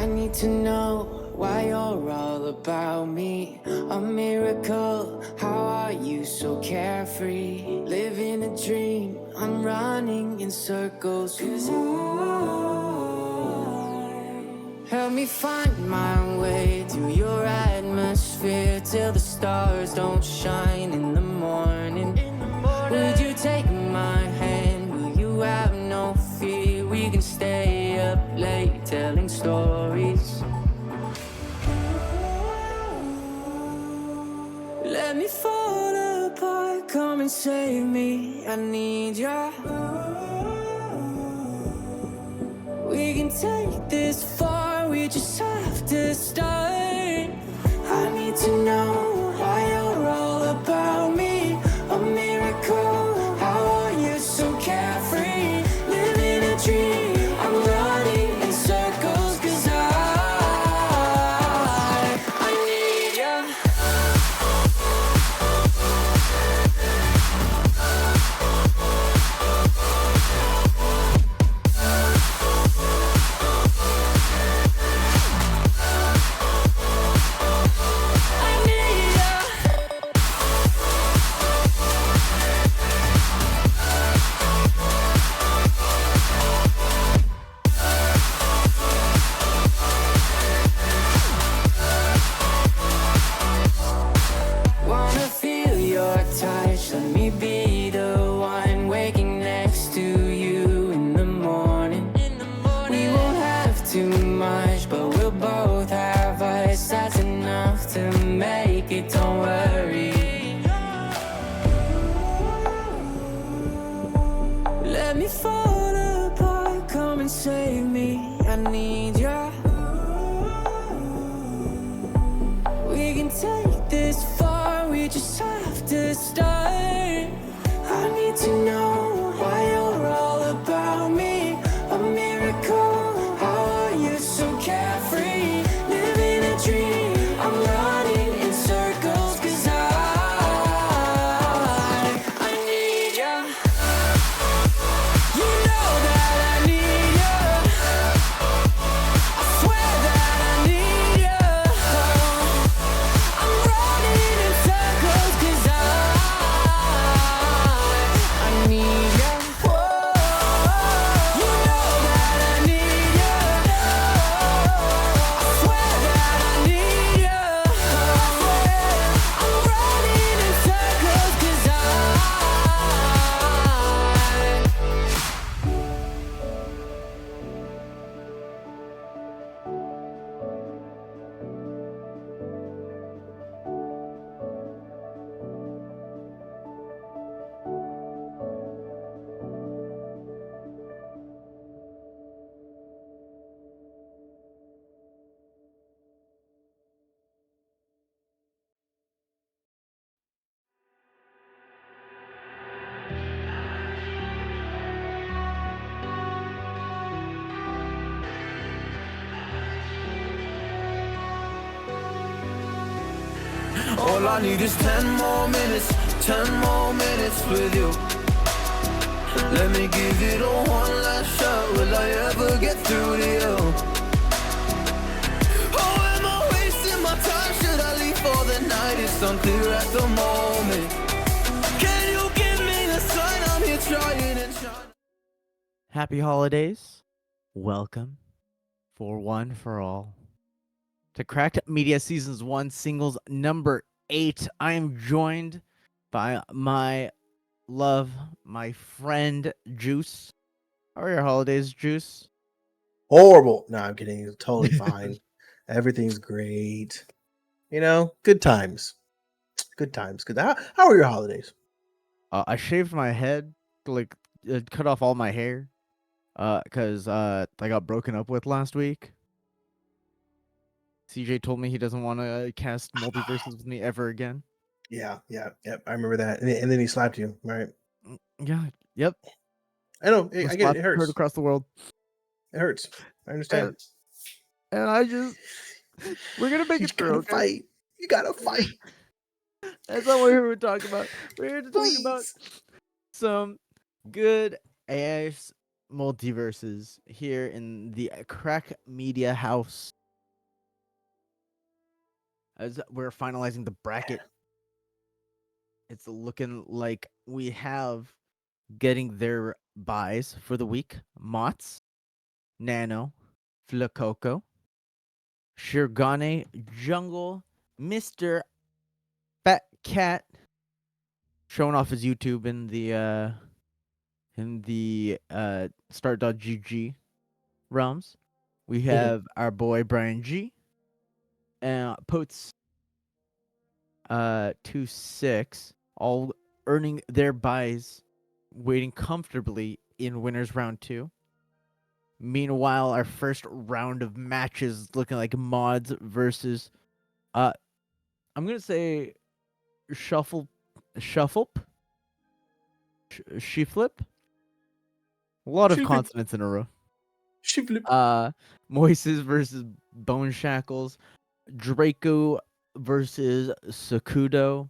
need to know why you're all about me. A miracle, how are you so carefree? Living a dream, I'm running in circles. 'Cause help me find my way through your atmosphere till the stars don't shine in the morning. Would you take my hand? Will you have no fear? We can stay up late telling stories. Let me fall apart, come and save me. I need ya. We can take this far, we just have to start. I need to know why you're all about me. A miracle, how are you so carefree? Living a dream, I'm running in circles. 'Cause I need ya. Wanna feel your touch, let me be the one waking next to you in the morning. We won't have too much, but we'll both have us. That's enough to make it, don't worry. Let me fall apart, come and save me. I need ya. We can take this far, we just have to start. I need to know why you're all about me. A miracle, how are you so carefree? Living a dream, I'm running in circles. 'Cause I need ya. You know that I need ya. I swear that I need ya. I'm running in circles 'cause I need ya. Whoa. You know that I need ya. I swear that I need ya. I'm running in circles 'cause All I need is 10 more minutes, 10 more minutes with you. Let me give it a one last shot. Will I ever get through to you? Oh, am I wasting my time? Should I leave for the night? It's unclear at the moment. Can you give me a sign? I'm here trying and trying. Happy holidays. Welcome for one for all to Cracked Media Seasons 1 Singles number 8. I am joined by my love, my friend Juice. How are your holidays, Juice? Horrible. No, I'm kidding. It's totally fine. Everything's great. You know, good times. Good times. Good. How are your holidays? I shaved my head, like cut off all my hair, because I got broken up with last week. CJ told me he doesn't want to cast MultiVersus with me ever again. Yeah. I remember that. And then he slapped you, right? Yeah. Yep. I know. I get it. It Heard hurts. across the world. It hurts. I understand. And I just, we're gonna make You it through. gotta fight. You gotta fight. That's not what we're here to talk about. We're here to talk about Please. some good AF's MultiVersus here in the Crack Media House. as we're finalizing the bracket, it's looking like we have getting their buys for the week: Mott's, Nano, Flacoco, Shirgane, Jungle, Mr. Fat Cat, showing off his YouTube in the start.gg realms. We have our boy Brian G, Potes 2-6, all earning their buys, waiting comfortably in winners round 2. Meanwhile, our first round of matches looking like Mods versus I'm gonna say Shuffle Shufflep Shiflip. A lot of Shiflip. consonants in a row. Shiflip. Moises versus Bone Shackles, Draco versus Sakudo.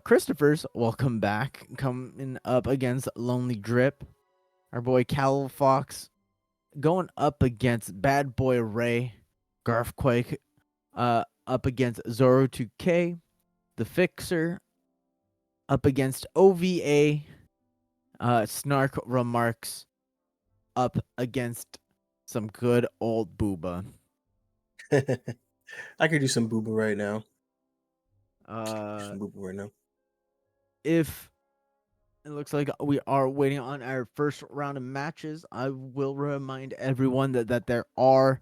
Christopher's welcome back, coming up against Lonely Drip. Our boy Cal Fox going up against Bad Boy Ray. Garfquake up against Zoro 2K. The Fixer up against OVA. Snark Remarks up against some good old Booba. I could do some booba right now. Uh, Some booba right now. if it looks like we are waiting on our first round of matches, I will remind everyone that there are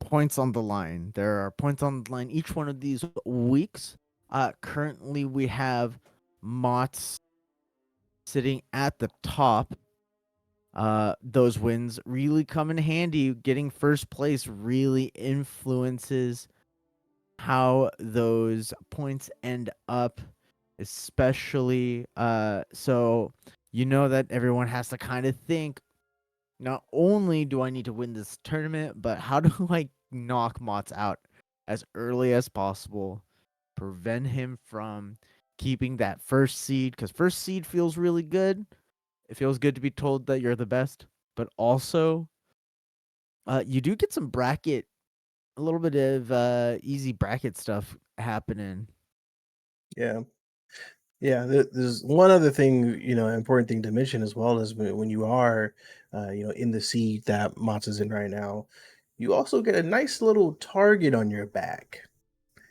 points on the line. There are points on the line each one of these weeks. Currently, we have Mott's sitting at the top. Those wins really come in handy. Getting first place really influences how those points end up, especially so you know that everyone has to kind of think, not only do I need to win this tournament, but how do I knock Mott's out as early as possible, prevent him from keeping that first seed, because first seed feels really good. It feels good to be told that you're the best, but also you do get some bracket, a little bit of easy bracket stuff happening. Yeah. Yeah, there's one other thing, important thing to mention as well is when you are, in the seat that Mott's is in right now, you also get a nice little target on your back.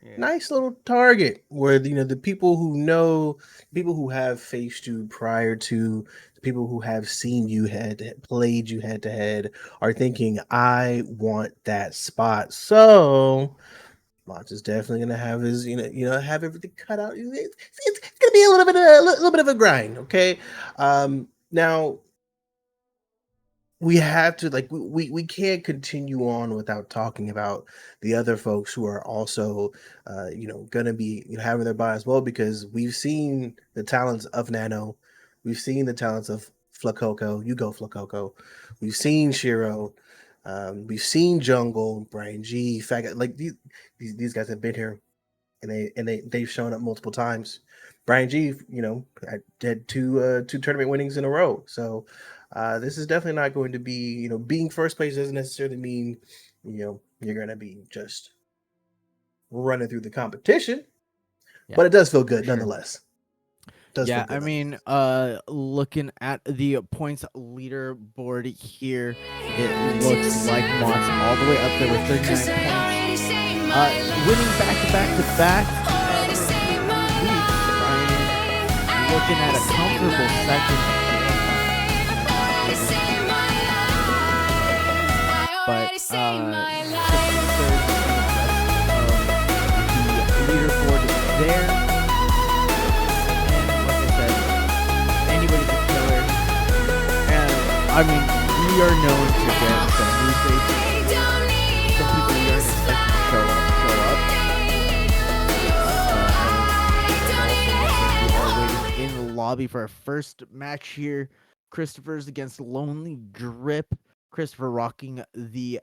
Yeah. Nice little target where the people who have faced you prior to the people who have seen you played you head to head are thinking, I want that spot. So Mont is definitely gonna have his, have everything cut out. It's gonna be a little bit of a grind, okay? Now we have to we can't continue on without talking about the other folks who are also gonna be having their buy as well, because we've seen the talents of Nano, we've seen the talents of Flacoco. You go Flacoco. We've seen Shiro. We've seen Jungle, Brian G, Faggot. Like these guys have been here, and they've shown up multiple times. Brian G, I did two tournament winnings in a row. So this is definitely not going to be, being first place doesn't necessarily mean, you're going to be just running through the competition, Yeah, but it does feel good sure. nonetheless. Yeah, I mean, looking at the points leaderboard here, it looks like Mott's all the way up there with 39 points. Winning back-to-back weeks, Brian looking at a comfortable second. But the leaderboard is there. I mean, we are known to get some new faces. Some people we aren't expecting to show up. We are waiting in the lobby for our first match here. Christopher's against Lonely Drip. Christopher rocking the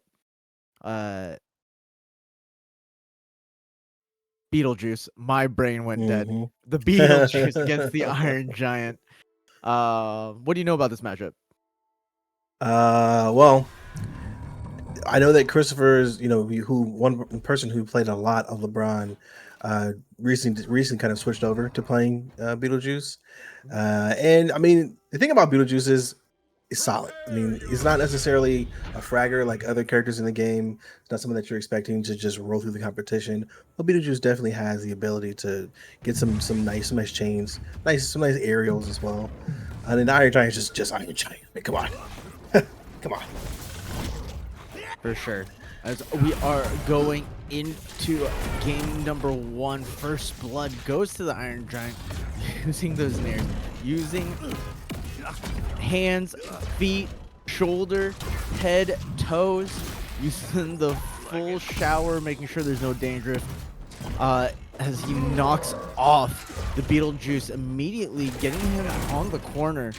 Beetlejuice. My brain went dead. The Beetlejuice against the Iron Giant. What do you know about this matchup? Well, I know that Christopher's, who one person who played a lot of LeBron, recently kind of switched over to playing Beetlejuice. And I mean, the thing about Beetlejuice is solid. I mean, he's not necessarily a fragger like other characters in the game. It's not someone that you're expecting to just roll through the competition. But Beetlejuice definitely has the ability to get some nice chains, some nice aerials as well. And then Iron Giant is just Iron Giant. I mean, come on, come on. For sure. As we are going into game number 1, First Blood goes to the Iron Giant, using those nairs, using hands, feet, shoulder, head, toes, using the full shower, making sure there's no danger. As he knocks off the Beetlejuice, immediately getting him on the corner.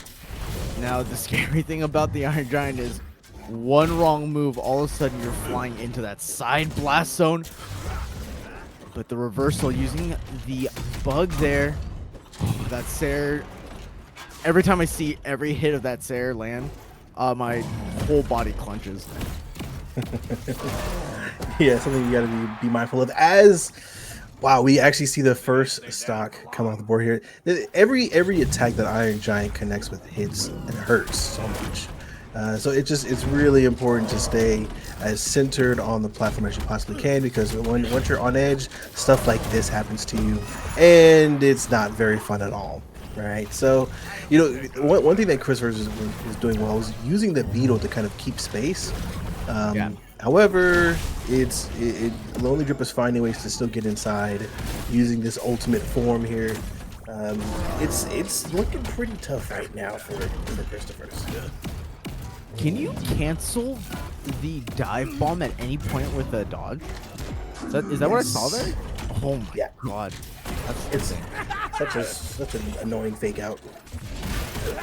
Now, the scary thing about the Iron Giant is one wrong move, all of a sudden you're flying into that side blast zone. But the reversal using the bug there. Oh, that Sair. Every time I see every hit of that Sair land, my whole body clenches. Yeah, something you gotta be mindful of. Wow, we actually see the first stock come off the board here. Every attack that Iron Giant connects with hits and hurts so much. So it's really important to stay as centered on the platform as you possibly can, because once you're on edge, stuff like this happens to you, and it's not very fun at all, right? So, one thing that Chris was doing well was using the beetle to kind of keep space. However, Lonely Drip is finding ways to still get inside using this ultimate form here. It's looking pretty tough right now for Christopher's. Can you cancel the dive bomb at any point with a dodge? Is that what I saw there? Oh my god. It's such an annoying fake out.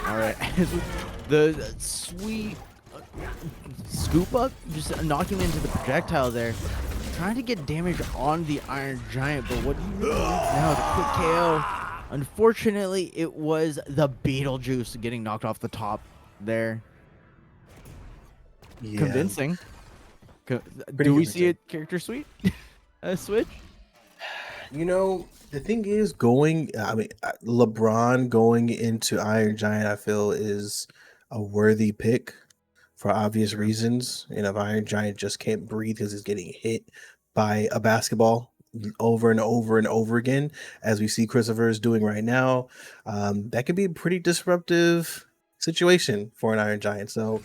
Alright. The sweet scoop up, just knocking into the projectile there. Trying to get damage on the Iron Giant, but what do you need now is a quick KO. Unfortunately, it was the Beetlejuice getting knocked off the top there. Yeah. Convincing. Do we see a character switch? The thing is, LeBron going into Iron Giant, I feel, is a worthy pick for obvious reasons. If Iron Giant just can't breathe because he's getting hit by a basketball over and over and over again, as we see Christopher is doing right now, that could be a pretty disruptive situation for an Iron Giant. So,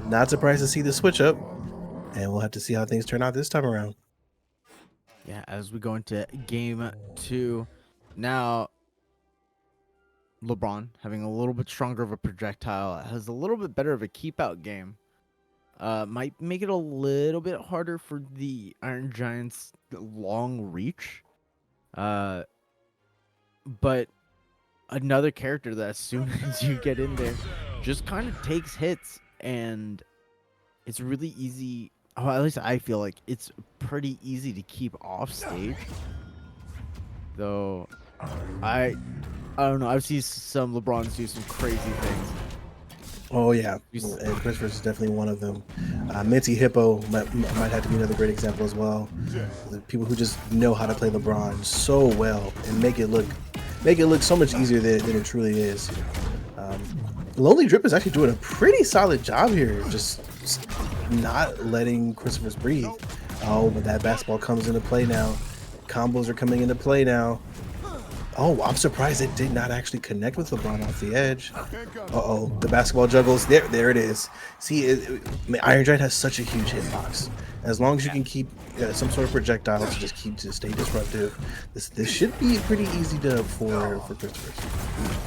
not surprised to see the switch up, and we'll have to see how things turn out this time around. Yeah, as we go into game 2, now LeBron having a little bit stronger of a projectile, has a little bit better of a keep out game. Might make it a little bit harder for the Iron Giant's long reach. But another character that as soon as you get in there just kind of takes hits, and it's really easy. Oh, at least I feel like it's pretty easy to keep off stage. Though I don't know. I've seen some LeBrons do some crazy things. Oh yeah, and Christopher is definitely one of them. Minty Hippo might have to be another great example as well. The people who just know how to play LeBron so well and make it look so much easier than it truly is. Lonely Drip is actually doing a pretty solid job here, just not letting Christopher's breathe. Oh, but that basketball comes into play now. Combos are coming into play now. Oh, I'm surprised it did not actually connect with LeBron off the edge. Uh-oh, the basketball juggles. There it is. See, Iron Giant has such a huge hitbox. As long as you can keep some sort of projectile to stay disruptive, this should be pretty easy for Christopher.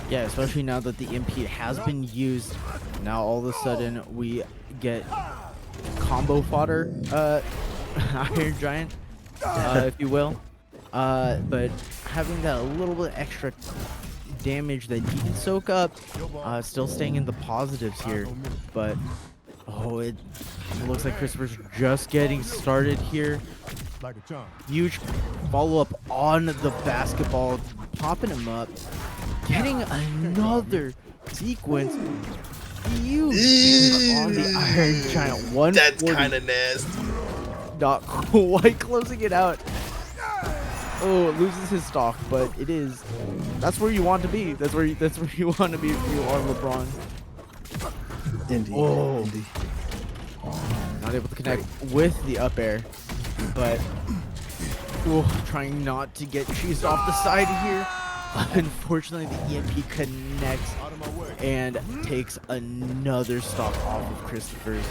Yeah, especially now that the MP has been used. Now all of a sudden we get combo fodder, Iron Giant, if you will. But having that a little bit extra damage that he can soak up, still staying in the positives here. But it looks like Christopher's just getting started here. Huge follow-up on the basketball, popping him up, getting another sequence. Huge on the Iron Giant. That's 140. kind of nasty. Not quite closing it out. Oh, it loses his stock, but it is. That's where you want to be. That's where you want to be if you are LeBron. Indeed. Oh. Indeed. Not able to connect with the up air, but trying not to get cheesed off the side here. Unfortunately, the EMP connects and takes another stock off of Christopher's.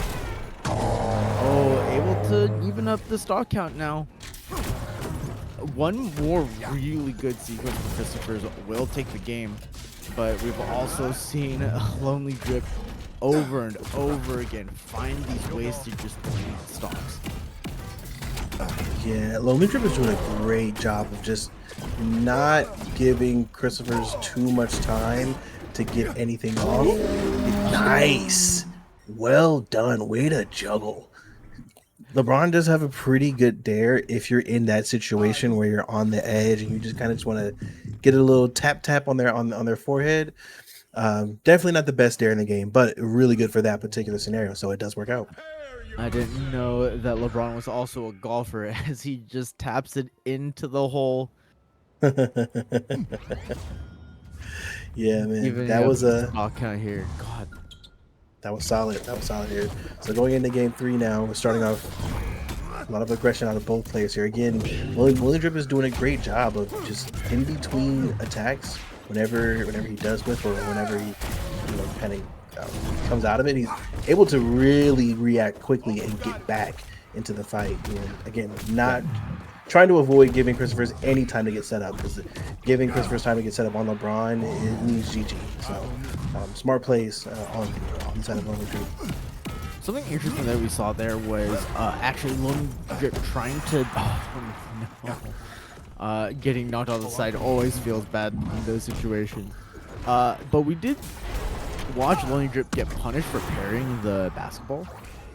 Oh, able to even up the stock count now. One more really good sequence from Christopher's will take the game, but we've also seen Lonely Drip over and over again find these ways to just bleed stocks. Yeah, Lonely Drip is doing a great job of just not giving Christopher's too much time to get anything off. Nice. Well done. Way to juggle. LeBron does have a pretty good dare if you're in that situation where you're on the edge and you just kind of just want to get a little tap on their forehead. Definitely not the best dare in the game, but really good for that particular scenario. So it does work out. I didn't know that LeBron was also a golfer as he just taps it into the hole. Yeah, man, Even that was the stock count here. God. that was solid. That was solid here. So going into game 3 now, we're starting off a lot of aggression out of both players here. Again, Willie Drip is doing a great job of just in between attacks whenever he does whip or whenever he kind of comes out of it. He's able to really react quickly and get back into the fight. Again, not trying to avoid giving Christopher's any time to get set up, because giving Christopher's time to get set up on LeBron, it means GG. So smart plays on the side of Lonely Drip. Something interesting that we saw there was actually Lonely Drip trying to. Getting knocked on the side always feels bad in those situations. But we did watch Lonely Drip get punished for parrying the basketball.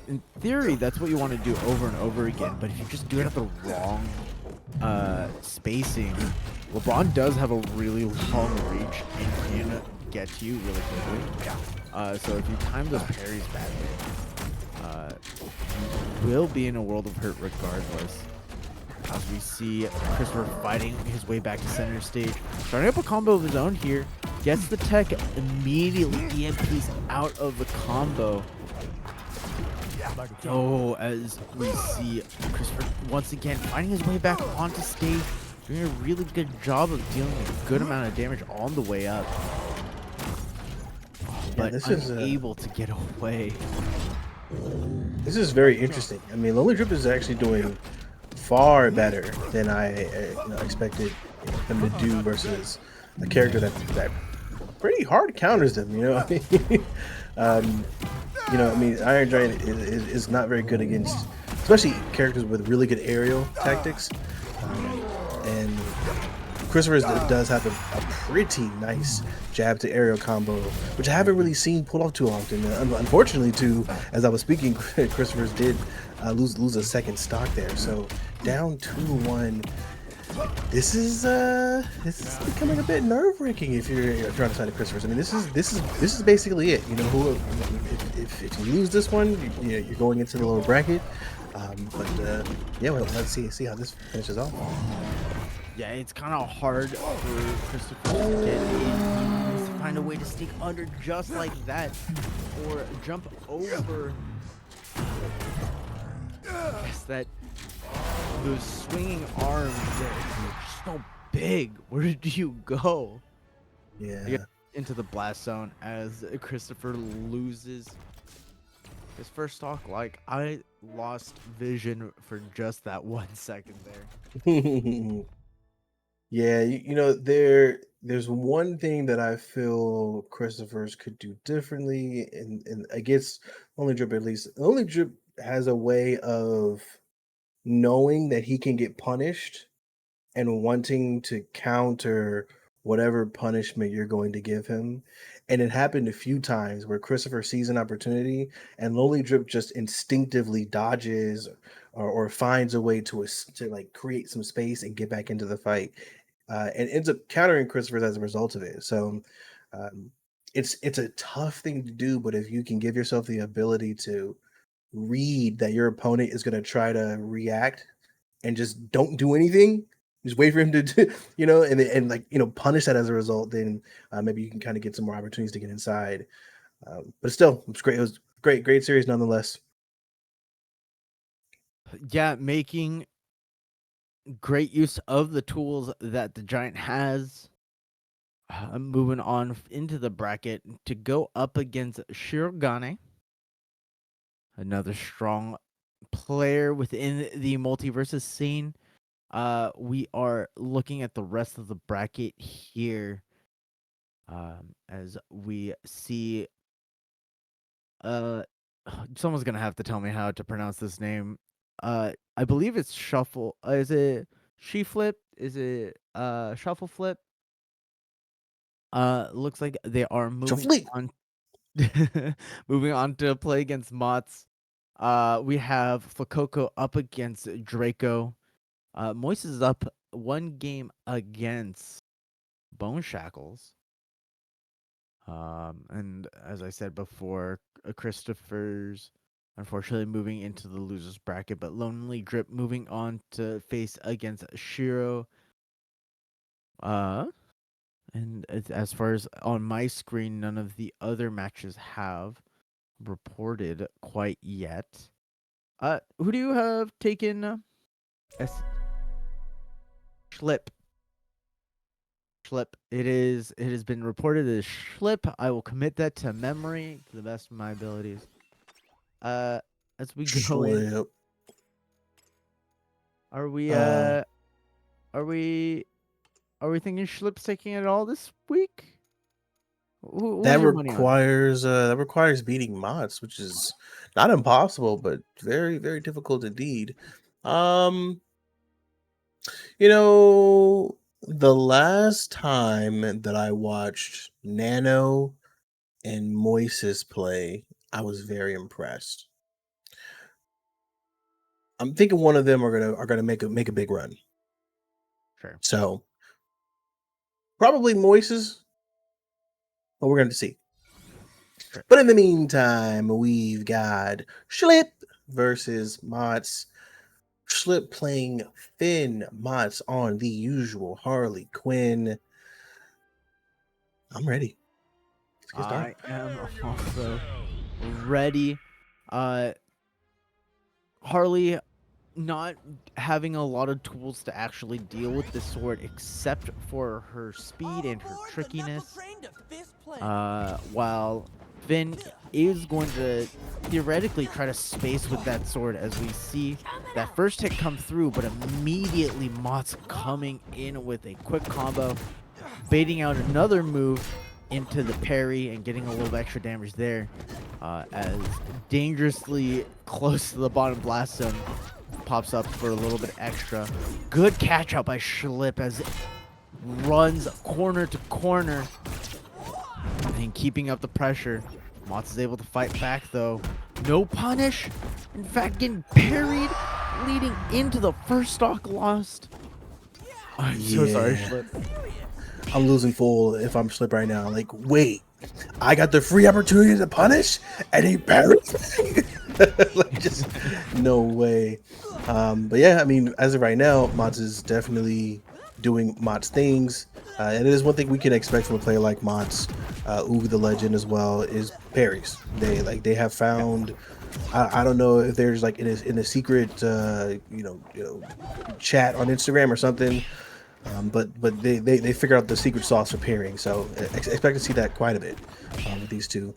In theory, that's what you want to do over and over again, but if you just do it at the wrong spacing, LeBron does have a really long reach and can get to you really quickly. So if you time those parries badly, you will be in a world of hurt regardless. As we see Christopher fighting his way back to center stage, starting up a combo of his own here, gets the tech, immediately EMPs out of the combo. Oh, as we see Christopher once again finding his way back onto stage, doing a really good job of dealing a good amount of damage on the way up. But this is unable to get away. This is very interesting. I mean, Lonely Drip is actually doing far better than I expected him to do versus a character that pretty hard counters them. I mean, Iron Giant is not very good against, especially characters with really good aerial tactics. And Christopher does have a pretty nice jab to aerial combo, which I haven't really seen pulled off too often. Unfortunately, too, as I was speaking, Christopher's did lose a second stock there. So down 2-1. This is becoming a bit nerve-wracking if you're on the side of Christopher's. I mean, this is basically it. If you lose this one, you're going into the lower bracket. Yeah, well, let's see how this finishes off. Yeah, it's kind of hard for Christopher to get in. He needs to find a way to sneak under just like that, or jump over. Yes, those swinging arms are just so big. Where did you go? Yeah. Into the blast zone as Christopher loses his first stock. Like, I lost vision for just that 1 second there. Yeah, there's one thing that I feel Christopher's could do differently, and against Only Drip at least. Only Drip has a way of knowing that he can get punished and wanting to counter whatever punishment you're going to give him. And it happened a few times where Christopher sees an opportunity and Lonely Drip just instinctively dodges or finds a way to like create some space and get back into the fight, and ends up countering Christopher as a result of it. So um, it's a tough thing to do, but if you can give yourself the ability to read that your opponent is going to try to react and just don't do anything, just wait for him to do, and like punish that as a result, then maybe you can kind of get some more opportunities to get inside. But still, it's great. It was great series nonetheless. Yeah, making great use of the tools that the Giant has. Moving on into the bracket to go up against Shirogane, another strong player within the MultiVersus scene. We are looking at the rest of the bracket here, as we see. Someone's gonna have to tell me how to pronounce this name. I believe it's Shuffle. Is it She Flip? Is it Shuffle Flip? Looks like they are moving Fleet. on. Moving on to play against Mots. We have Flakoko up against Draco. Moist is up one game against Bone Shackles. And as I said before, Christopher's unfortunately moving into the losers bracket, but Lonely Drip moving on to face against Shiro. And as far as on my screen, none of the other matches have reported quite yet. Who do you have taken? Schlip. It has been reported as Schlip. I will commit that to memory to the best of my abilities. As we go in, Schlip. are we thinking Schlip's taking it all this week? That requires beating Mots, which is not impossible, but very, very difficult indeed. The last time that I watched Nano and Moises play, I was very impressed. I'm thinking one of them are gonna make a big run. Sure. So probably Moises, but we're gonna see. Sure. But in the meantime, we've got Schlip versus Mots. Schlip playing Finn, Mots on the usual Harley Quinn. I'm ready. I am also ready. Harley not having a lot of tools to actually deal with the sword except for her speed and her trickiness. While Finn is going to theoretically try to space with that sword, as we see that first hit come through, but immediately Mott's coming in with a quick combo, baiting out another move into the parry and getting a little extra damage there, as dangerously close to the bottom blast zone pops up for a little bit extra. Good catch out by Schlip as it runs corner to corner and keeping up the pressure. Mots is able to fight back though. No punish. In fact, getting parried, leading into the first stock lost. I'm so sorry, Schlip. I'm losing full if I'm Schlip right now. Like, wait, I got the free opportunity to punish and he parried me? Like, just no way. But yeah, I mean, as of right now, Mots is definitely doing Mots things. And it is one thing we can expect from a player like Mots, Uwe the Legend as well, is parries. They have found. I don't know if there's like in a secret chat on Instagram or something, but they figured out the secret sauce for parrying. So expect to see that quite a bit with these two.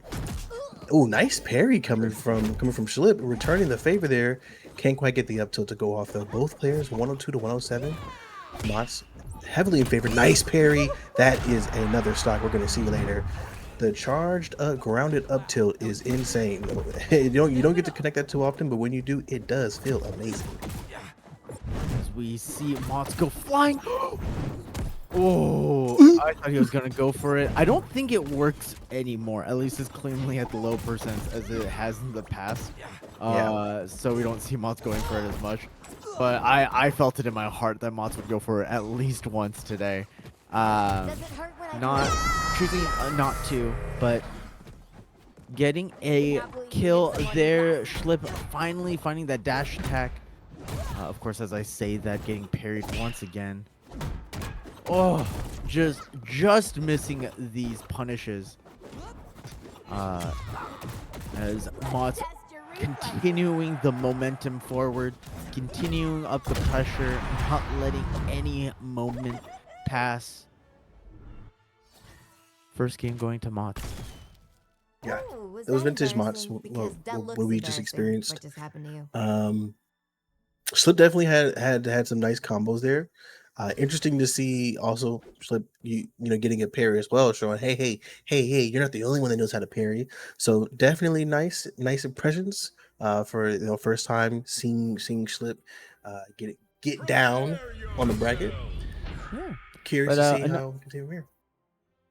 Oh, nice parry coming from Schlip, returning the favor there. Can't quite get the up tilt to go off though. Both players 102 to 107. Mots heavily in favor. Nice parry. That is another stock we're going to see later. The charged grounded up tilt is insane. You don't get to connect that too often, but when you do, it does feel amazing. As we see Mots go flying. Oh, I thought he was gonna go for it. I don't think it works anymore, at least as cleanly at the low percents as it has in the past. So we don't see Mots going for it as much. But I felt it in my heart that Mots would go for it at least once today. Not choosing not to, but getting a kill there. Schlip finally finding that dash attack. Of course, as I say that, getting parried once again. Oh, just missing these punishes. As Mott's continuing the momentum forward, continuing up the pressure, not letting any moment pass. First game going to Mott. Yeah, Ooh, was those that vintage mods, embarrassing? Because that looks what we just embarrassing. experienced. What just happened to you? Slip definitely had some nice combos there. Interesting to see also Slip getting a parry as well, showing hey, you're not the only one that knows how to parry. So definitely nice impressions for first time seeing Slip get down on the bracket. Yeah, Curious but to see how we continue here.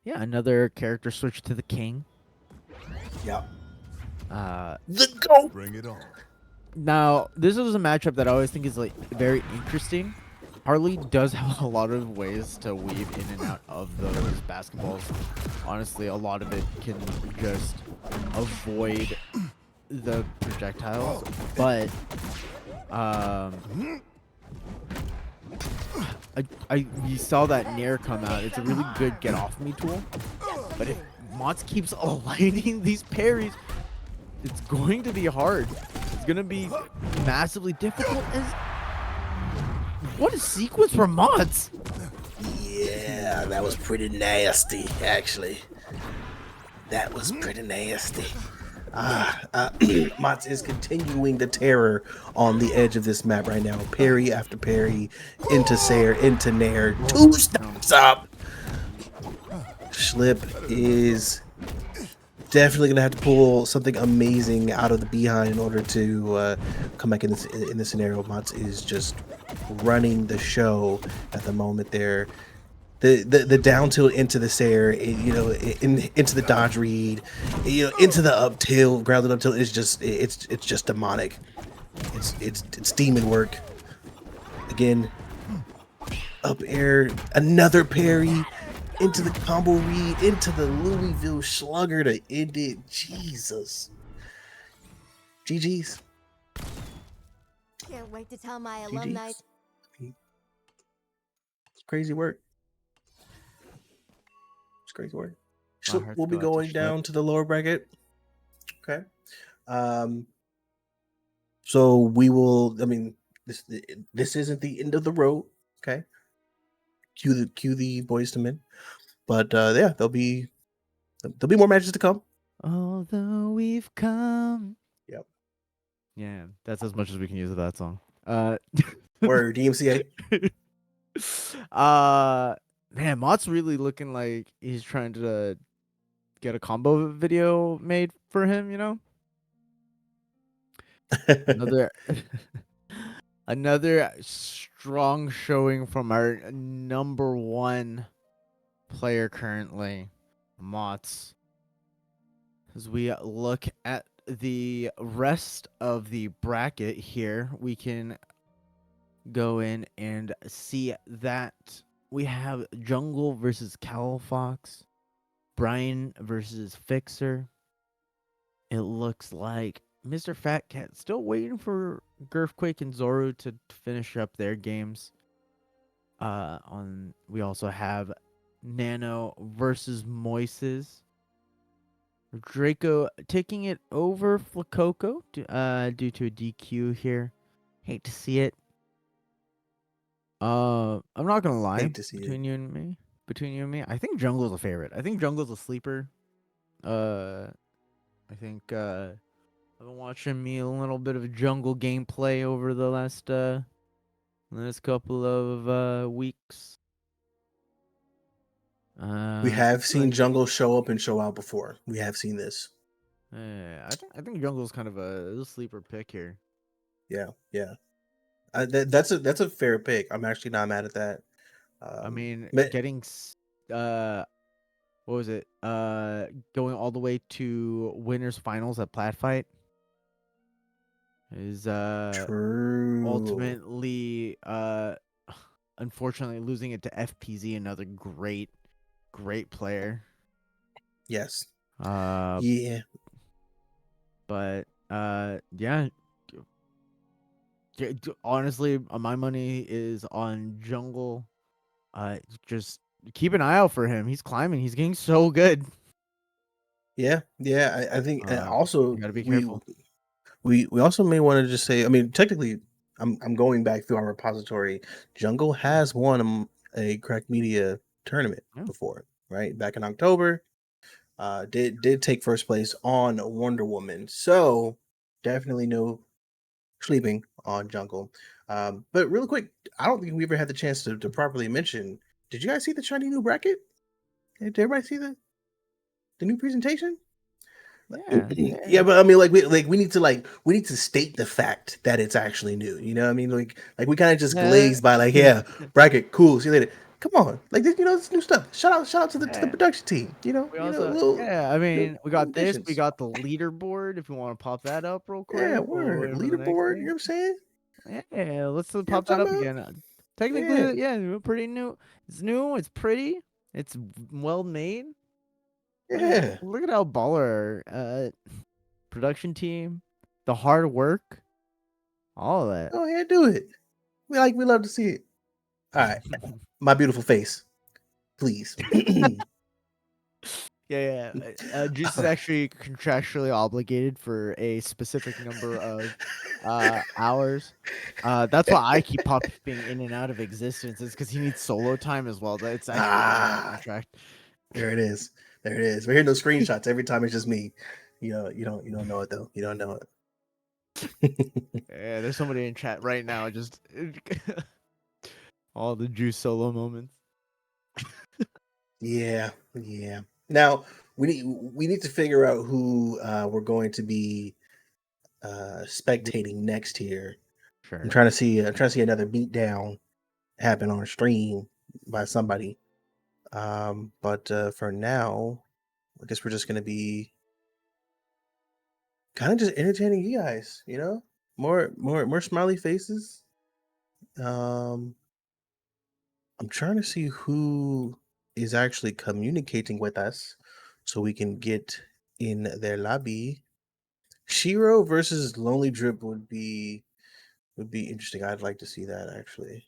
yeah, another character switch to the king. Yeah, The GOAT. Bring it on. Now, this is a matchup that I always think is like very interesting. Harley does have a lot of ways to weave in and out of those basketballs. Honestly, a lot of it can just avoid the projectiles, but you saw that Nair come out. It's a really good get off me tool. But if Mott's keeps aligning these parries, it's going to be hard. It's going to be massively difficult. What a sequence for Mott's. Yeah, that was pretty nasty, actually. That was pretty nasty. Mats is continuing the terror on the edge of this map right now. Parry after parry, into Sayer, into Nair. 2 stops up. Schlip is definitely gonna have to pull something amazing out of the behind in order to come back in this scenario. Mats is just running the show at the moment there. The down tilt into the Sayer, into the dodge read, into the up tilt, grounded up tilt is just it's just demonic. It's demon work. Again, up air, another parry, into the combo read, into the Louisville slugger to end it. Jesus. GG's. Can't wait to tell my alumni. GG's. It's crazy work. It's crazy work. My heart's We'll be go out to going Schlip. down to the lower bracket. Okay. So we will. I mean, this isn't the end of the road. Okay. Cue the boys to men. But yeah, there'll be more matches to come. Although we've come. Yep. Yeah, that's as much as we can use of that song. Word DMCA. Man, Mott's really looking like he's trying to get a combo video made for him, Another another strong showing from our number one player currently, Mott's. As we look at the rest of the bracket here, we can go in and see that we have Jungle versus Cal Fox, Brian versus Fixer. It looks like Mr. Fat Cat still waiting for Girthquake and Zoru to finish up their games. We also have Nano versus Moises. Draco taking it over Flacoco due to a DQ here. Hate to see it. I'm not gonna lie. Hate to see Between you and me, I think Jungle's a favorite. I think Jungle's a sleeper. I think I've been watching me a little bit of Jungle gameplay over the last couple of weeks. We have seen Jungle show up and show out before. We have seen this. I think Jungle's kind of a sleeper pick here. Yeah. That's a fair pick. I'm actually not mad at that. I mean, but- getting what was it? Going all the way to winners finals at Plat Fight is True. ultimately unfortunately losing it to FPZ, another great player. Yes. Uh, Yeah. but yeah, honestly, my money is on Jungle. Just keep an eye out for him. He's climbing. He's getting so good. Yeah. Yeah. I think You also gotta be careful. we also may want to just say, I mean, technically, I'm going back through our repository. Jungle has won a Crack Media tournament Yeah. before, right? Back in October, did take first place on Wonder Woman. So definitely no sleeping on Jungle. But real quick, I don't think we ever had the chance to properly mention. Did you guys see the shiny new bracket? Did everybody see the new presentation? Yeah, Yeah, yeah, but I mean, we need to state the fact that it's actually new. You know, what I mean, we kind of just yeah, glazed by yeah, bracket, cool. See you later. Come on, it's new stuff. Shout out to the yeah. production team. We also, yeah. I mean, we got this. We additions. got the leaderboard. If you want to pop that up real Yeah, quick, while we're word waiting for the next leaderboard. You know thing. what I'm saying? Yeah, let's You know pop what that I'm up talking about? again. Yeah. Technically, yeah, pretty new. It's new. It's pretty. It's well made. Yeah. Look at how baller production team, the hard work, all of that. Go ahead, do it. We love to see it. All right, my beautiful face, please. Yeah, yeah. Juice is actually contractually obligated for a specific number of hours. That's why I keep popping in and out of existence. Is because he needs solo time as well. It's actually in my Ah, contract. there it is. There it is. We're hearing those screenshots every time. It's just me. You don't know it though. You don't know it. Yeah, there's somebody in chat right now. Just all the Juice solo moments. Yeah, yeah. Now we need to figure out who we're going to be spectating next here. I'm Sure. trying to see. I'm trying to see another beatdown happen on stream by somebody. But for now, I guess we're just gonna be kind of just entertaining you guys. More smiley faces. Um, I'm trying to see who is actually communicating with us, so we can get in their lobby. Shiro versus Lonely Drip would be interesting. I'd like to see that actually.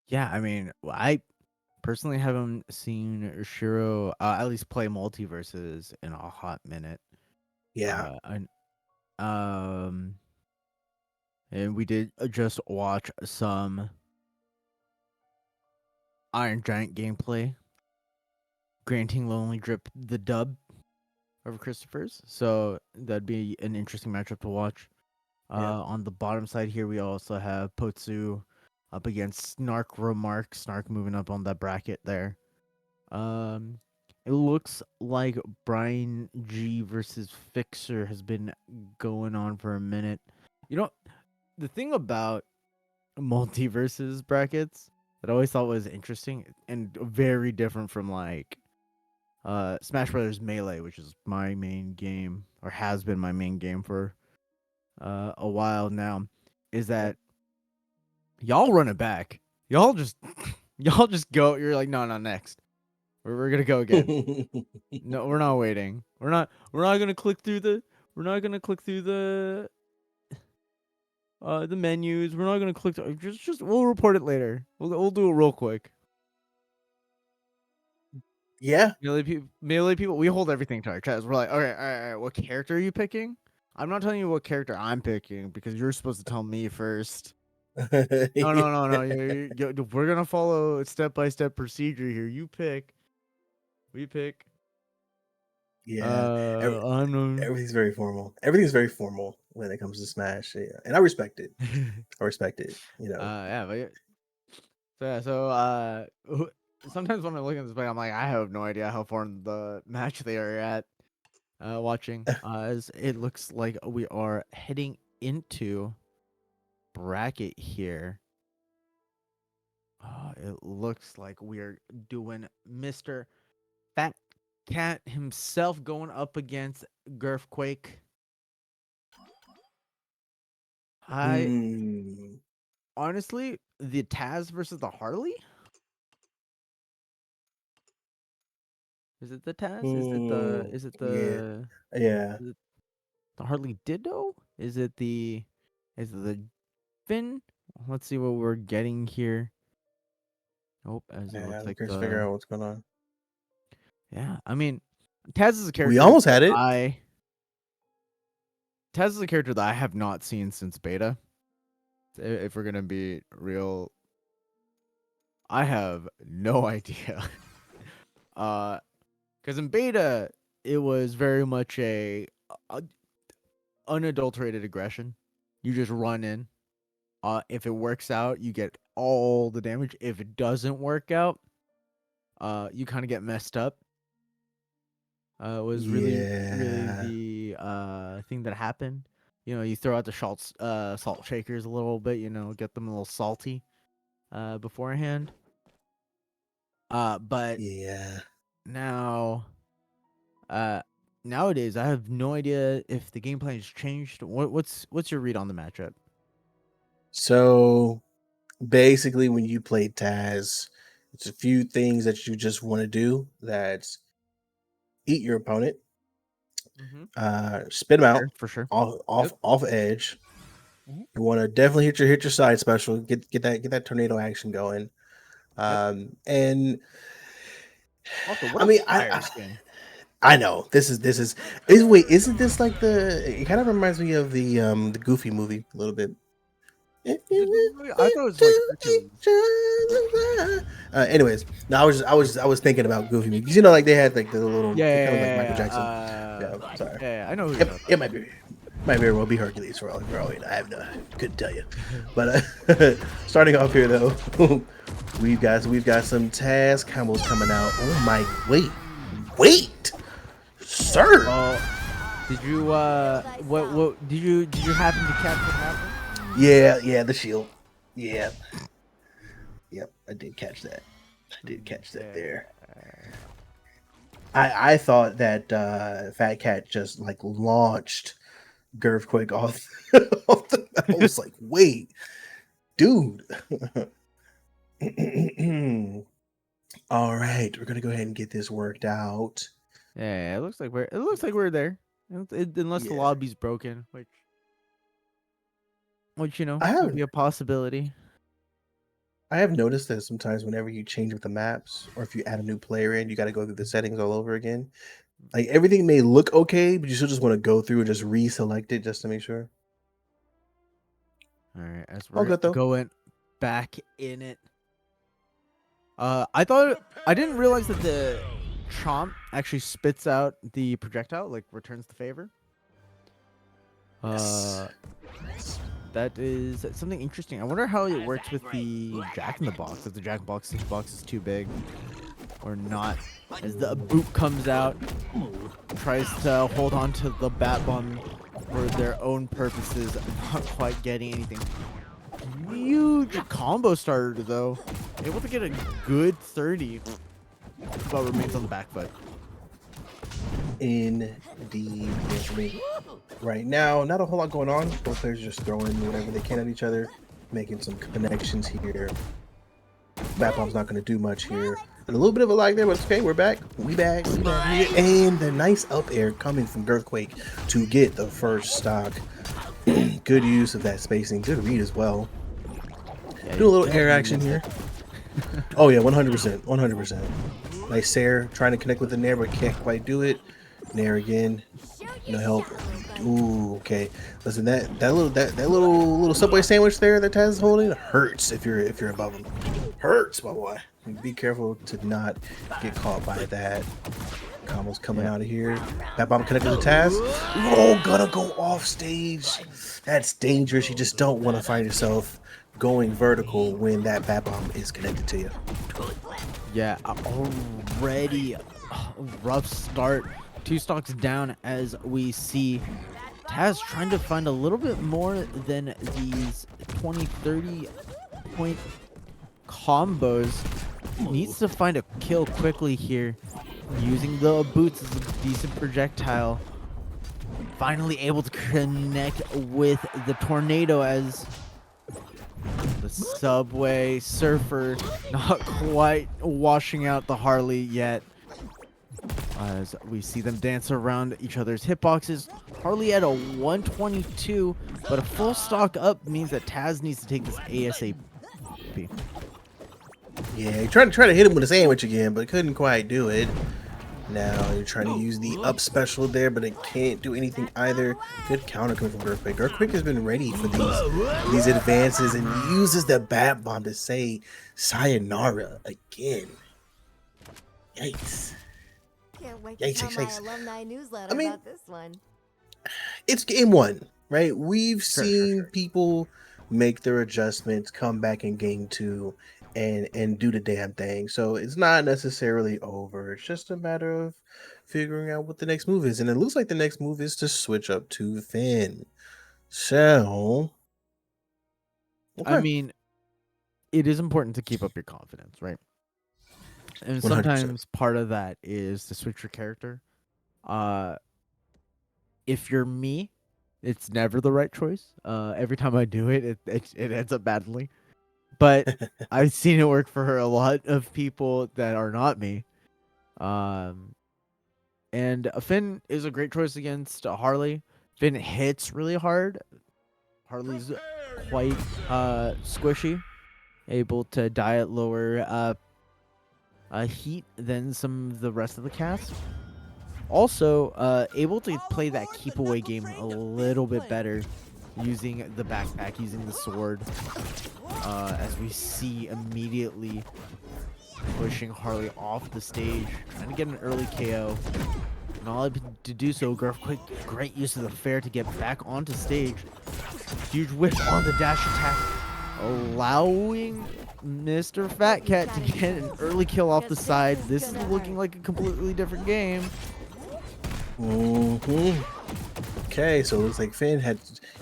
Yeah, I mean, I personally haven't seen Shiro at least play MultiVersus in a hot minute. Yeah, And um, and we did just watch some Iron Giant gameplay, granting Lonely Drip the dub over Christopher's. So that'd be an interesting matchup to watch. yeah. On the bottom side here, we also have Potsu up against Snark Remark. Snark moving up on that bracket there. Um, it looks like Brian G versus Fixer has been going on for a minute. You know, the thing about multiverses brackets that I always thought was interesting and very different from like Smash Brothers Melee, which is my main game or has been my main game for a while now, is that y'all run it back. Y'all just y'all just go. You're like, no, next. We're gonna go again. No, we're not waiting. We're not gonna click through the. We're not gonna click through the menus. We're not gonna click. Just we'll report it later. We'll do it real quick. Yeah. Melee people, we hold everything to our chest. We're like, okay, all right, what character are you picking? I'm not telling you what character I'm picking because you're supposed to tell me first. No. We're gonna follow step by step procedure here. You pick. We pick. Yeah. I'm no. Everything's very formal. Everything's very formal when it comes to Smash. Yeah. And I respect it. I respect it. Yeah, but sometimes when I look at this play, I'm like, I have no idea how far in the match they are at. Watching, as it looks like we are heading into bracket here. It looks like we're doing Mr. Fat Cat himself going up against Girthquake. I Hmm. honestly, the Taz versus the Harley. Is it the Taz? Is it Yeah, the yeah. is it the Harley Ditto? Is it the Finn? Let's see what we're getting here. Oh, as it Yeah, looks I'm like curious to figure the out what's going on. yeah. I mean, Taz is a We character almost that had it. Taz is a character that I have not seen since beta. If we're gonna be real, I have no idea. Because in beta, it was very much a unadulterated aggression. You just run in. If it works out, you get all the damage. If it doesn't work out, you kind of get messed up. Was really Yeah, the thing that happened. You know, you throw out the salt shakers a little bit. You know, get them a little salty beforehand. But yeah. now, nowadays, I have no idea if the gameplay has changed. What's your read on the matchup? So basically, when you play Taz, it's a few things that you just want to do. That's eat your opponent, Mm-hmm. spit him out For sure. off edge. Mhm. You want to definitely hit your side special. Get that tornado action going. Yep. And Also, what I a mean, fire skin. I know wait, isn't this like it kind of reminds me of the Goofy movie a little bit. If Is you it Goofy Movie? I went thought it was like to Hercules. each other. Anyways, no, I was thinking about Goofy because you know like they had like the little they kind of like Michael Jackson. Yeah, sorry. I know who you're talking It might very well be Hercules for all you know. I have no couldn't tell you. But starting off here though, we've got some Taz combos coming out. Oh my wait, sir. Did you what did you happen to catch what happened? Yeah, the shield. Yeah. Yep, I did catch that. There. I thought that Fat Cat just like launched Girthquake off, off the I was like, wait, dude. All right, we're gonna go ahead and get this worked out. Yeah, it looks like we're there. Unless the Yeah. lobby's broken, which you know I could have be a possibility. I have noticed that sometimes whenever you change with the maps or if you add a new player in, you got to go through the settings all over again. Like everything may look okay, but you still just want to go through and just reselect it just to make sure. All right, as All we're good though. going back in it. I didn't realize that the Chomp actually spits out the projectile, like returns the favor. Yes. That is something interesting. I wonder how it works with the Jack in the Box. If the Jack in the Box is too big or not. As the boot comes out, tries to hold on to the Bat Bomb for their own purposes, not quite getting anything. Huge combo starter though. Able to get a good 30, but remains on the back foot. Indeed, yes, for me. Right now, not a whole lot going on. Both players are just throwing whatever they can at each other, making some connections here. Bat Bomb's not going to do much here. And a little bit of a lag there, but it's okay. We're back. We back. And the nice up air coming from Girthquake to get the first stock. Good use of that spacing. Good read as well. Yeah, Do a little air action here. Oh yeah, 100%. 100%. Nice Sair trying to connect with the Nair, but can't quite do it. Nair again. No help. Ooh, okay. Listen, that little Subway sandwich there that Taz is holding hurts if you're above him. Hurts, my boy. Be careful to not get caught by that. Combo's coming out of here. Bat Bomb connected with Taz. Oh, gonna go off stage. That's dangerous. You just don't want to find yourself going vertical when that Bat Bomb is connected to you. Yeah, already a rough start. 2 stocks down as we see Taz trying to find a little bit more than these 20-30 point combos. Needs to find a kill quickly here. Using the boots as a decent projectile. Finally able to connect with the tornado as the Subway Surfer not quite washing out the Harley yet. as we see them dance around each other's hitboxes. Harley at a 122, but a full stock up means that Taz needs to take this ASAP. Yeah, he tried to hit him with a sandwich again, but couldn't quite do it. Now you're trying to use the up special there, but it can't do anything either. Good counter coming from Earthquake. Earthquake has been ready for these advances and uses the bat bomb to say sayonara again. Yikes. Can't wait to Yikes, tell yikes, my yikes. alumni newsletter I mean, about this one. It's game one, right? We've Sure, seen sure. people make their adjustments, come back in game two, and do the damn thing. So it's not necessarily over. It's just a matter of figuring out what the next move is. And it looks like the next move is to switch up to Finn. So I okay. mean, it is important to keep up your confidence, right? And 100%. sometimes part of that is to switch your character. Uh, if you're me, it's never the right choice. Every time I do it, it ends up badly. But I've seen it work for a lot of people that are not me. And Finn is a great choice against Harley. Finn hits really hard. Harley's quite squishy, able to die at lower heat than some of the rest of the cast. Also, able to play that keep away game a little bit better using the backpack, using the sword, as we see immediately pushing Harley off the stage, trying to get an early KO. Not able to do so. Quick, great use of the fair to get back onto stage. Huge whip on the dash attack, allowing Mr. Fat Cat to get an early kill off the side. This is looking like a completely different game. Okay, so it looks like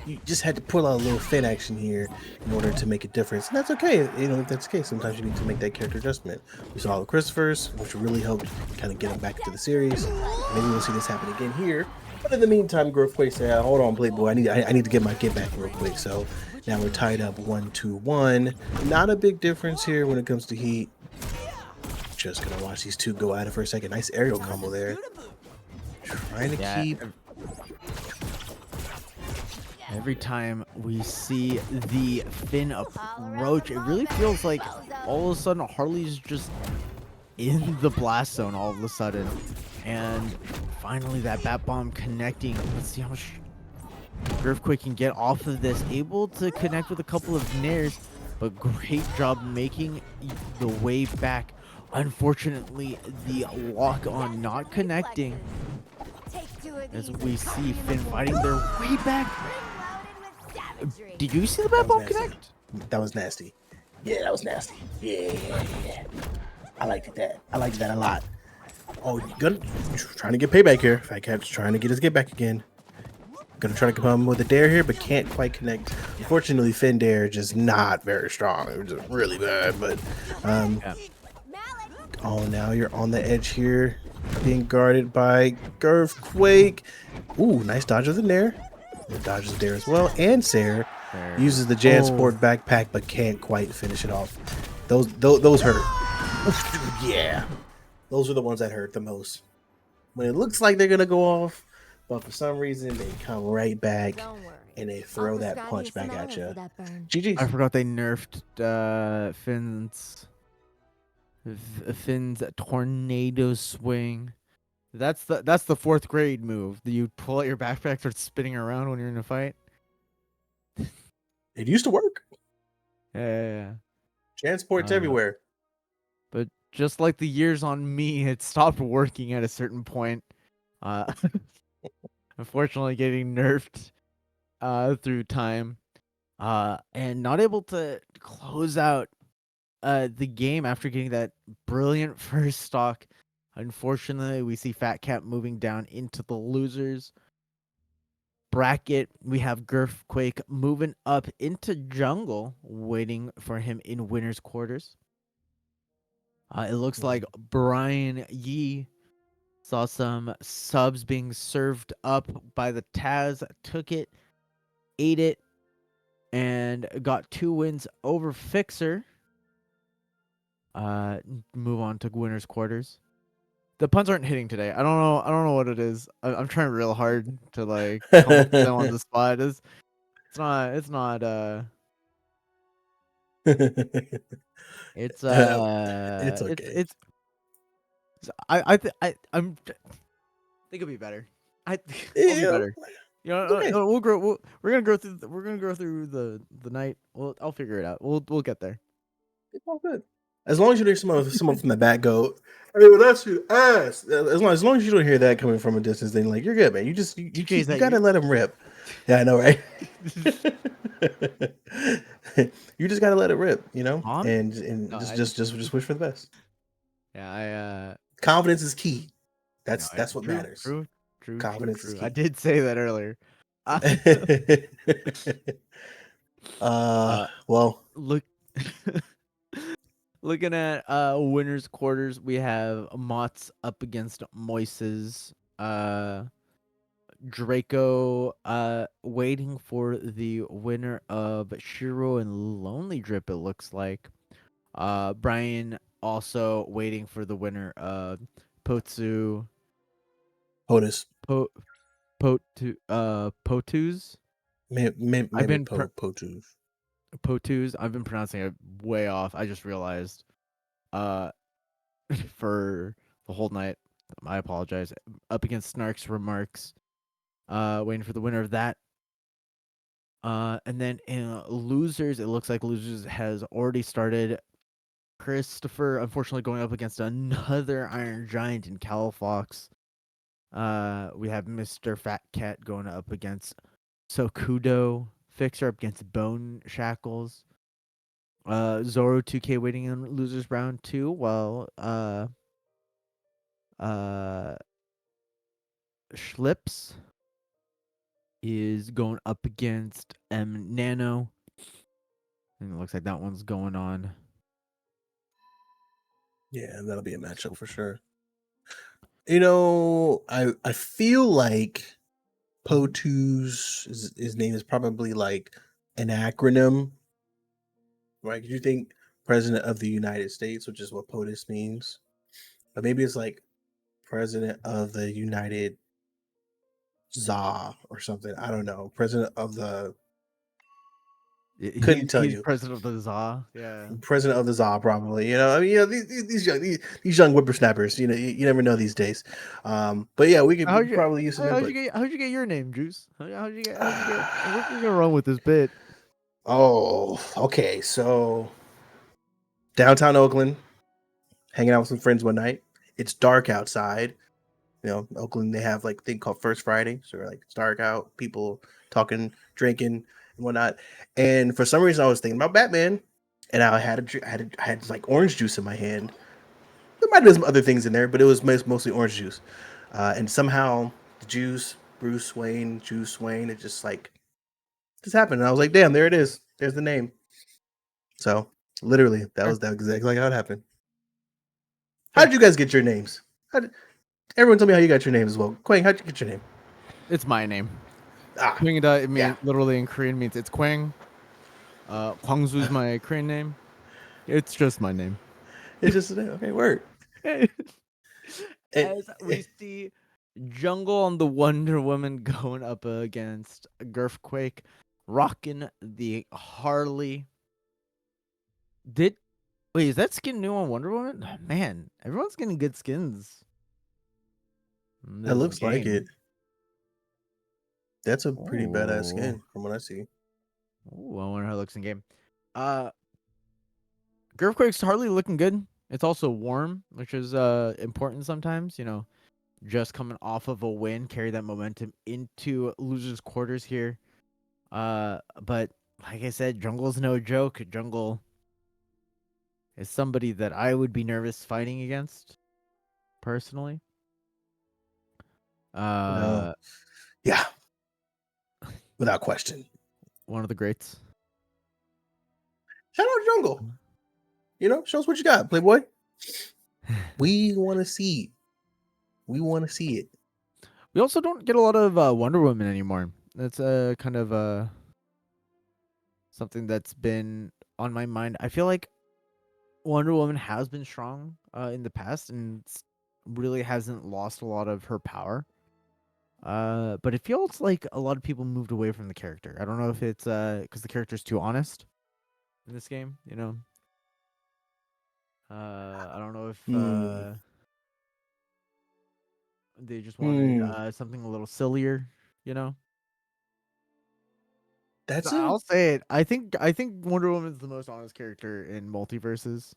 you just had to pull out a little Finn action here in order to make a difference. And that's okay. You know, if that's the case, sometimes you need to make that character adjustment. We saw the Christophers, which really helped kind of get him back into the series. Maybe we'll see this happen again here. But in the meantime, Growthquake said, hold on, Playboy, I need to get my get back real quick. So now we're tied up 1-2-1. Not a big difference here when it comes to heat. Just gonna watch these two go at it for a second. Nice aerial combo there. Trying to keep. Every time we see the Finn approach, it really feels like all of a sudden Harley's just in the blast zone all of a sudden. And finally that bat bomb connecting. Let's see how much Earthquake can get off of this. Able to connect with a couple of nairs, but great job making the way back. Unfortunately, the lock on not connecting. As we see Finn fighting their way back. Did you see the bat bomb connect? That was nasty. Yeah, that was nasty. Yeah. I liked that. I liked that a lot. Oh, good. Trying to get payback here. Fat Cat's trying to get his get back again. Gonna try to come with a dare here, but can't quite connect. Unfortunately, Finn dare just not very strong. It was just really bad, but oh, now you're on the edge here, being guarded by Earthquake. Ooh, nice dodge of the Nair. It dodges there as well, and Sair uses the Jansport backpack, but can't quite finish it off. Those hurt. Yeah, those are the ones that hurt the most. When it looks like they're gonna go off, but for some reason they come right back and they throw that punch back at you. GG. I forgot they nerfed Finn's tornado swing. That's the fourth grade move. You pull out your backpack, start spinning around when you're in a fight. It used to work. Yeah. Jansport's everywhere. But just like the years on me, it stopped working at a certain point. Unfortunately, getting nerfed through time, and not able to close out the game after getting that brilliant first stock. Unfortunately, we see Fat Cat moving down into the losers bracket. We have Earthquake moving up into jungle, waiting for him in winner's quarters. It looks like Brian Yee saw some subs being served up by the Taz, took it, ate it, and got 2 wins over Fixer. Move on to winner's quarters. The puns aren't hitting today. I don't know. I don't know what it is. I'm trying real hard to like come up with them on the spot. It's not. It's not. It's It's okay. it's. I'm. Think it'll be better. I'll be Yeah, better. You know, it's okay. we'll grow. We're gonna go through. We're gonna go through the night. I'll figure it out. We'll get there. It's all good. As long as you hear someone from the back go, "Hey, well, that's your ass." As long as you don't hear that coming from a distance, then like you're good, man. You TJ, is keep you that gotta you? let them rip. Yeah, I know, right? You just gotta let it rip, Mom? and No, just wish for the best. yeah, Confidence is key. no, That's what true, matters. true, true, true, Confidence is true. I key. did say that earlier. Uh, Well, look, looking at winners quarters, we have Mott's up against Moises. Draco waiting for the winner of Shiro and Lonely Drip, it looks like. Brian also waiting for the winner of Potsu POTUS, Po Potus. I've been POTUS. Potus. I've been pronouncing it way off. I just realized. Uh, for the whole night. I apologize. Up against Snark's remarks. Waiting for the winner of that. And then in losers, it looks like losers has already started. Christopher, unfortunately, going up against another Iron Giant in Califox. We have Mr. Fat Cat going up against Sokudo. Fixer up against Bone Shackles. Zoro 2K waiting in losers round 2, while uh Schlips is going up against M Nano. And it looks like that one's going on. Yeah, that'll be a matchup for sure. I feel like POTUS, his name is probably like an acronym, right? 'Cause you think President of the United States, which is what POTUS means, but maybe it's like President of the United ZA or something. I don't know. President of the couldn't tell He's you. president of the ZA. Yeah. President of the ZA, probably. I mean, these young whippersnappers. You never know these days. But yeah, we could probably use some input. How'd you get your name, Juice? How'd you get? We're gonna run with this bit. Oh, okay. So downtown Oakland, hanging out with some friends one night. It's dark outside. Oakland, they have like a thing called First Friday. So like it's dark out, people talking, drinking, and whatnot. And for some reason, I was thinking about Batman, and I had like orange juice in my hand. There might have been some other things in there, but it was mostly orange juice. And somehow the Juice Wayne, it just happened. And I was like, damn, there it is. There's the name. So literally, that exactly how it happened. How did you guys get your names? Everyone tell me how you got your name as well. Quang, how'd you get your name? It's my name. Ah, Kwangda, it means yeah. literally in Korean means it's Kwang. Kwangsu's my Korean name. It's just my name. It's just okay, word. And, As we see Jungle on the Wonder Woman going up against Girthquake, rocking the Harley. Wait, is that skin new on Wonder Woman? Man, everyone's getting good skins. that looks like it. That's a pretty badass Oh, skin from what I see. I wonder how it looks in game. Girthquake's Harley looking good. It's also warm, which is important sometimes. Just coming off of a win, carry that momentum into losers' quarters here. But like I said, Jungle's no joke. Jungle is somebody that I would be nervous fighting against, personally. Well, yeah, without question. One of the greats. Shout out Jungle. Show us what you got, Playboy. We want to see it. We want to see it. We also don't get a lot of Wonder Woman anymore. That's kind of something that's been on my mind. I feel like Wonder Woman has been strong in the past, and really hasn't lost a lot of her power. But it feels like a lot of people moved away from the character. I don't know if it's because the character's too honest in this game. You know. I don't know if Hmm. they just wanted Hmm. something a little sillier. You know. That's a I'll say it. I think Wonder Woman is the most honest character in MultiVersus.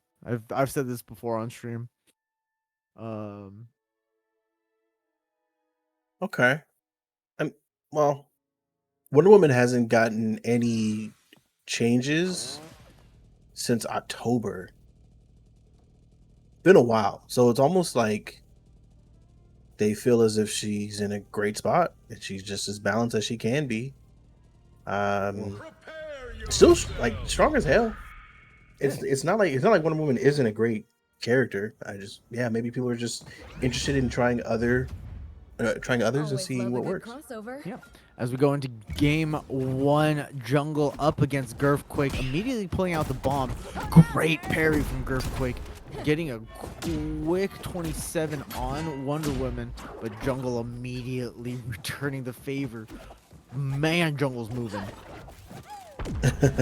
I've said this before on stream. Um, okay. Um, well, Wonder Woman hasn't gotten any changes since October. Been a while, so it's almost like they feel as if she's in a great spot and she's just as balanced as she can be. Um, still like strong as hell. It's not like Wonder Woman isn't a great character. I just maybe people are just interested in trying others and Always seeing love a what good works. crossover. yeah. As we go into game 1, Jungle up against Girthquake, immediately pulling out the bomb. Great parry from Girthquake, getting a quick 27 on Wonder Woman, but Jungle immediately returning the favor. Man, Jungle's moving.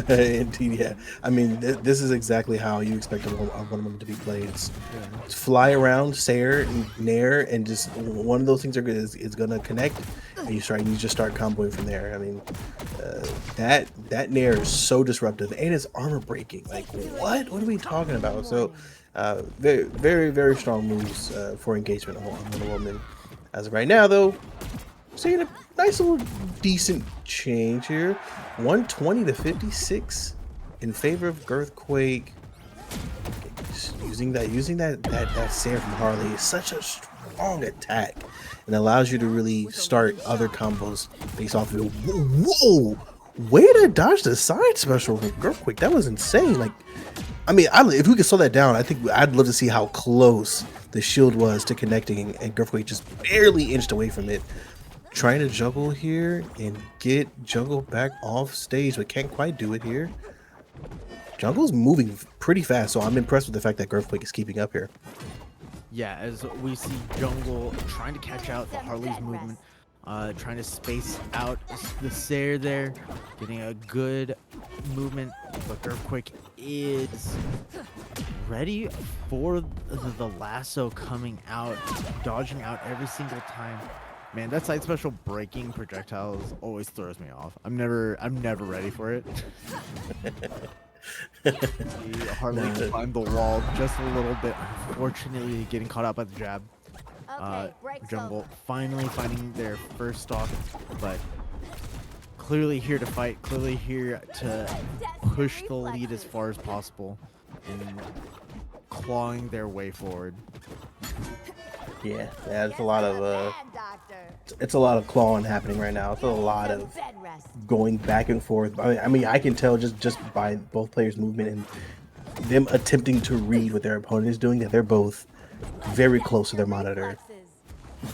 Indeed, yeah. I mean, this is exactly how you expect a Wonder Woman to be played. It's fly around, Sayer, and Nair, and just one of those things is gonna connect, and you just start comboing from there. I mean, that Nair is so disruptive, and it's armor breaking. Like, what? What are we talking about? So, very, very, very strong moves for engagement on Wonder Woman. As of right now, though, seeing a nice little decent change here. 120 to 56 in favor of Girthquake. Using that Sarah from Harley is such a strong attack and allows you to really start other combos based off of it. Whoa! Way to dodge the side special from Girthquake. That was insane. Like, I mean, if we could slow that down, I think I'd love to see how close the shield was to connecting, and Girthquake just barely inched away from it. Trying to juggle here and get Jungle back off stage, but can't quite do it here. Jungle's moving pretty fast, so I'm impressed with the fact that Girthquake is keeping up here. Yeah, as we see Jungle trying to catch out the Harley's movement, trying to space out the Sayer there, getting a good movement, but Girthquake is ready for the lasso coming out, dodging out every single time. Man, that side special breaking projectiles always throws me off. I'm never ready for it. Harley climbed the wall just a little bit, unfortunately getting caught out by the jab. Okay, break's Jungle over. finally finding their first stock, but clearly here to fight, clearly here to push the lead as far as possible and clawing their way forward. Yeah, it's a lot of Bad doctor. it's a lot of clawing happening right now. It's a lot of going back and forth. I mean, I can tell just by both players' movement and them attempting to read what their opponent is doing that they're both very close to their monitor,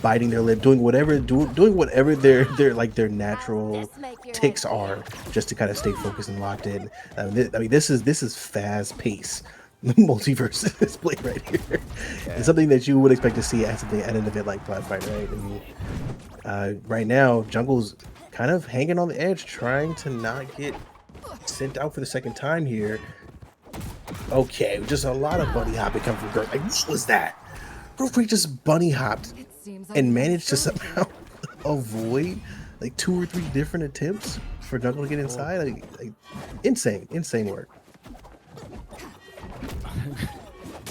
biting their lip, doing whatever their natural ticks are, just to kind of stay focused and locked in. I mean, this is fast pace. MultiVersus play right here. It's something that you would expect to see at an event like Black Fight, right? I mean, right now, Jungle's kind of hanging on the edge, trying to not get sent out for the second time here. Okay, just a lot of bunny hopping coming from Girth. Like, what was that? Girthquake just bunny hopped and managed to somehow avoid like 2 or 3 different attempts for Jungle to get inside. Like insane work.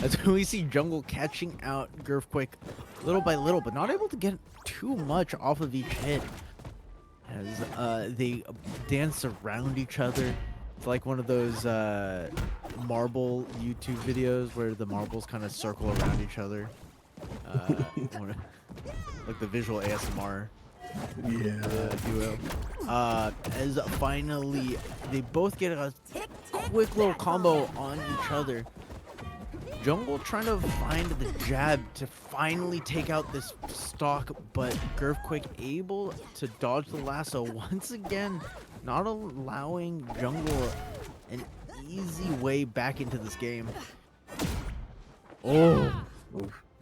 As we see Jungle catching out Girthquake little by little, but not able to get too much off of each hit. As they dance around each other. It's like one of those marble YouTube videos where the marbles kind of circle around each other. Like the visual ASMR duo. As finally they both get a quick little combo on each other. Jungle trying to find the jab to finally take out this stock, but Girthquake able to dodge the lasso once again, not allowing Jungle an easy way back into this game. Oh,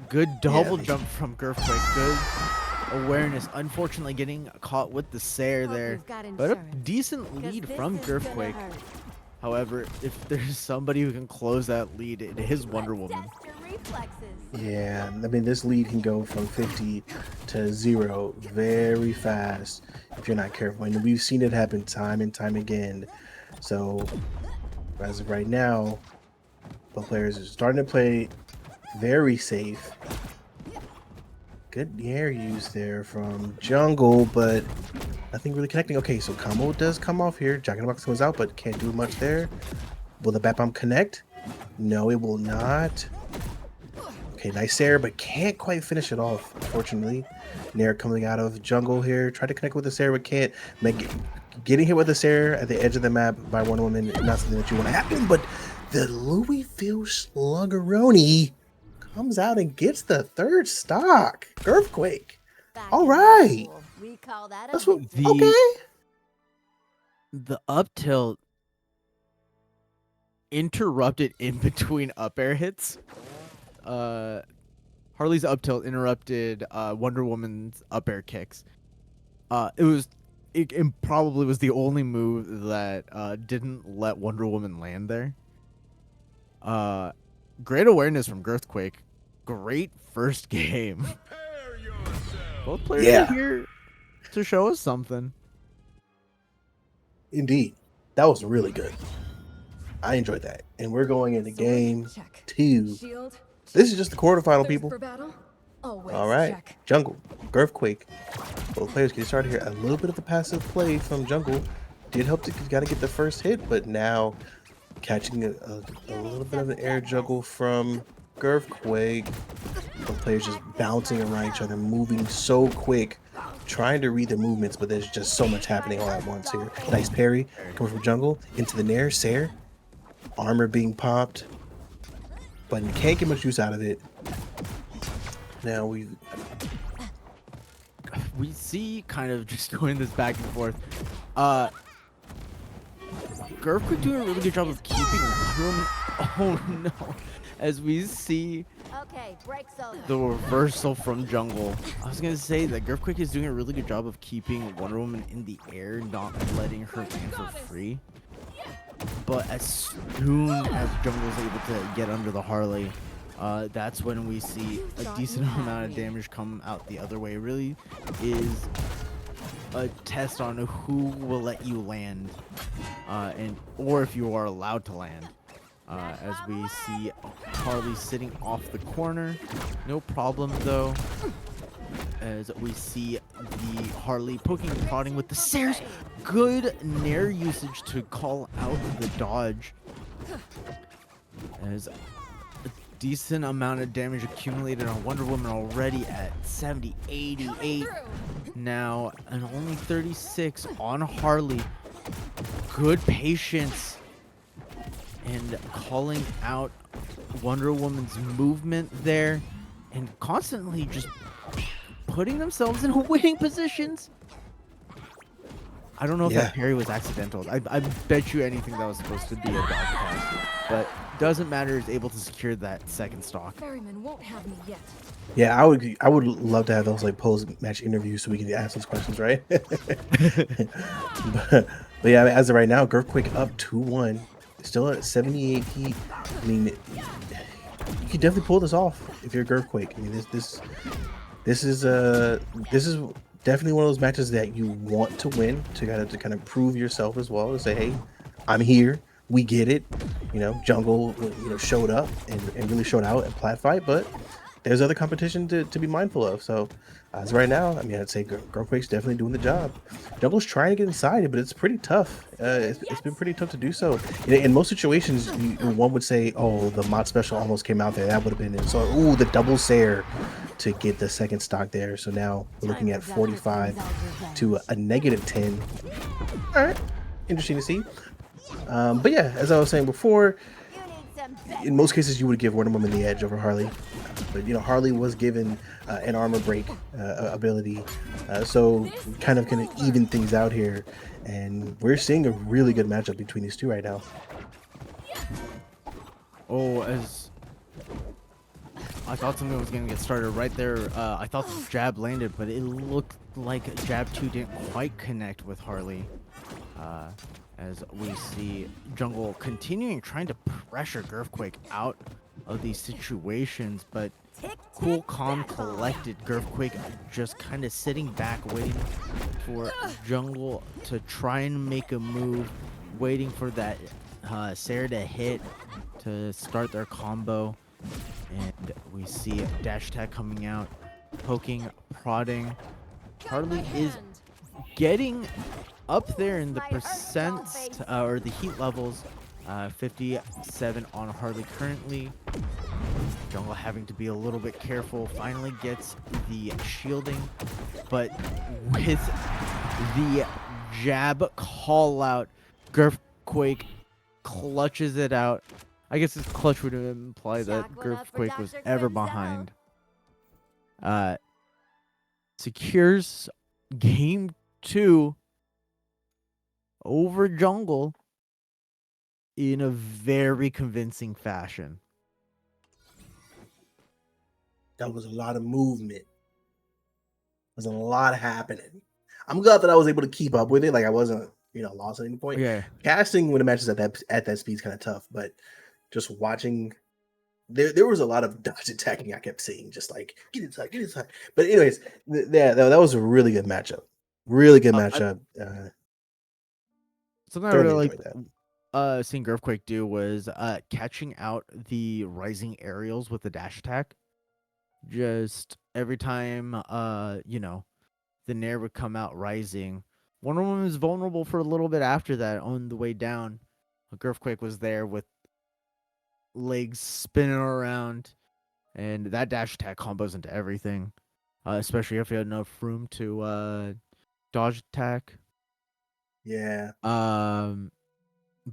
Good double they- jump from Girthquake. Good awareness. Unfortunately, getting caught with the Sair Hope there. you've got But a insurance, decent 'cause lead this from is gonna Girthquake. hurt. However, if there's somebody who can close that lead, it is Wonder Let's Woman. test your reflexes. Yeah, I mean, this lead can go from 50 to 0 very fast if you're not careful. And we've seen it happen time and time again. So, as of right now, both players are starting to play very safe. Good air use there from Jungle, but nothing really connecting. Okay, so combo does come off here. Jack in the Box comes out, but can't do much there. Will the Bat Bomb connect? No, it will not. Okay, nice air, but can't quite finish it off, unfortunately. Nair coming out of Jungle here. Try to connect with the Air, but can't. Getting hit with the Air at the edge of the map by Wonder Woman is not something that you want to happen, but the Louisville Sluggeroni comes out and gets the third stock. Earthquake. Back All in right. school, we call that a That's what. victory. Okay. The up tilt interrupted in between up air hits. Harley's up tilt interrupted Wonder Woman's up air kicks. It probably was the only move that didn't let Wonder Woman land there. Great awareness from Girthquake. Great first game. Both players Yeah. are here to show us something. Indeed. That was really good. I enjoyed that. And we're going into game 2. Shield. This is just the quarterfinal, Thirst people. for battle. Always All right. check. Jungle. Girthquake. Both players get started here. A little bit of a passive play from Jungle. Did help to kind of get the first hit, but now catching a little bit of an air juggle from Girthquake. Both players just bouncing around each other, moving so quick, trying to read the movements, but there's just so much happening all at once here. Nice parry coming from Jungle into the Nair. Sair. Armor being popped, but you can't get much use out of it. Now we see kind of just going this back and forth. Girthquake doing a really good job of keeping Wonder Woman. Oh no. As we see Okay, break's over. the reversal from Jungle. I was gonna say that Girthquake is doing a really good job of keeping Wonder Woman in the air, not letting her land for free. But as soon as Jungle is able to get under the Harley, that's when we see a decent amount of damage come out the other way. It really is a test on who will let you land, or if you are allowed to land. As we see Harley sitting off the corner, no problem though. As we see the Harley poking and prodding with the Sairs. Good Nair usage to call out the dodge. As a decent amount of damage accumulated on Wonder Woman already at 70, 88 now, and only 36 on Harley. Good patience and calling out Wonder Woman's movement there, and constantly just putting themselves in winning positions. I don't know if that parry was accidental. I bet you anything that was supposed to be a dodge attack, but doesn't matter. Is able to secure that second stock. Ferryman won't have me yet. Yeah, I would love to have those like post-match interviews so we can ask those questions, right? but yeah, as of right now, Girthquake up 2-1, still at 78 heat. I mean, you can definitely pull this off if you're Girthquake. I mean, this is definitely one of those matches that you want to win to kind of prove yourself as well, to say, hey, I'm here. We get it. You know, Jungle, showed up and really showed out at Plat Fight, but there's other competition to be mindful of. So as of right now, I mean, I'd say Girthquake's definitely doing the job. Jungle's trying to get inside it, but it's pretty tough. It's been pretty tough to do so. In most situations, one would say, oh, the mod special almost came out there. That would have been it. So, ooh, the double Sair to get the second stock there. So now we're looking at 45 to a -10. All right, interesting to see. But yeah, as I was saying before, in most cases you would give Wonder Woman the edge over Harley, but Harley was given an armor break ability, so kind of even things out here, and we're seeing a really good matchup between these two right now. Oh, as I thought something was gonna get started right there. I thought the jab landed, but it looked like jab 2 didn't quite connect with Harley. As we see Jungle continuing trying to pressure Girthquake out of these situations, but cool, calm, collected Girthquake just kind of sitting back, waiting for Jungle to try and make a move, waiting for that Sarah to hit to start their combo. And we see dash attack coming out, poking, prodding. Harley is getting up there in the percents or the heat levels. 57 on Harley currently. Jungle having to be a little bit careful. Finally gets the shielding, but with the jab call out, Girthquake clutches it out. I guess this clutch would imply that Girthquake was ever behind. Secures game 2 over Jungle in a very convincing fashion. That was a lot of movement. There's a lot happening. I'm glad that I was able to keep up with it. Like I wasn't, lost at any point. Yeah. Casting when the matches at that speed is kind of tough, but just watching, there was a lot of dodge attacking I kept seeing, just like get inside. But anyways, that was a really good matchup. Really good matchup. Something I really liked seeing Girthquake do was catching out the rising aerials with the dash attack. Just every time the Nair would come out rising, one of them was vulnerable for a little bit after that on the way down. Girthquake was there with legs spinning around, and that dash attack combos into everything, especially if you had enough room to dodge attack. Yeah.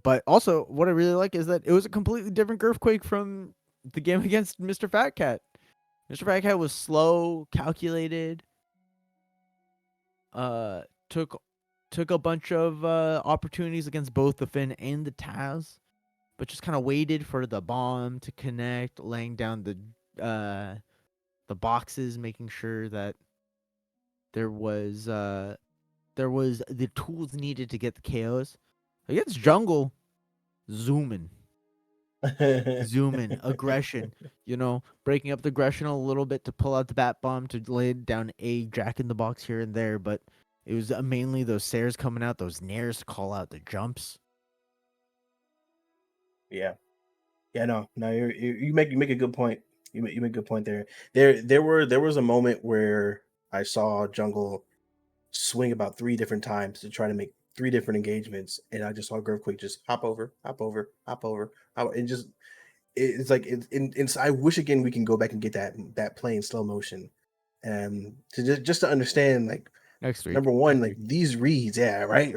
But also, what I really like is that it was a completely different Girthquake from the game against Mr. Fat Cat. Mr. Fat Cat was slow, calculated. Took a bunch of opportunities against both the Finn and the Taz, but just kind of waited for the bomb to connect, laying down the boxes, making sure that there was the tools needed to get the KOs. Against Jungle, zooming, aggression, breaking up the aggression a little bit to pull out the bat bomb to lay down a jack in the box here and there, but it was mainly those Sairs coming out, those Nairs to call out the jumps. Yeah, no, you make a good point. You make a good point there. There was a moment where I saw Jungle swing about 3 different times to try to make 3 different engagements, and I just saw Girthquake just hop over, and just it's like it's I wish again we can go back and get that play in slow motion, to just to understand, like, next week, number one, like these reads, right.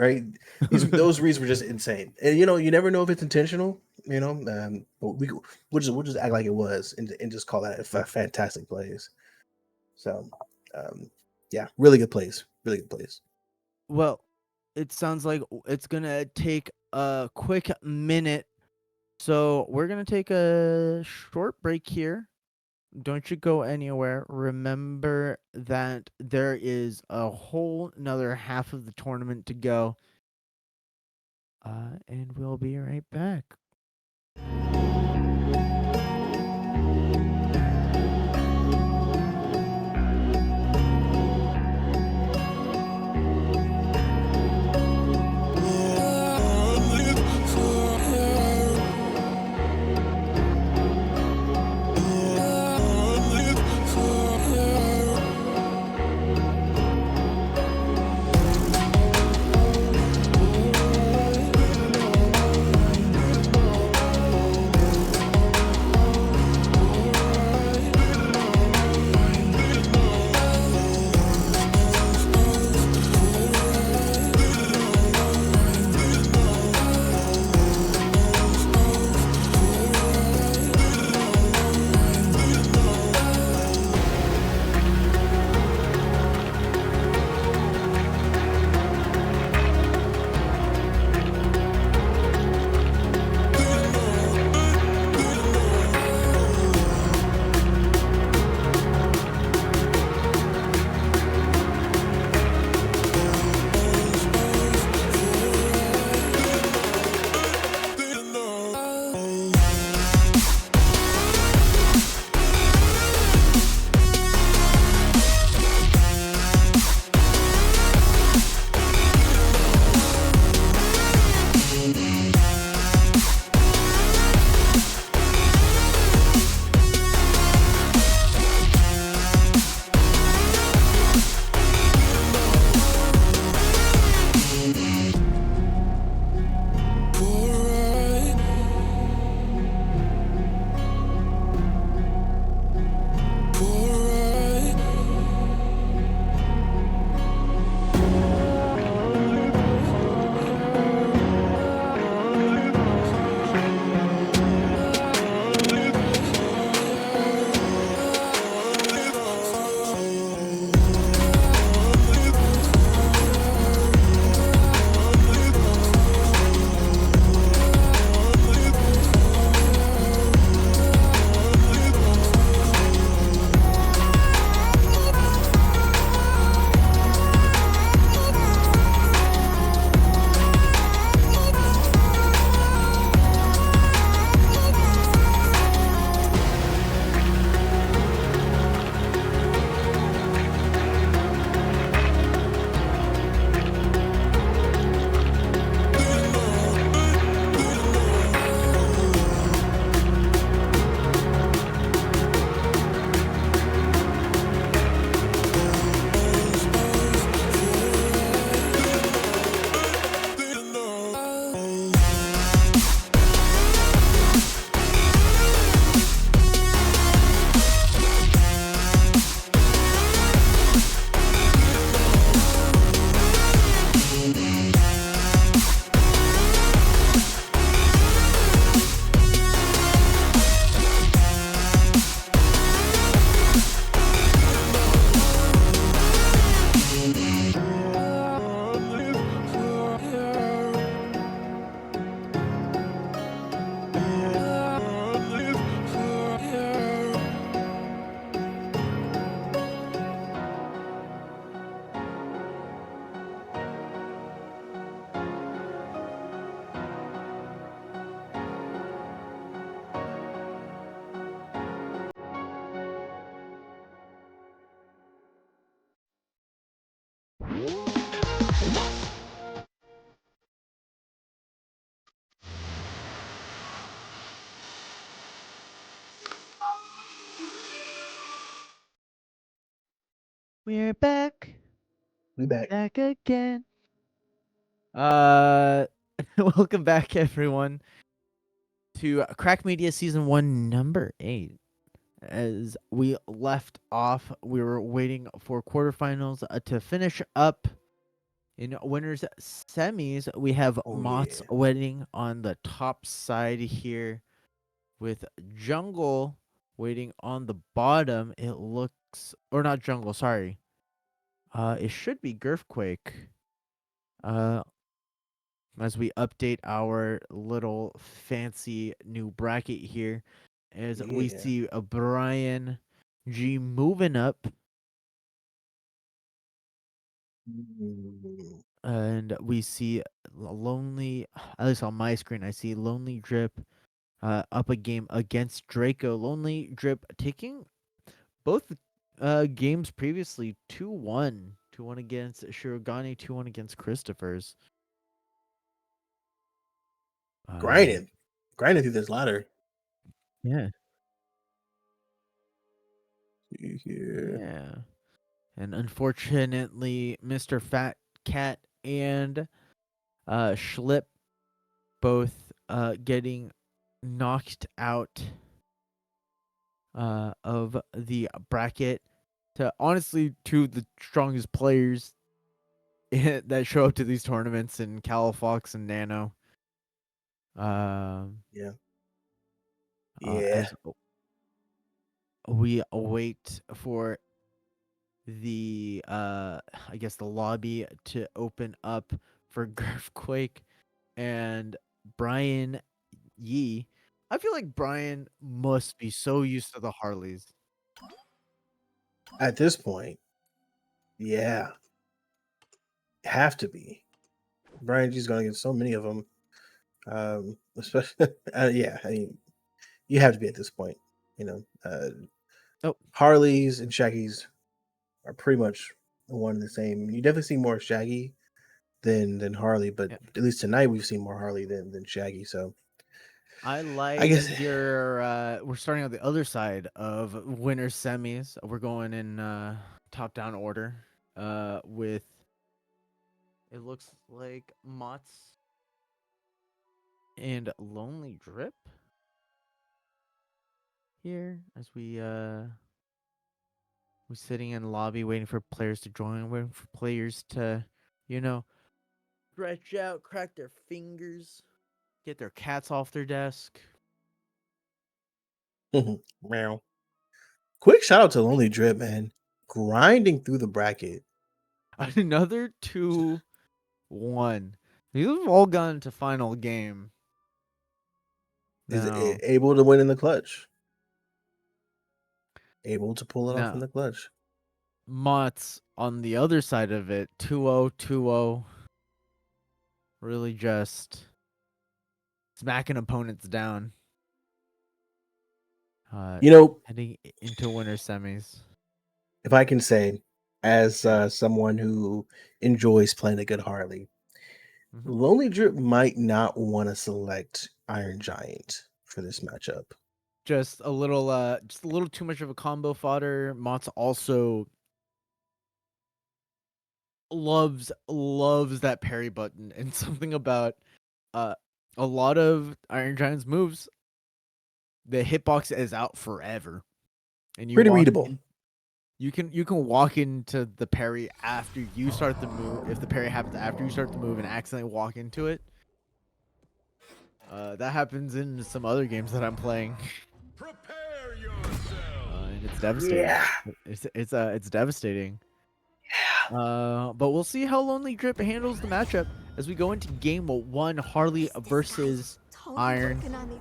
Those reads were just insane, and you never know if it's intentional, but we'll just act like it was and just call that fantastic plays. So, yeah, really good plays. Well, it sounds like it's gonna take a quick minute, so we're gonna take a short break here. Don't you go anywhere. Remember that there is a whole another half of the tournament to go, and we'll be right back. We're back, We back. back again. Uh, welcome back, everyone, to Crack Media Season 1, Number 8. As we left off, we were waiting for quarterfinals to finish up. In winners semis, we have Oh, Mott's yeah. Wedding on the top side here, with Jungle waiting on the bottom. It looks, or not Jungle, sorry. It should be Girthquake. As we update our little fancy new bracket here, as we Yeah. see a Brian G moving up, Mm. and we see Lonely, at least on my screen, I see Lonely Drip up a game against Draco. Lonely Drip taking both games previously 2-1. 2-1 against Shirogane, 2-1 against Christopher's. Grinding through this ladder. Yeah. See here. Yeah. And unfortunately, Mr. Fat Cat and Schlip both getting knocked out of the bracket to honestly two of the strongest players that show up to these tournaments in Califox and Nano. Yeah. As we await for the I guess the lobby to open up for Girthquake and Brian Yee. I feel like Brian must be so used to the Harleys. At this point, yeah, have to be. Brian G's gonna get so many of them. Especially, yeah. I mean, you have to be at this point. You know, Oh, Harleys and Shaggies are pretty much one and the same. You definitely see more Shaggy than Harley, but yeah. at least tonight we've seen more Harley than Shaggy. So I I like guess your we're starting on the other side of winner semis. We're going in top down order with it looks like Mott's and Lonely Drip here as we're sitting in the lobby waiting for players to join, waiting for players to, you know, stretch out, crack their fingers, get their cats off their desk. meow. Quick shout out to Lonely Drip, man, grinding through the bracket. Another 2-1. These have all gone to final game. Is Now, able to win in the clutch, able to pull it off in now the clutch. Mott's on the other side of it, 2-0, 2-0. Really just smacking opponents down. You know, Heading into winter semis. if I can say, as someone who enjoys playing a good Harley, Mhm. Lonely Drip might not want to select Iron Giant for this matchup. Just a little too much of a combo fodder. Mott's also loves that parry button, and something about a lot of Iron Giant's moves, the hitbox is out forever, and Pretty readable. You can walk into the parry after you start the move. If the parry happens after you start the move and accidentally walk into it, that happens in some other games that I'm playing. Prepare yourself. And it's devastating. Yeah. It's devastating. But we'll see how Lonely Drip handles the matchup as we go into game 1, Harley versus Iron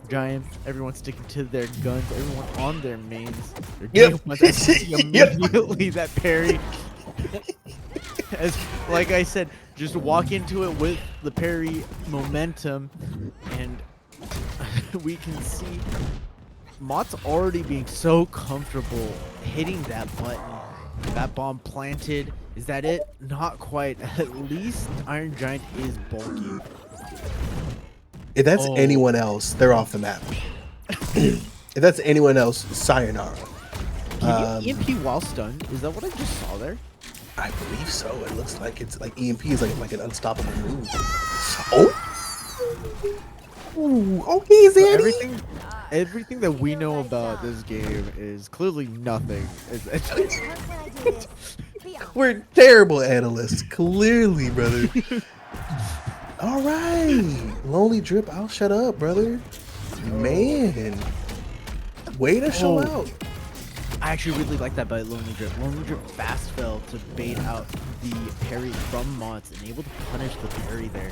Giant. Everyone sticking to their guns, everyone on their mains. Their game plans. I see immediately that parry. As like I said, just walk into it with the parry momentum, and we can see Mott's already being so comfortable hitting that button. That bomb planted. Is that it? Not quite. At least Iron Giant is bulky. If that's anyone else, they're off the map. If that's anyone else, sayonara. Can you EMP while stunned? Is that what I just saw there? I believe so. It looks like it's like EMP is like an unstoppable move. Oh, ooh, okay, So Zanny. everything that we know about this game is clearly nothing. How can I do this? Be on. We're terrible analysts, clearly, brother. All right, Lonely Drip, I'll shut up, brother. Man, way to show Oh. out. I actually really like that by Lonely Drip. Lonely Drip fast fell to bait out the parry from Mott's and able to punish the parry there.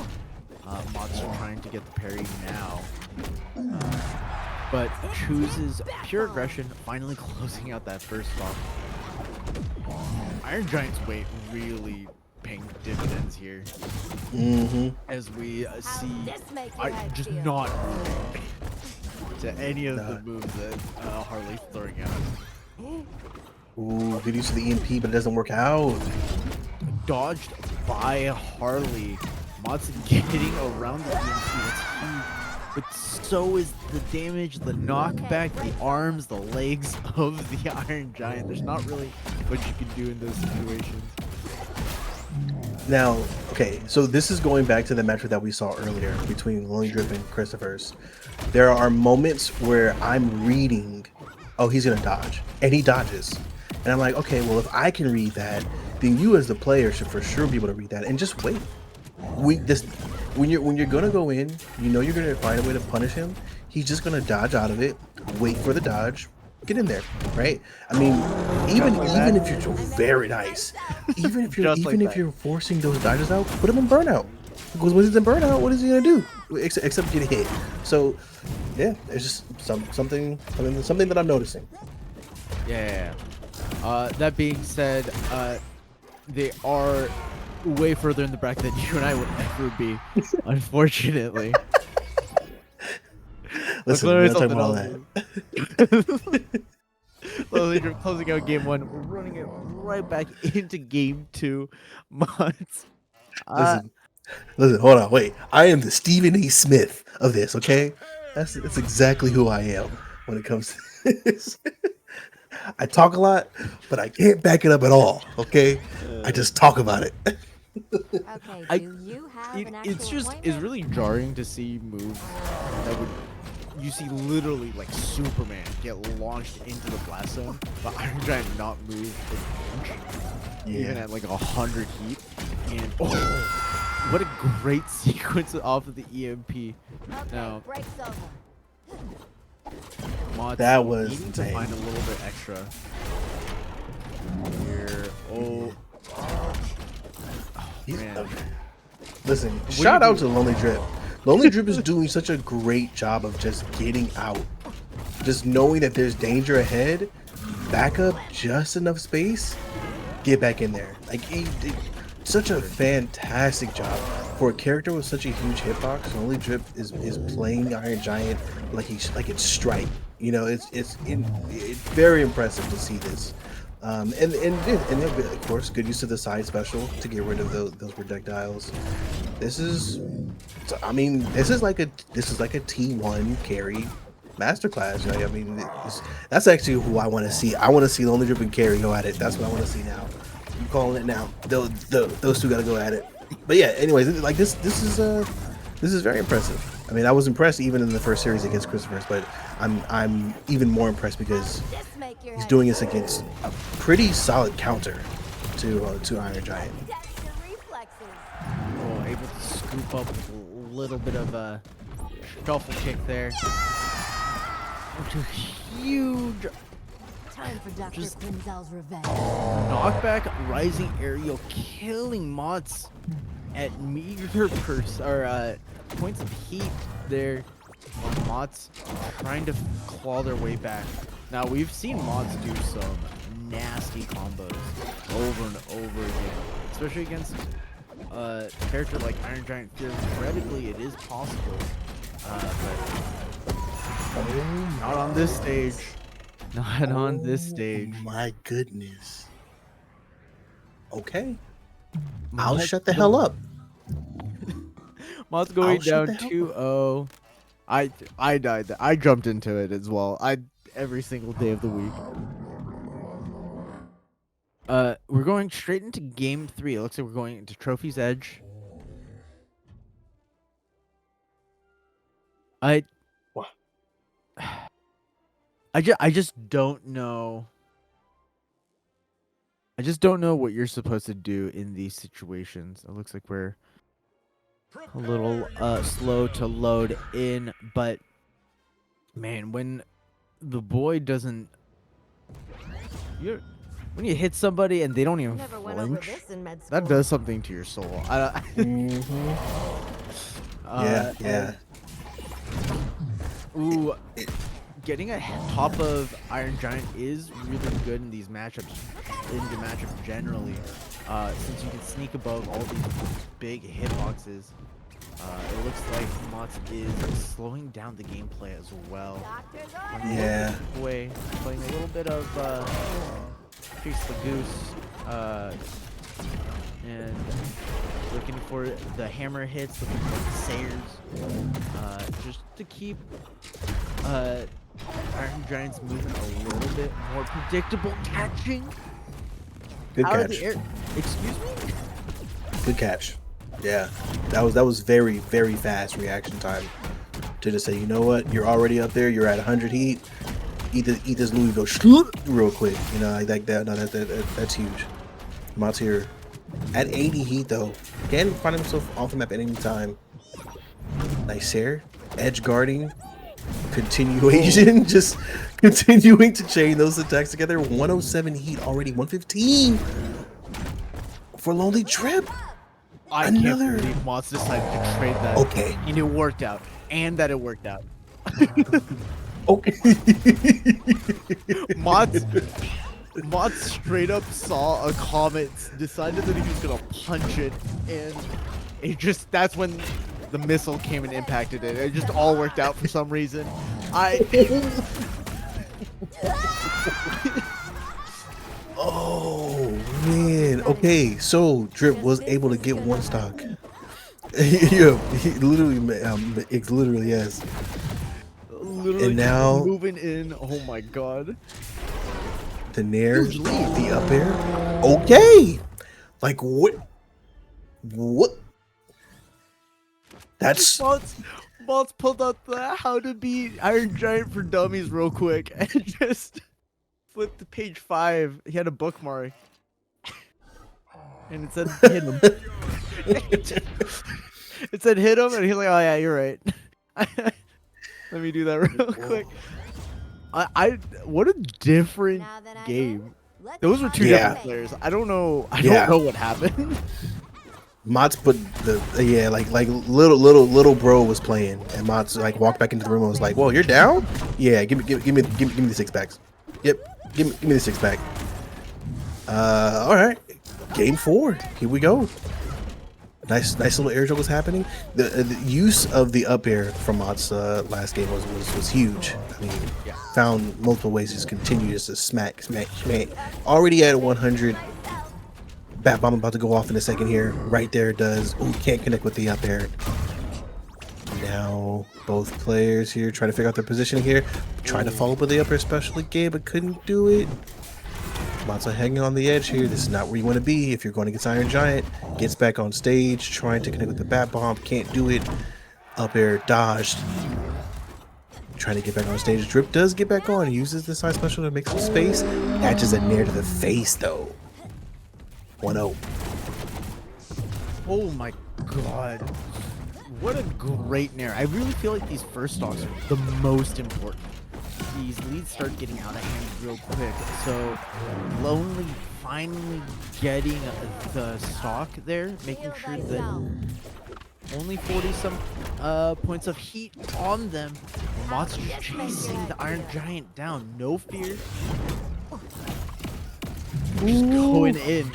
Mott's trying to get the parry now. But chooses pure aggression, finally closing out that first stock. Iron Giant's weight really paying dividends here. Mm-hmm. As we see this make your head just feel? not moving to any of the Nah. moves that Harley's throwing out. Ooh, good use of the EMP, but it doesn't work out. Dodged by Harley. Mott's getting around the EMP. That's huge. But so is the damage, the knockback, the arms, the legs of the Iron Giant. There's not really much you can do in those situations. Now, okay, so this is going back to the matchup that we saw earlier between Lonely Drip and Christopher's. There are moments where I'm reading, oh, he's gonna dodge, and he dodges. And I'm like, okay, well, if I can read that, then you as the player should for sure be able to read that and just wait. When you're gonna go in, you know you're gonna find a way to punish him. He's just gonna dodge out of it, wait for the dodge, get in there, right? I mean, even if you're very nice, even if you're forcing those dodges out, put him in burnout. Because when he's in burnout, what is he gonna do except get hit? So yeah, it's just something that I'm noticing. Yeah. That being said, they are way further in the bracket than you and I would ever be, unfortunately. Listen, But we're there's not talking something about all else. that. Slowly closing out game one, we're running it right back into game two. Months. Listen, hold on, wait. I am the Stephen A. Smith of this, okay? That's exactly who I am when it comes to this. I talk a lot, but I can't back it up at all, okay? I just talk about it. Okay, do you have an actual It's appointment? really jarring to see moves that would you see literally like Superman get launched into the blast zone, but Iron Giant not move an inch, even at like 100 heat. And oh, what a great sequence off of the EMP. Okay, Now, break's over. Mott's That was needing to insane. find a little bit extra. Here, oh, man. Listen, do shout you out do? to Lonely Drip. Lonely Drip is doing such a great job of just getting out. Just knowing that there's danger ahead, back up just enough space, get back in there. Like, he did such a fantastic job. For a character with such a huge hitbox, Lonely Drip is playing Iron Giant like it's Strike. You know, it's very impressive to see this. And of course, good use of the side special to get rid of those projectiles. This is, I mean, this is like a T1 carry masterclass. Right? I mean, that's actually who I want to see. I want to see Lonely Drip and Carry go at it. That's what I want to see now. I'm calling it now. Those two got to go at it. But yeah, anyways, like this is very impressive. I mean, I was impressed even in the first series against Christopher's, but I'm even more impressed because This make your he's head doing this against a pretty solid counter to Iron Giant. Test your reflexes. Oh, able to scoop up a little bit of a shuffle kick there. Which is huge Time for Dr. Just- Quinzel's revenge. knockback, rising aerial, killing Mott's at meter points of heat there. While Mott's trying to claw their way back. Now we've seen Mott's do some nasty combos over and over again, especially against a character like Iron Giant. Theoretically, it is possible, but not on this stage. Not on this stage. My goodness. Okay, I'll Mott's shut the hell up. Mott's going I'll shut down the hell 2-0. I died. I jumped into it as well. Every single day of the week. We're going straight into game 3. It looks like we're going into Trophy's Edge. I What? I just don't know. I just don't know what you're supposed to do in these situations. It looks like we're a little slow to load in, but man, when the boy doesn't, when you hit somebody and they don't even Never went over flinch, this in med school. that does something to your soul. Mhm. Yeah, yeah. Ooh, getting a top of Iron Giant is really good in these matchups, in the matchup generally, since you can sneak above all these big hitboxes. It looks like Mott is slowing down the gameplay as well. Yeah. Way playing a little bit of Chase the Goose, and looking for the hammer hits, looking for the sayers, just to keep Iron Giant's movement a little bit more predictable. Catching Good out of catch. the air. Excuse me? Good catch. Yeah. That was very, very fast reaction time to just say, you know what, you're already up there, you're at 100 heat. Eat this Louisville real quick. You know, like that. No, that's huge. Mott's here at 80 heat though. Can find himself off the map at any time. Nice air. Edge guarding. Continuation. Just continuing to chain those attacks together. 107 heat already. 115 for Lonely Trip. I Another- can't believe Mott's decided to trade that. Okay. And it worked out. And that it worked out. Okay. Mott straight up saw a comet, decided that he was gonna punch it, and that's when the missile came and impacted it. It just all worked out for some reason. Oh man. Okay, so Drip was able to get one stock. Yeah, he literally, it's literally yes. Literally And now- moving in. Oh my god. The nair, the up air. Okay, like what? What? That's Mott's pulled out the How to Beat Iron Giant for Dummies real quick and just flipped to page 5. He had a bookmark. And it said hit him. It said hit him, and he's like, "Oh yeah, you're right." Let me do that real quick. What a different Now that I know, game. let's Those were two Yeah. different players. I don't know. I Yeah. don't know what happened. Mott's put the yeah, like little bro was playing, and Mott's like walked back into the room and was like, "Whoa, you're down? Yeah, give me the 6-packs. Yep, give me the 6-pack." All right, game 4. Here we go. Nice little air juggles happening. The use of the up air from Mott's last game was huge. I mean, found multiple ways to just continue just to smack. Already at 100. Bat bomb about to go off in a second here. Right there it does. Ooh, can't connect with the up air. Now both players here trying to figure out their position here. Trying to follow up with the up air special again, but couldn't do it. Matza hanging on the edge here. This is not where you want to be if you're going against Iron Giant. Gets back on stage, trying to connect with the bat bomb. Can't do it. Up air dodged. Trying to get back on stage. Drip does get back on. Uses the side special to make some space. Catches a nair to the face though. 1-0. Oh my god. What a great nair. I really feel like these first stocks are the most important. These leads start getting out of hand real quick. So Lonely finally getting the stock there, making sure that only 40 some points of heat on them. Mott's just chasing the Iron Giant down. No fear. Just going in.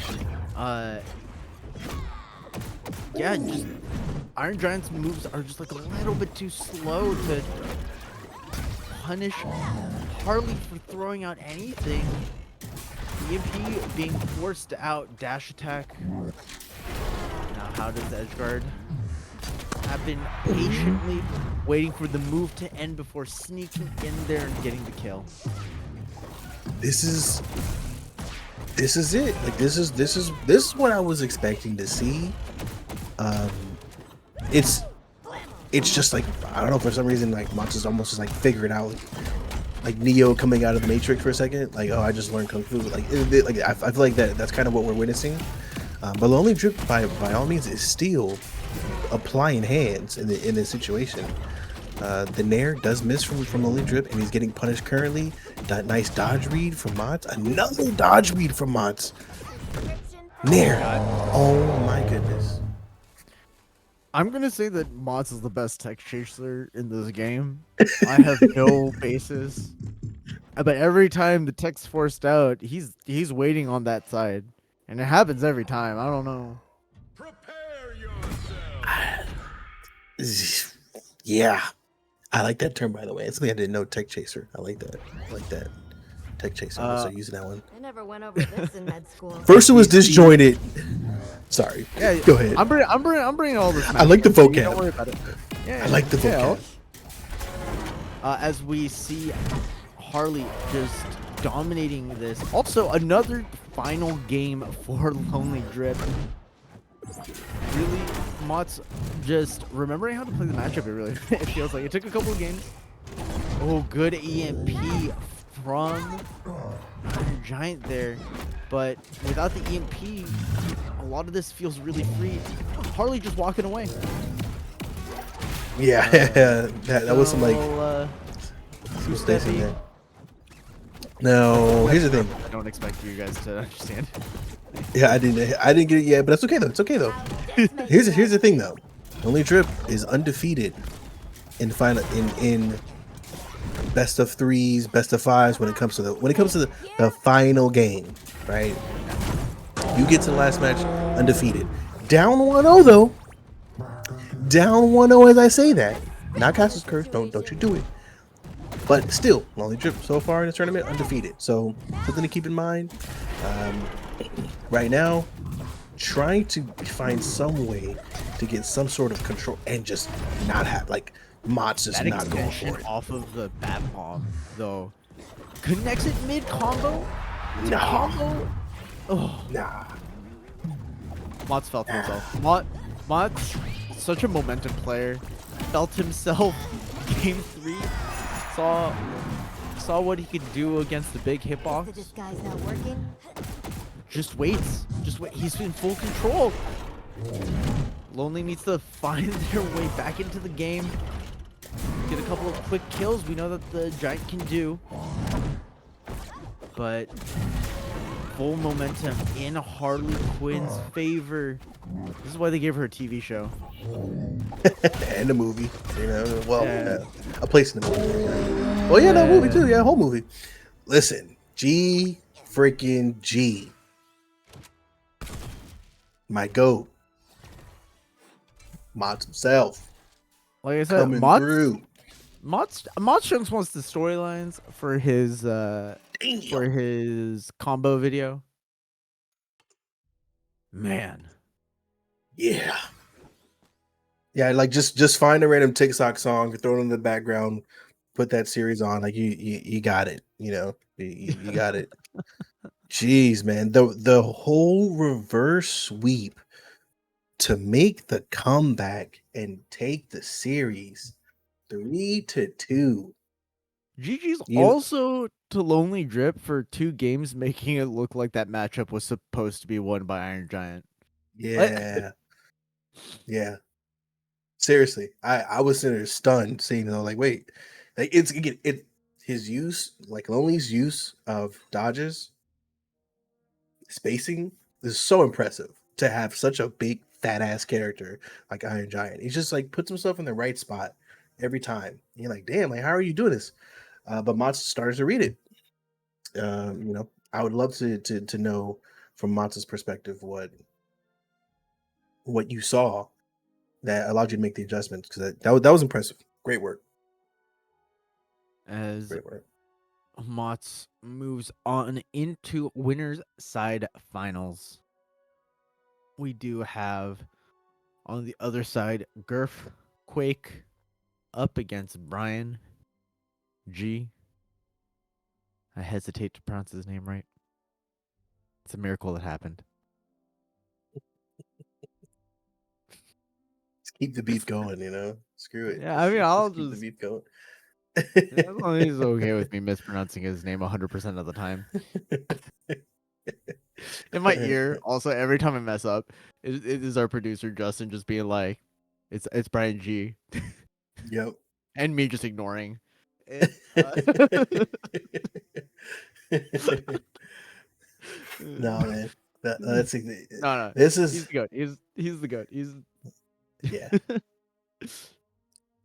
Yeah, just Iron Giant's moves are just like a little bit too slow to punish Harley for throwing out anything. EMP being forced out, dash attack. Now how does Edgeguard have been patiently waiting for the move to end before sneaking in there and getting the kill. This is this is it. Like this is what I was expecting to see. Um, it's just like I don't know, for some reason like Mats is almost just like figured out like Neo coming out of the Matrix for a second. Like, oh, I just learned kung fu. Like I feel like that's kind of what we're witnessing. But Lonely Drip by all means is still applying hands in this situation. The Nair does miss from Lonely Drip, and he's getting punished currently. That nice dodge read from Mods. Another dodge read from Mods. Nair. Oh my goodness. I'm gonna say that Mods is the best tech chaser in this game. I have no basis, but every time the tech's forced out, he's waiting on that side, and it happens every time. I don't know. Yeah. I like that term, by the way. It's something I didn't know. Tech chaser. I like that. I like that. Tech chaser. I'll start using that one. I never went over this in med school. First, it was disjointed. Sorry. Yeah, Go ahead. I'm bringing all this. I like the vocab. vocab. Don't worry about it. Yeah, I like the vocab. As we see Harley just dominating this. Also, another final game for Lonely Drip. Really, Mott's just remembering how to play the matchup. It really it feels like it took a couple of games. Oh, good EMP from Giant there, but without the EMP, a lot of this feels really free. Harley just walking away. Yeah, that was some like some space in there. No, here's the thing. I don't expect you guys to understand. Yeah, I didn't get it yet, but that's okay though. It's okay though. Here's the thing though. Lonely Drip is undefeated in best of threes, best of fives when it comes to the final game, right? You get to the last match undefeated. Down 1-0 though. Down 1-0 as I say that. Not Castle's Curse, don't you do it. But still, Lonely Drip so far in this tournament undefeated. So something to keep in mind. Right now, trying to find some way to get some sort of control and just not have like Mott's just That not going extension for it. off of the bat bomb though connects it mid combo. No. Combo. Oh, Nah. Mott's felt himself. Mott's such a momentum player. Felt himself. Game 3. Saw what he could do against the big The hitbox. disguise not working. Just waits. Just wait. He's in full control. Lonely needs to find their way back into the game. Get a couple of quick kills. We know that the Giant can do. But full momentum in Harley Quinn's favor. This is why they gave her a TV show. And a movie, you know. Well, Yeah. a place in the movie. Well, yeah, no movie too. Yeah, whole movie. Listen, G freaking G. My goat. Mods himself. Like I said, Coming through. Mott's Chunks wants the storylines for his combo video. Man. Yeah. Yeah, like just find a random TikTok song, throw it in the background, put that series on. Like you got it. You know, you got it. Jeez, man, the whole reverse sweep to make the comeback and take the series 3-2. GG's You- also to Lonely Drip for 2 games, making it look like that matchup was supposed to be won by Iron Giant. Yeah, yeah. Seriously, I was sitting there stunned, seeing like, wait, like his use, like Lonely's use of dodges, spacing is so impressive to have such a big fat ass character like Iron Giant. He just like puts himself in the right spot every time. And you're like, damn, like how are you doing this? But Mats starts to read it. You know, I would love to know from Mats' perspective what you saw that allowed you to make the adjustments, because that was impressive. Great work. As Great work. Mott's moves on into winners side finals. We do have on the other side Gurf Quake up against Brian G. I hesitate to pronounce his name right. It's a miracle that happened. Just keep the beef going, Screw it. Yeah, I mean, I'll keep the just beef going. as long as he's okay with me mispronouncing his name 100% of the time. In my ear, also every time I mess up, it is our producer Justin just being like, "It's Brian G," Yep. and me just ignoring. And, No, man. That's no, this he's is the goat. He's the goat. He's yeah.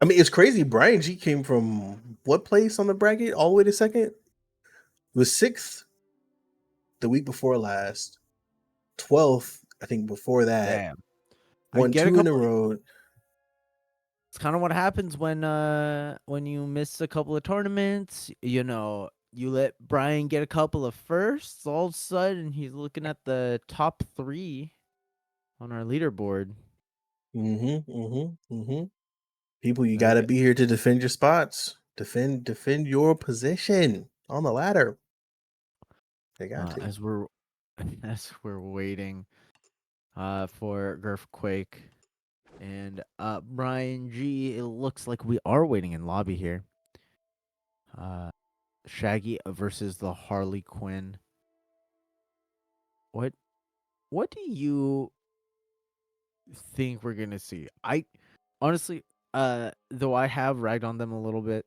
I mean, it's crazy. Brian G came from what place on the bracket all the way to second? Was sixth the week before last, 12th, I think before that. damn. I Won get a 2 in a couple. row. It's kind of what happens when you miss a couple of tournaments. You let Brian get a couple of firsts. All of a sudden, he's looking at the top 3 on our leaderboard. People, you There got we to go. be here to defend your spots. Defend your position on the ladder. They got to. As we're waiting for Girthquake and Brian G. It looks like we are waiting in lobby here. Shaggy versus the Harley Quinn. What do you think we're gonna see? I honestly, though I have ragged on them a little bit,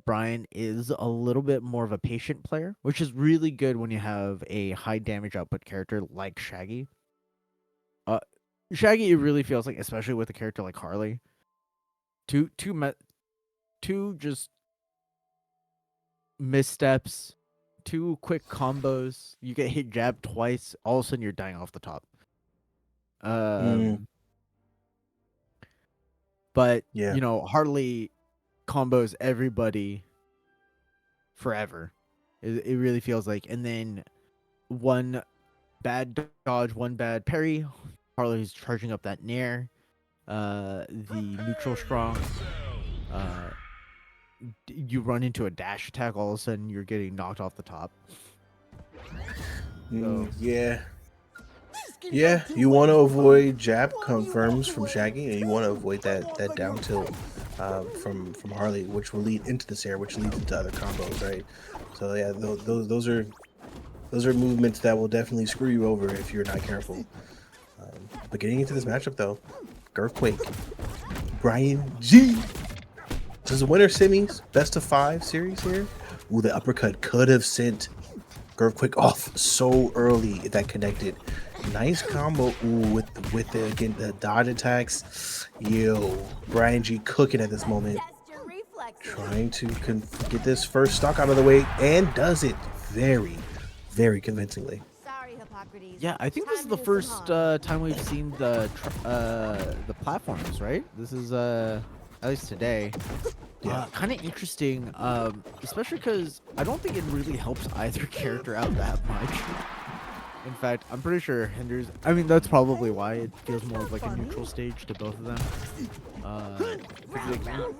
Brian is a little bit more of a patient player, which is really good when you have a high damage output character like Shaggy. Shaggy, it really feels like, especially with a character like Harley, two just missteps, 2 quick combos, you get hit jab twice, all of a sudden you're dying off the top. But Yeah. Harley combos everybody forever. It really feels like, and then one bad dodge, one bad parry, Harley's charging up that nair, the neutral strong. You run into a dash attack, all of a sudden you're getting knocked off the top. Yeah. Yeah, you want to avoid jab confirms from Shaggy, and you want to avoid that down tilt from Harley, which will lead into this air, which leads into other combos, right? So yeah, those are movements that will definitely screw you over if you're not careful. But getting into this matchup though, Girthquake, Brian G. This is a winner semis, best of 5 series here. Ooh, the uppercut could have sent Girthquake off so early if that connected. Nice combo. Ooh, with the dodge attacks. Yo, Brian G cooking at this moment. Trying to get this first stock out of the way, and does it very, very convincingly. Sorry, Hippocrates. Yeah, I think this is the first time we've seen the platforms, right? This is at least today. Yeah. Kind of interesting, especially because I don't think it really helps either character out that much. In fact, I'm pretty sure hinders. I mean, that's probably why it feels more of like a neutral stage to both of them.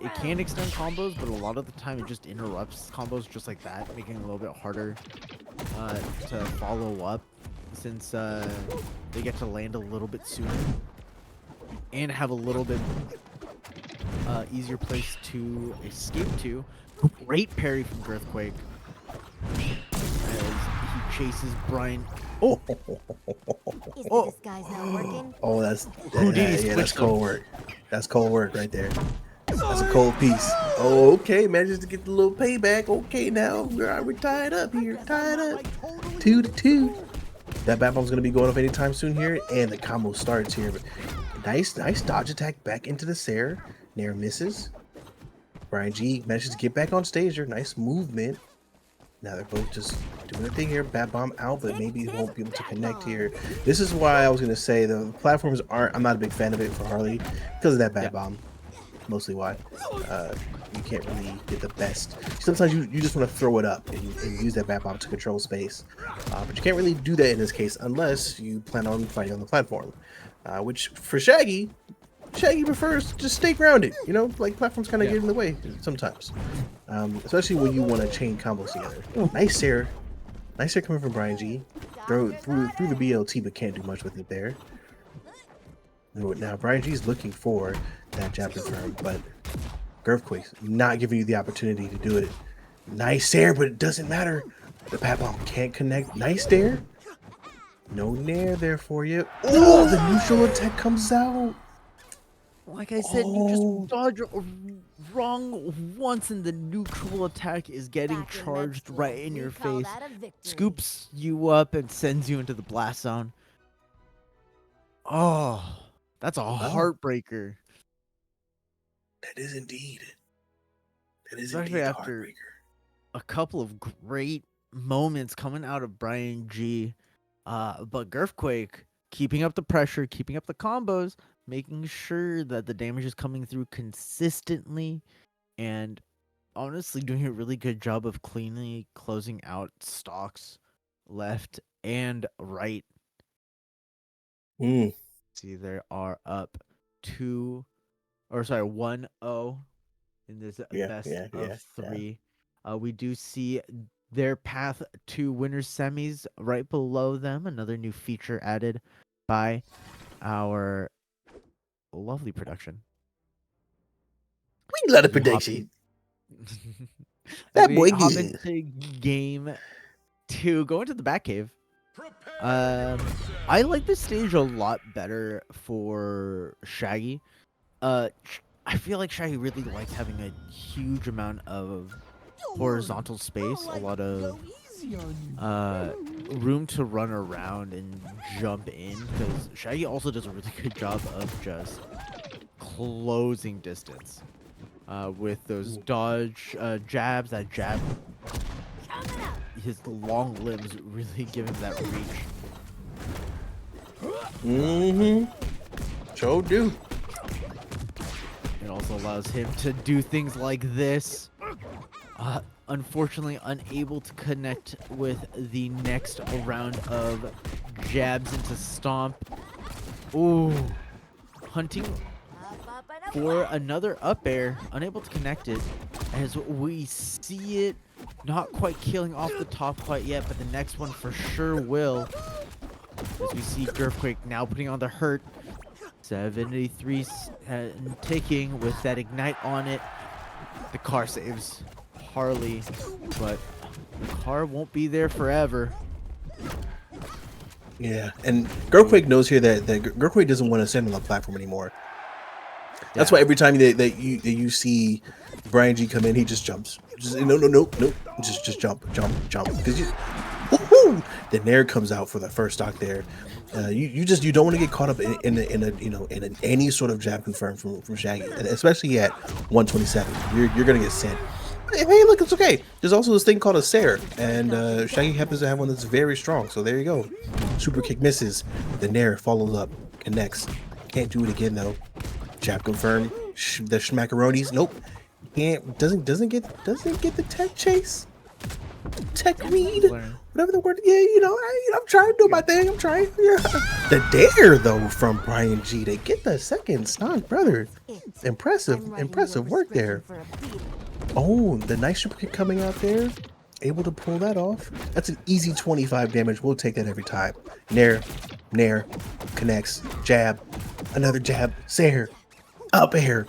It can extend combos, but a lot of the time it just interrupts combos just like that, making it a little bit harder to follow up, since they get to land a little bit sooner and have a little bit easier place to escape to. Great parry from Girthquake as he chases Brian. Is the disguise not working? Oh, that's switched cold work. That's cold work right there. That's a cold piece. Oh, okay, manages to get the little payback. Okay, now we're tied up here. Tied up. 2-2. That bat bomb's gonna be going up anytime soon here, and the combo starts here. But nice dodge attack back into the Sair. Nair misses. Brian G manages to get back on stage here. Nice movement. Now they're both just doing their thing here. Bat bomb out, but maybe he won't be able to connect here. This is why I was gonna say the platforms aren't. I'm not a big fan of it for Harley because of that bat bomb. Mostly why. You can't really get the best. Sometimes you just want to throw it up and use that bat bomb to control space. But you can't really do that in this case unless you plan on fighting on the platform. Which for Shaggy prefers to just stay grounded. Like platforms kind of get in the way sometimes. Especially when you want to chain combos together. Nice Sair. Nice Sair coming from Brian G. through the BLT, but can't do much with it there. Now Brian G's looking for that jab confirm, but Earthquake's not giving you the opportunity to do it. Nice there, but it doesn't matter. The Pat Bomb can't connect. Nice there. No nair there for you. Oh, the neutral attack comes out. Like I said, you just dodge wrong once, and the neutral attack is getting Back in med charged school, right in we your call face. that a victory. Scoops you up and sends you into the blast zone. Oh, that's a heartbreaker. That is indeed. That is Especially indeed a after heartbreaker. a couple of great moments coming out of Brian G. But Girthquake keeping up the pressure, keeping up the combos, making sure that the damage is coming through consistently, and honestly doing a really good job of cleanly closing out stocks left and right. Mm, See, they are up 1-0 in this best of 3. We do see their path to winners semis right below them. Another new feature added by our lovely production. We love the You hop prediction. in- That we boy hop good. into game 2, go into the Batcave. I like this stage a lot better for Shaggy. I feel like Shaggy really likes having a huge amount of horizontal space, a lot of room to run around and jump in, because Shaggy also does a really good job of just closing distance with those dodge jabs. That jab, his long limbs really give him that reach. Sure do. It also allows him to do things like this. Unfortunately, unable to connect with the next round of jabs into stomp. Ooh, hunting for another up air, unable to connect it, as we see it not quite killing off the top quite yet, but the next one for sure will. As we see Girthquake now putting on the hurt. 73 ticking with that ignite on it. The car saves Harley, but the car won't be there forever. Yeah, and Girthquake knows here that Girthquake doesn't want to stand on the platform anymore. That's why every time that you see Brian G come in, he just jumps. Just no. Just jump, because the nair comes out for the first stock there. You don't want to get caught up in any sort of jab confirm from Shaggy, and especially at 127. You're gonna get sent. Hey, look, it's okay. There's also this thing called a Sair, and Shaggy happens to have one that's very strong. So there you go. Super kick misses. The nair follows up, connects. Can't do it again though. Jab confirm. The schmackaronis. Nope. Can't. Doesn't get the tech chase. Tech read. Whatever the word. Yeah, I'm trying to do my thing. I'm trying. Yeah. The dare though from Brian G to get the second stock, brother. Impressive work there. Oh, the nice super kick coming out there. Able to pull that off. That's an easy 25 damage. We'll take that every time. Nair, connects, jab, another jab, Sair, up air.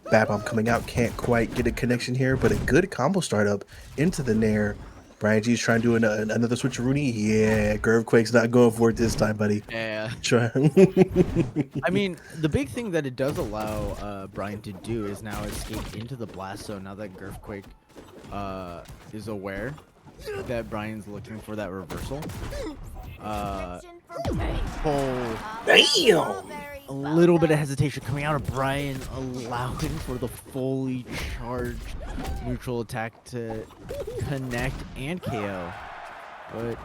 Bad Bomb coming out. Can't quite get a connection here, but a good combo startup into the Nair. Brian G's trying to do another switcheroony. Yeah, Girthquake's not going for it this time, buddy. Yeah. Try. I mean, the big thing that it does allow Brian to do is now escape into the blast zone now that Girthquake is aware that Brian's looking for that reversal. Damn! A little bit of hesitation coming out of Brian, allowing for the fully charged neutral attack to connect and KO. But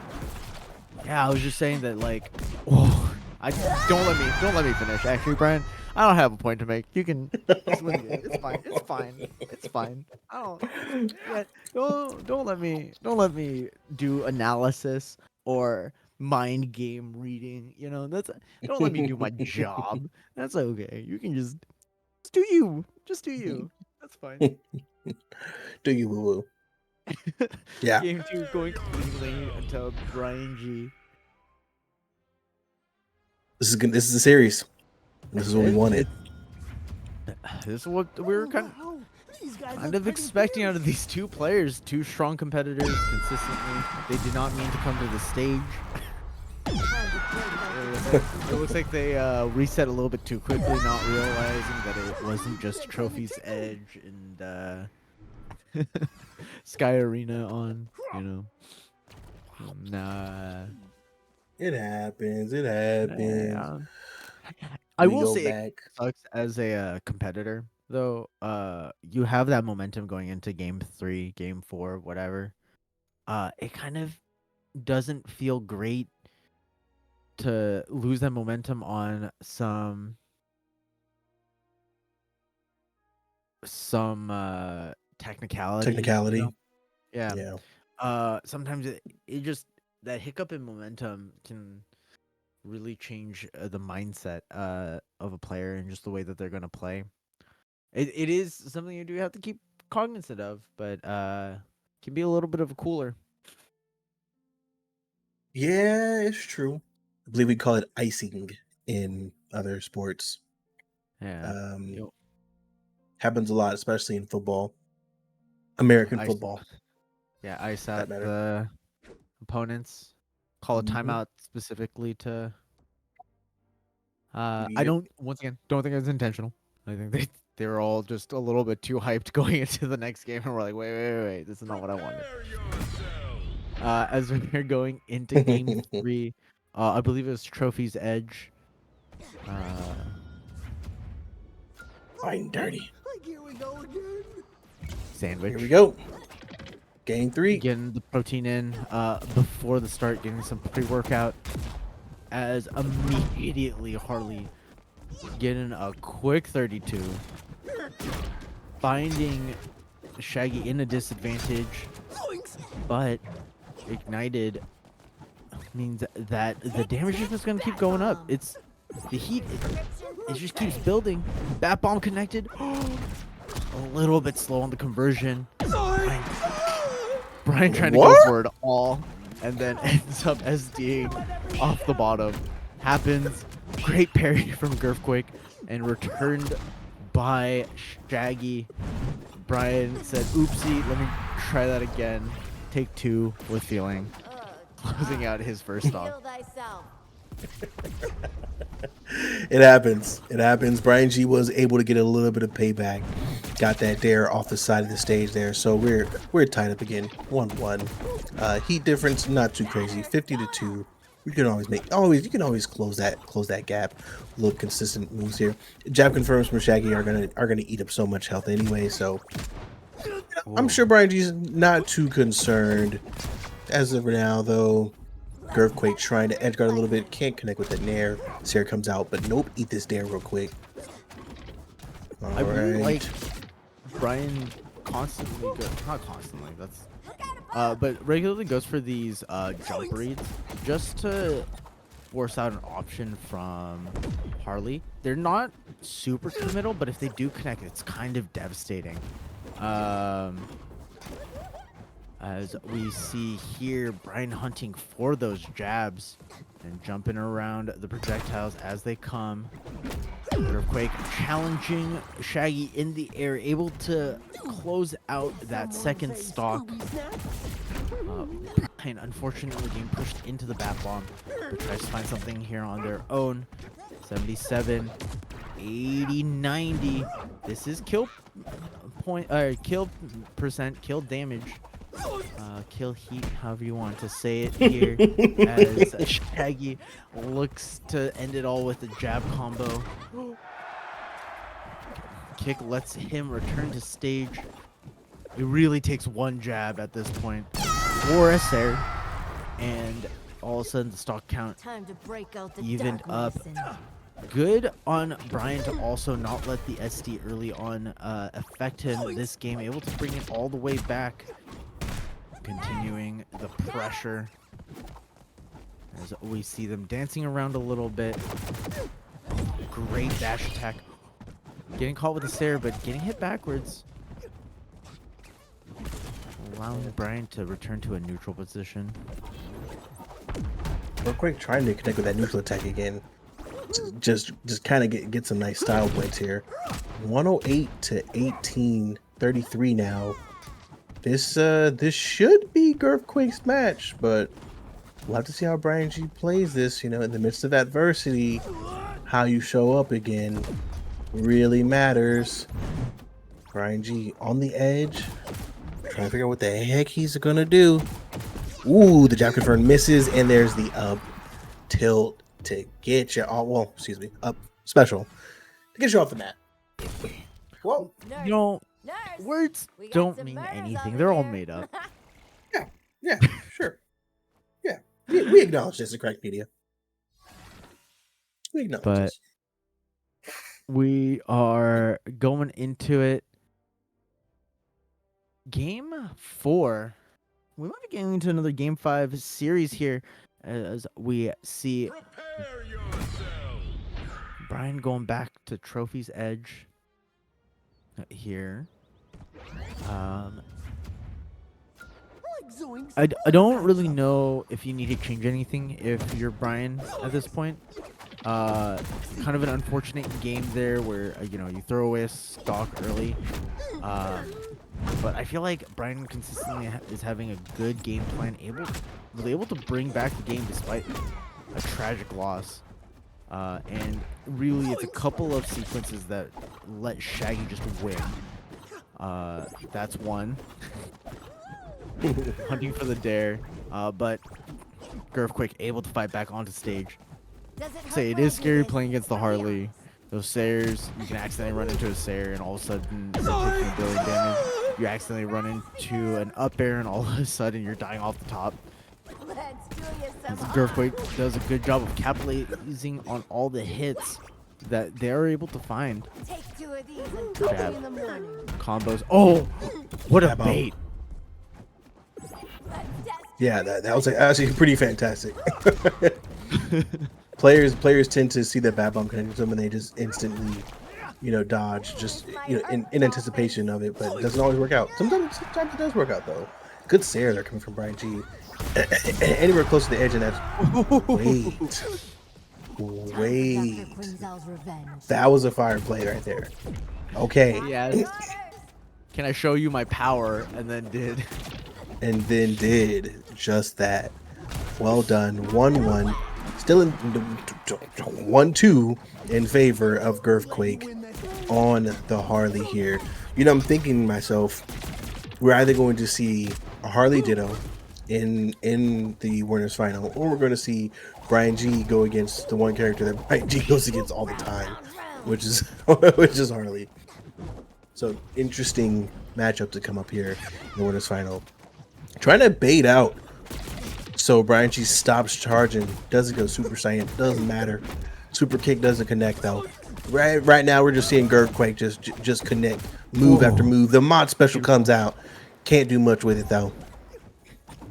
yeah, I was just saying that, like, don't let me finish. Actually, Brian, I don't have a point to make. You can. It's fine. I don't let me do analysis or mind game reading. Don't let me do my job. That's okay. You can just do you. Just do you. That's fine. Do you woo woo? Yeah. Game 2 going cleanly until Brian G This is a series. This is what we wanted. This is what we were kind of expecting out of these two players, two strong competitors consistently. They did not mean to come to the stage. It looks like they reset a little bit too quickly, not realizing that it wasn't just Trophy's Edge and Sky Arena on, you know. Nah. It happens. It happens. Yeah. I We will go say back. it sucks as a competitor, though. You have that momentum going into game 3, game 4, whatever. It kind of doesn't feel great to lose that momentum on some technicality. Technicality. You know? Yeah. Yeah. Sometimes it just that hiccup in momentum can really change the mindset of a player and just the way that they're going to play. It is something you do have to keep cognizant of, but can be a little bit of a cooler. Yeah, it's true. I believe we call it icing in other sports. Yeah. Happens a lot, especially in football. American Ice, football. yeah, ice That out matter. the opponents. Call a Mhm. timeout specifically to. I Yep. don't. Once again, don't think it's intentional. I think they were all just a little bit too hyped going into the next game, and we're like, wait, this is not what I wanted. As we're going into game 3, I believe it was Trophy's Edge. Fine, dirty. Here we go again. Sandwich. Here we go. Game 3. Getting the protein in before the start, getting some pre-workout. As immediately Harley getting a quick 32, finding Shaggy in a disadvantage, but ignited means that the damage is just gonna keep going up. It's the heat. It just keeps building. Bat bomb connected. A little bit slow on the conversion. Brian trying to go for it all, and then ends up SDing off the bottom. Happens. Great parry from Girthquake, and returned by Shaggy. Brian said, oopsie, let me try that again. Take 2 with feeling. Closing out his first stock. Kill thyself. It happens. It happens. Brian G was able to get a little bit of payback. Got that there off the side of the stage there. So we're tied up again. 1-1. Heat difference not too crazy. 50-2. You can always close that gap. A little consistent moves here. Jab confirms from Shaggy are gonna eat up so much health anyway. So I'm sure Brian G's not too concerned as of now though. Girthquake trying to edge guard a little bit, can't connect with the nair. Sarah comes out, but nope, eat this dare real quick. I really like Brian constantly not constantly, that's but regularly goes for these jump reads just to force out an option from Harley. They're not super committal, but if they do connect, it's kind of devastating. As we see here, Brian hunting for those jabs and jumping around the projectiles as they come. Earthquake challenging Shaggy in the air, able to close out that second stock. Brian unfortunately getting pushed into the bat bomb, but tries to find something here on their own. 77, 80, 90. This is kill percent, kill damage. Kill heat, however you want to say it here, as Shaggy looks to end it all with a jab combo. Kick lets him return to stage. It really takes one jab at this point for a Sarah, and all of a sudden the stock count Time to break out the evened dark up. medicine. Good on Brian to also not let the SD early on affect him this game, able to bring it all the way back. Continuing the pressure as we see them dancing around a little bit. Great dash attack. Getting caught with the Sarah, but getting hit backwards. Allowing Brian to return to a neutral position. Real quick, trying to connect with that neutral attack again. just kind of get some nice style points here. 108 to 18, 33 now. This should be Girthquake's match, but we'll have to see how Brian G plays this. You know, in the midst of adversity, how you show up again really matters. Brian G on the edge, trying to figure out what the heck he's gonna do. Ooh, the jab confirmed misses, and there's the up tilt to get you. Oh, well, excuse me, up special to get you off the mat. Well, You know, Nurse, words we got don't some mean murders anything. over They're all here. made up. yeah, sure, yeah, we acknowledge this in Crack Media. We acknowledge But this. we are going into it. Game 4. We might be getting into another Game 5 series here as we see Brian going back to Trophy's Edge here. I don't really know if you need to change anything if you're Brian at this point. Kind of an unfortunate game there where you know, you throw away a stock early. But I feel like Brian consistently is having a good game plan, was able to bring back the game despite a tragic loss. And really, it's a couple of sequences that let Shaggy just win. That's one. Hunting for the dare, but Girthquake able to fight back onto stage. Say it is scary playing against the Harley. Those Sayers, you can accidentally run into a Sayer and all of a sudden you're taking a billion damage. You accidentally run into an up air and all of a sudden you're dying off the top. Let's do you some Girthquake does a good job of capitalizing on all the hits that they're able to find. Take 2 of these and call Jab. me in the morning. Combos. Oh, what a Jab out. bait. Let's test Yeah, that was actually pretty fantastic. Players tend to see that bad bomb connecting to them and they just instantly, you know, dodge, just, you know, in anticipation of it, but it doesn't always work out. Sometimes it does work out though. Good Sayer there coming from Brian G. Anywhere close to the edge, and that's wait. Dr. Quinzel's revenge. That was a fire play right there. Okay, Yes. Can I show you my power? And then did. and then did just that. Well done. 1-1. Still in 1-2 in favor of Girthquake on the Harley here. You know, I'm thinking to myself, we're either going to see a Harley Ditto in the winners final, or we're going to see Brian G go against the one character that Brian G goes against all the time, which is Harley. So interesting matchup to come up here in the winners final. Trying to bait out so Brian G stops charging, doesn't go Super Saiyan, doesn't matter. Super kick doesn't connect though. Right now we're just seeing Girthquake just connect move after move. The mod special comes out, can't do much with it though.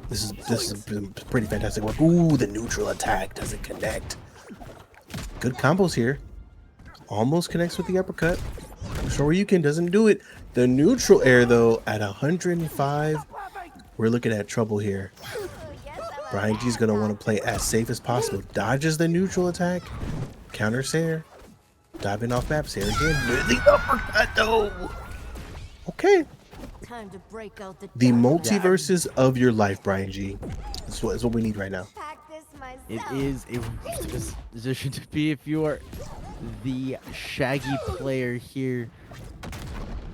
This is pretty fantastic work. Ooh, the neutral attack doesn't connect. Good combos here. Almost connects with the uppercut. Shoryuken doesn't do it. The neutral air though at 105. We're looking at trouble here. Brian G's gonna want to play as safe as possible. Dodges the neutral attack. Counter Sayer. Diving off map. Sayer again. With the uppercut though. Okay. Time to break out the The dark. multiverses of your life, Brian G. That's what we need right now. Pack this It myself. is a position to be if you are the Shaggy player here.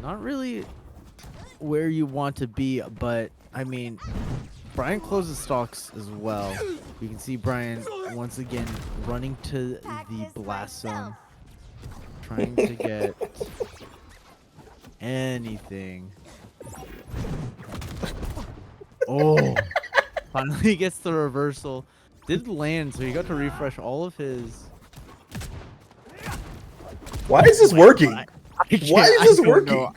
Not really where you want to be, but I mean, Brian closes stocks as well. You can see Brian once again running to the blast zone, trying to get anything. Oh, finally gets the reversal. Did land, so he got to refresh all of his. Why is this working? I Why is this don't working? know.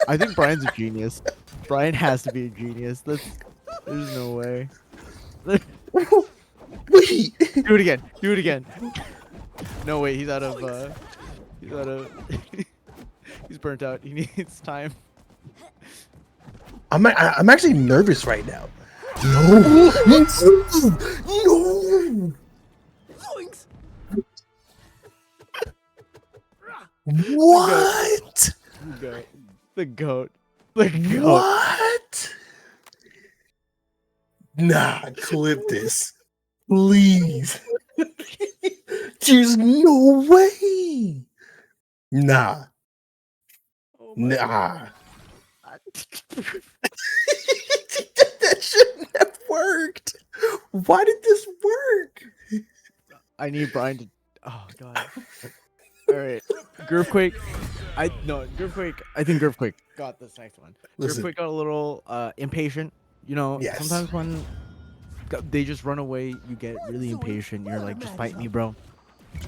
I think Brian's a genius. Brian has to be a genius. There's no way. Wait. Do it again. Do it again. No wait, he's out of he's burnt out. He needs time. I'm actually nervous right now. No. No. What? The goat. The goat. The goat. What? Nah, clip this. Please. There's no way. Nah. Oh my Nah. God. That shouldn't have worked. Why did this work? I need Brian to. Oh god. All right, Grovequake. Grovequake. I think Grovequake got this next one. Listen. Grovequake got a little impatient. You know, Yes. sometimes when they just run away, you get really impatient. You're like, just fight me, bro.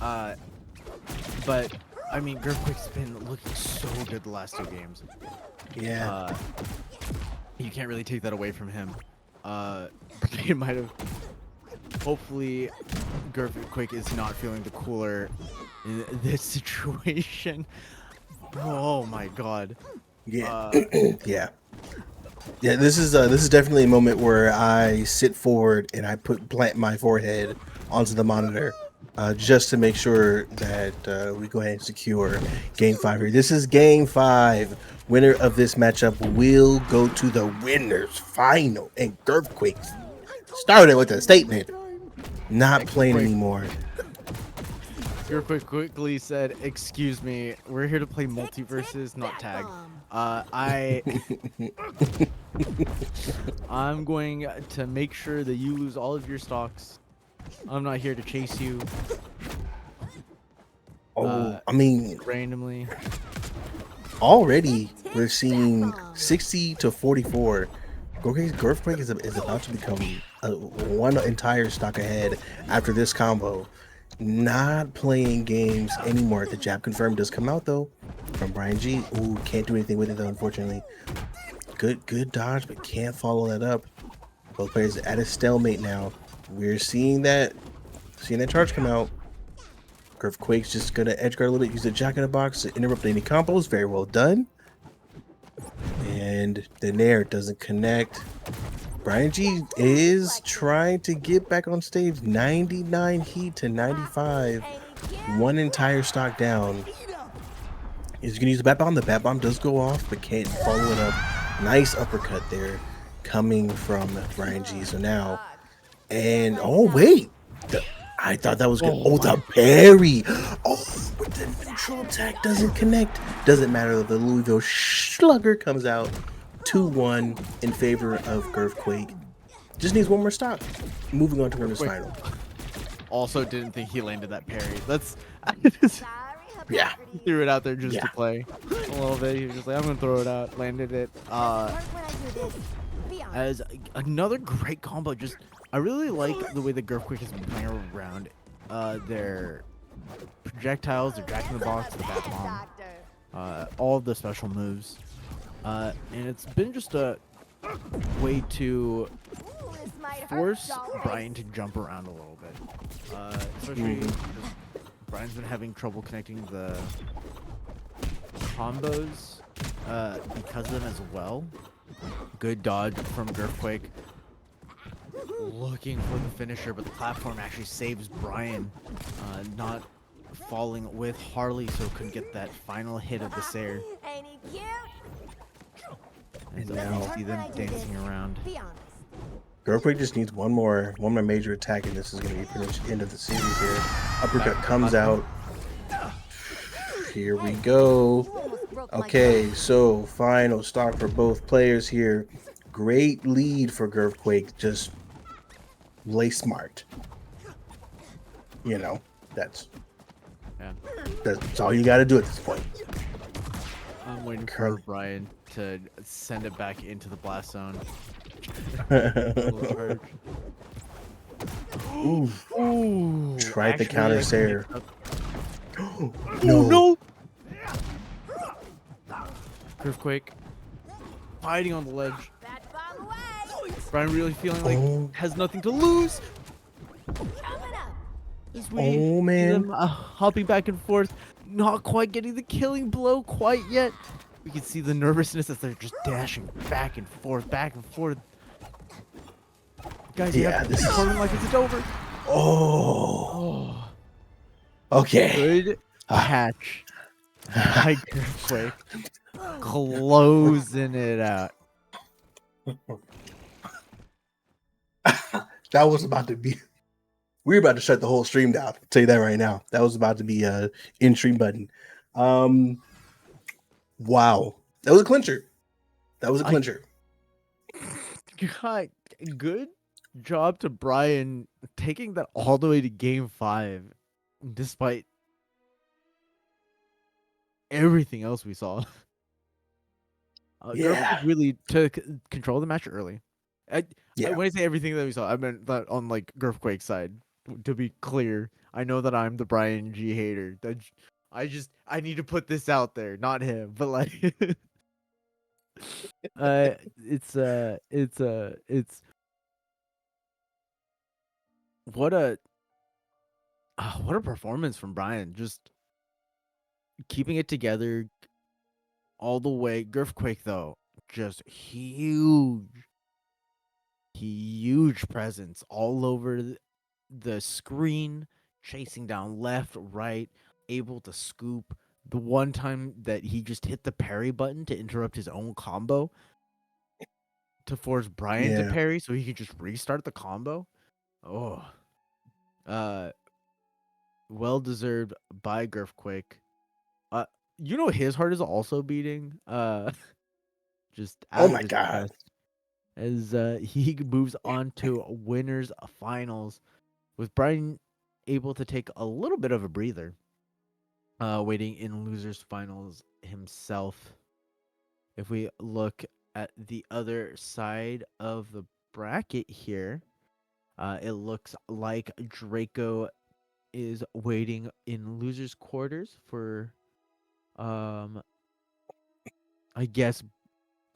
But I mean, Grovequake's been looking so good the last 2 games. Yeah. You can't really take that away from him. It might have. Hopefully, Grovequake is not feeling the cooler in this situation. Oh my god. Yeah. Yeah. Yeah, this is definitely a moment where I sit forward and I plant my forehead onto the monitor, just to make sure that we go ahead and secure Game 5 here. This is Game 5. Winner of this matchup will go to the winners final, and Grovequake started with a statement: not playing anymore. Grovequake quickly said, "Excuse me, we're here to play MultiVersus, not tag." I'm going to make sure that you lose all of your stocks. I'm not here to chase you. I mean, randomly. Already we're seeing 60 to 44. Grovequake is about to become one entire stock ahead after this combo. Not playing games anymore. The jab confirm does come out though from Brian G. Ooh, can't do anything with it though, unfortunately. Good dodge, but can't follow that up. Both players at a stalemate now. We're seeing that charge come out. Grovequake's just gonna edge guard a little bit, use the jack in the box to interrupt any combos. Very well done. And the nair doesn't connect. Brian G is trying to get back on stage. 99 heat to 95. One entire stock down. He's gonna use the bat bomb. The bat bomb does go off, but can't follow it up. Nice uppercut there coming from Brian G. So now, and oh wait, I thought that was good. Oh, the parry. Oh, with the neutral attack doesn't connect. Doesn't matter. The Louisville Slugger comes out 2-1 in favor of Grovequake. Just needs one more stop. Moving on to winners final. Also, didn't think he landed that parry. That's Yeah. threw it out there just to play a little bit. He was just like, I'm gonna throw it out. Landed it. As another great combo. Just I really like the way that Grovequake has been playing around their projectiles, their jack in the box, the bat bomb, all of the special moves. And it's been just a way to force Brian to jump around a little bit. Especially Brian's been having trouble connecting the combos because of them as well. Good dodge from Grovequake. Looking for the finisher, but the platform actually saves Brian, not falling with Harley, so couldn't get that final hit of the Sair. And now you see them dancing around. Grovequake just needs one more major attack, and this is going to be pretty much the end of the series here. Uppercut comes out. Here we go. Okay, so final stock for both players here. Great lead for Grovequake. Just play smart. You know, that's all you got to do at this point. I'm waiting for Brian to send it back into the blast zone. Ooh. Tried the counter there. No. Grovequake fighting on the ledge. Brian really feeling like has nothing to lose. Oh man, hopping back and forth, not quite getting the killing blow quite yet. We can see the nervousness as they're just dashing back and forth, back and forth. Guys, this is like it's over. Oh. Okay. Good catch by Quick, closing it out. That was about to be. We were about to shut the whole stream down. I'll tell you that right now. That was about to be a in stream button. Wow, that was a clincher. That was a I- clincher. God, good job to Brian taking that all the way to game 5, despite everything else we saw. Garfield Yeah, really took control of the match early. yeah. When I say everything that we saw, I meant that on like Girthquake's side. To be clear, I know that I'm the Brian G hater. I need to put this out there, not him, but like, it's what a what a performance from Brian. Just keeping it together all the way. Girthquake though, just huge presence all over the screen, chasing down left, right, able to scoop. The one time that he just hit the parry button to interrupt his own combo to force Brian to Yeah. parry so he could just restart the combo. Oh, uh, well deserved by Girthquake. Uh, his heart is also beating. Just Oh out of my his god. chest as he moves on to winners finals with Brian able to take a little bit of a breather, waiting in losers finals himself. If we look at the other side of the bracket here, it looks like Draco is waiting in losers quarters for, I guess.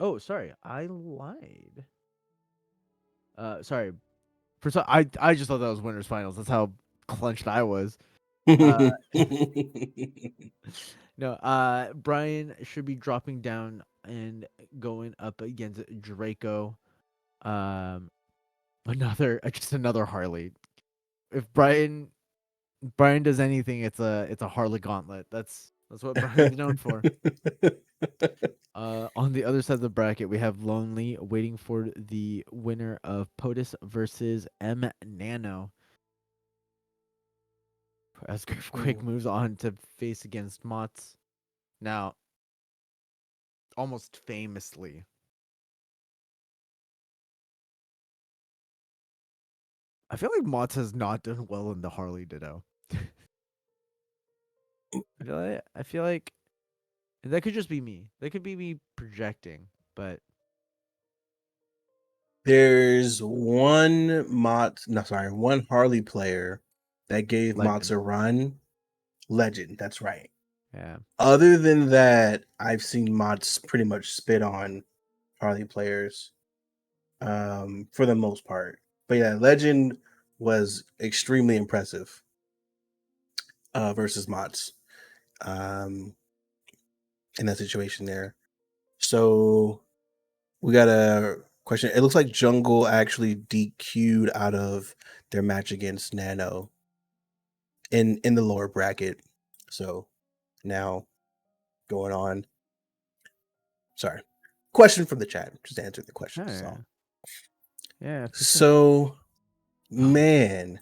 Oh, sorry, I lied. Sorry. I just thought that was winners finals. That's how clenched I was. Uh, no, Brian should be dropping down and going up against Draco. Um, just another Harley. If Brian does anything, it's a Harley gauntlet. That's what Brian's known for. On the other side of the bracket, we have Lonely waiting for the winner of POTUS versus M Nano. As Quick moves on to face against Mott's. Now, almost famously, I feel like Mott's has not done well in the Harley Ditto. I feel like that could just be me. That could be me projecting, but There's one Harley player that gave Mott's legend. a run. Legend, that's right. Yeah. Other than that, I've seen Mott's pretty much spit on Harley players, for the most part. But yeah, Legend was extremely impressive versus Mott's um, in that situation there. So we got a question. It looks like Jungle actually DQ'd out of their match against Nano in the lower bracket. So now going on. Sorry. Question from the chat. Just answering the question. Oh, So yeah, for sure. so man,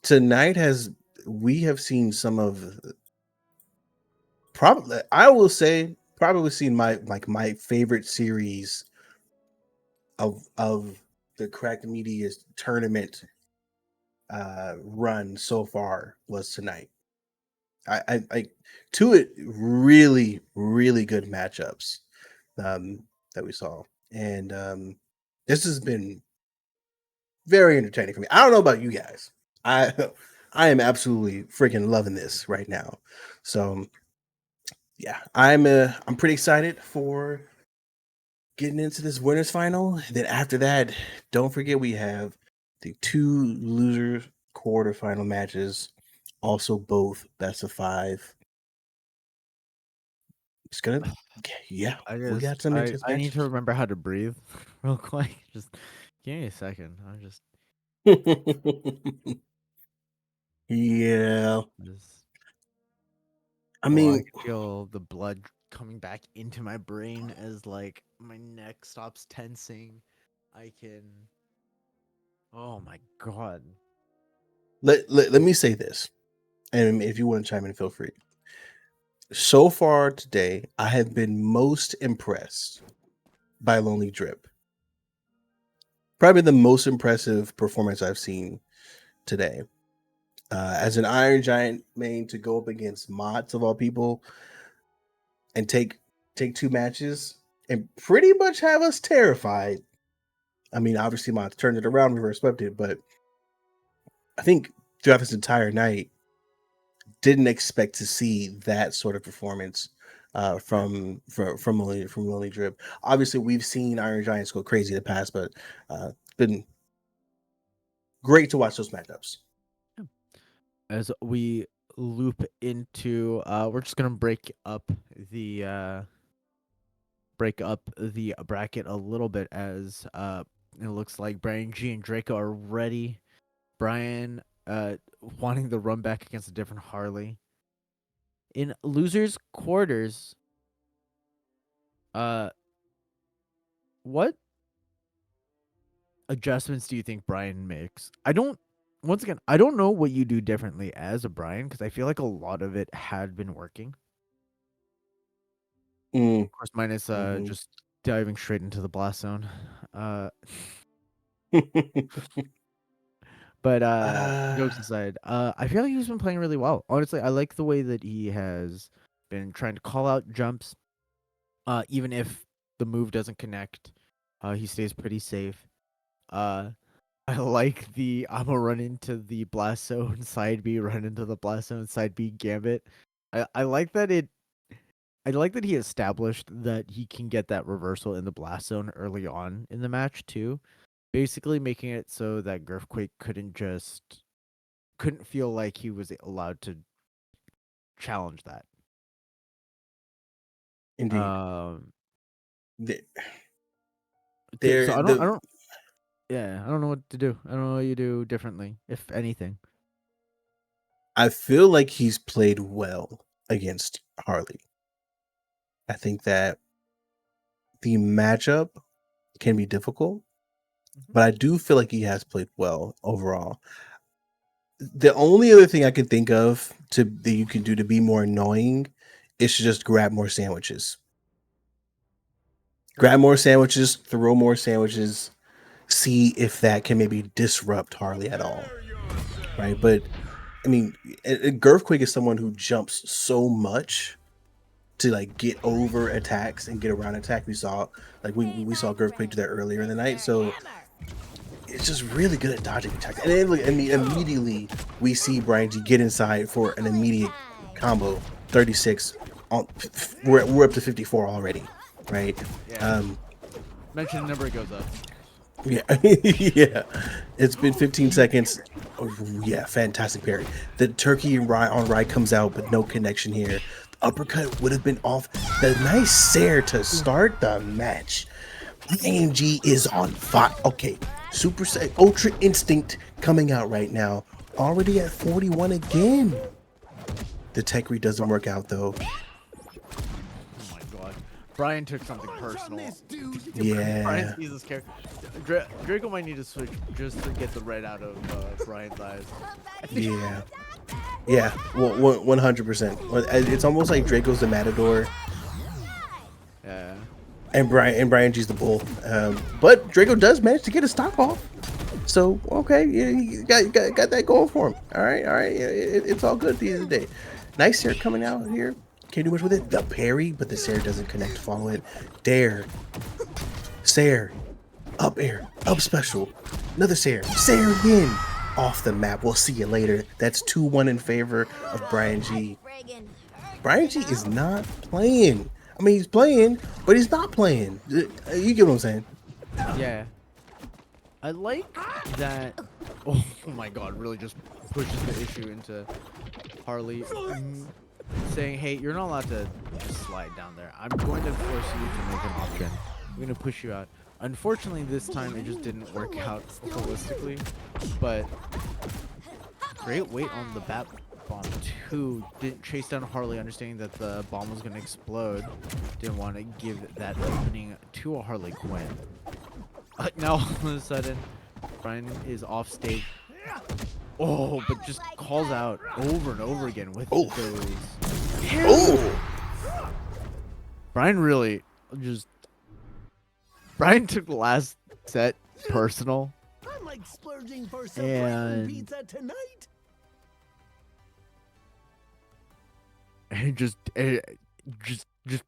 tonight we have seen some of probably I will say probably seen my favorite series of the Cracked Media tournament run so far was tonight. I two really good matchups that we saw, and this has been very entertaining for me. I don't know about you guys. I I am absolutely freaking loving this right now. So yeah, I'm pretty excited for getting into this winners final. Then after that, don't forget we have the two loser quarterfinal matches, also both best of 5. It's gonna, yeah, we got some intense I need to matches. remember how to breathe real quick. Just give me a second. I'm just Yeah. just I Oh, I mean, can feel the blood coming back into my brain as like my neck stops tensing. I can. Oh my god. let me say this, and if you want to chime in, feel free. So far today, I have been most impressed by Lonely Drip. Probably the most impressive performance I've seen today. As an Iron Giant main to go up against Mods of all people and take two matches and pretty much have us terrified. I mean, obviously Mods turned it around, reverse swept it, but I think throughout this entire night, didn't expect to see that sort of performance from Lonely Drip. Obviously, we've seen Iron Giants go crazy in the past, but it's been great to watch those matchups. As we loop into, we're just gonna the break up the bracket a little bit as it looks like Brian G and Draco are ready. Brian wanting the run back against a different Harley. In losers quarters, what adjustments do you think Brian makes? I don't know what you do differently as a Brian because I feel like a lot of it had been working. Of course, minus Mhm. just diving straight into the blast zone. But jokes aside, I feel like he's been playing really well. Honestly, I like the way that he has been trying to call out jumps. Even if the move doesn't connect, he stays pretty safe. I like the I'ma run into the blast zone side B, run into the blast zone side B gambit. I like that I like that he established that he can get that reversal in the blast zone early on in the match too. Basically making it so that Griffquake couldn't feel like he was allowed to challenge that. Indeed. The, So there, the I don't know what to do. I don't know what you do differently, if anything. I feel like he's played well against Harley. I think that the matchup can be difficult, but I do feel like he has played well overall. The only other thing I can think of that you can do to be more annoying is to just grab more sandwiches. Grab more sandwiches, throw more sandwiches, see if that can maybe disrupt Harley at all. Right. But I mean, Girthquake is someone who jumps so much to like get over attacks and get around attack. We saw we saw Girthquake do that earlier in the night. So it's just really good at dodging attacks. And then immediately we see Brian G get inside for an immediate combo. 36 on we're up to 54 already. Right. Yeah. Mention the number, it goes up. Yeah. Yeah. It's been 15 seconds. Oh, yeah, fantastic parry. The turkey on Rye comes out, but no connection here. The uppercut would have been off. The nice Sair to start the match. AMG is on fire. Okay, Super Ultra Instinct coming out right now. Already at 41 again. The tech read doesn't work out though. Oh my god. Brian took something personal. Yeah. Brian sees this character. Draco might need to switch just to get the red out of Brian's eyes. Yeah. Yeah. Well, 100%. It's almost like Draco's the Matador. Yeah. And Brian G's the bull. But Draco does manage to get a stop off. So okay, yeah, you got that going for him. All right. It's all good at the end of the day. Nice Sair coming out here. Can't do much with it. The parry, but the Sair doesn't connect to follow it. Dare. Sair. Up air. Up special. Another Sair. Sair again. Off the map. We'll see you later. That's 2-1 in favor of Brian G. Brian G is not playing. I mean, he's playing, but he's not playing. You get what I'm saying? Yeah. I like that. Oh my god, really just pushes the issue into Harley. Saying, hey, you're not allowed to just slide down there. I'm going to force you to make an option. I'm going to push you out. Unfortunately, this time it just didn't work out holistically. But great weight on the bomb 2. Didn't chase down Harley, understanding that the bomb was going to explode. Didn't want to give that opening to a Harley Quinn. Now all of a sudden, Brian is off stage. Oh, but just calls out over and over again with Oh. those. Oh, Brian really just. Brian took the last set personal. I'm like splurging for some And- pizza tonight. And just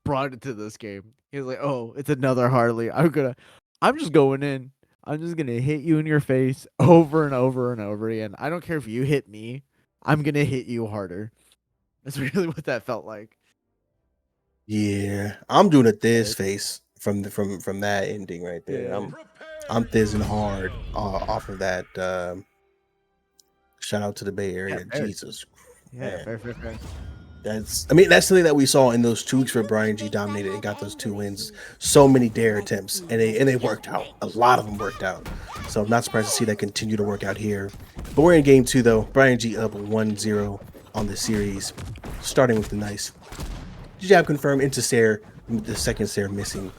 brought it to this game. He was like, "Oh, it's another Harley. I'm just going in. I'm just gonna hit you in your face over and over and over again. I don't care if you hit me. I'm gonna hit you harder." That's really what that felt like. yeah. I'm doing a Thiz face from that ending right there. Yeah. I'm thizzing hard off of that. Shout out to the Bay Area. fair. Jesus. Yeah, Man. fair. That's something that we saw in those 2 weeks where Brian G dominated and got those 2 wins. So many dare attempts, and they worked out. A lot of them worked out. So I'm not surprised to see that continue to work out here. But we're in game 2 though. Brian G up 1-0 on the series, starting with the nice jab confirm into Sair, the second Sair missing.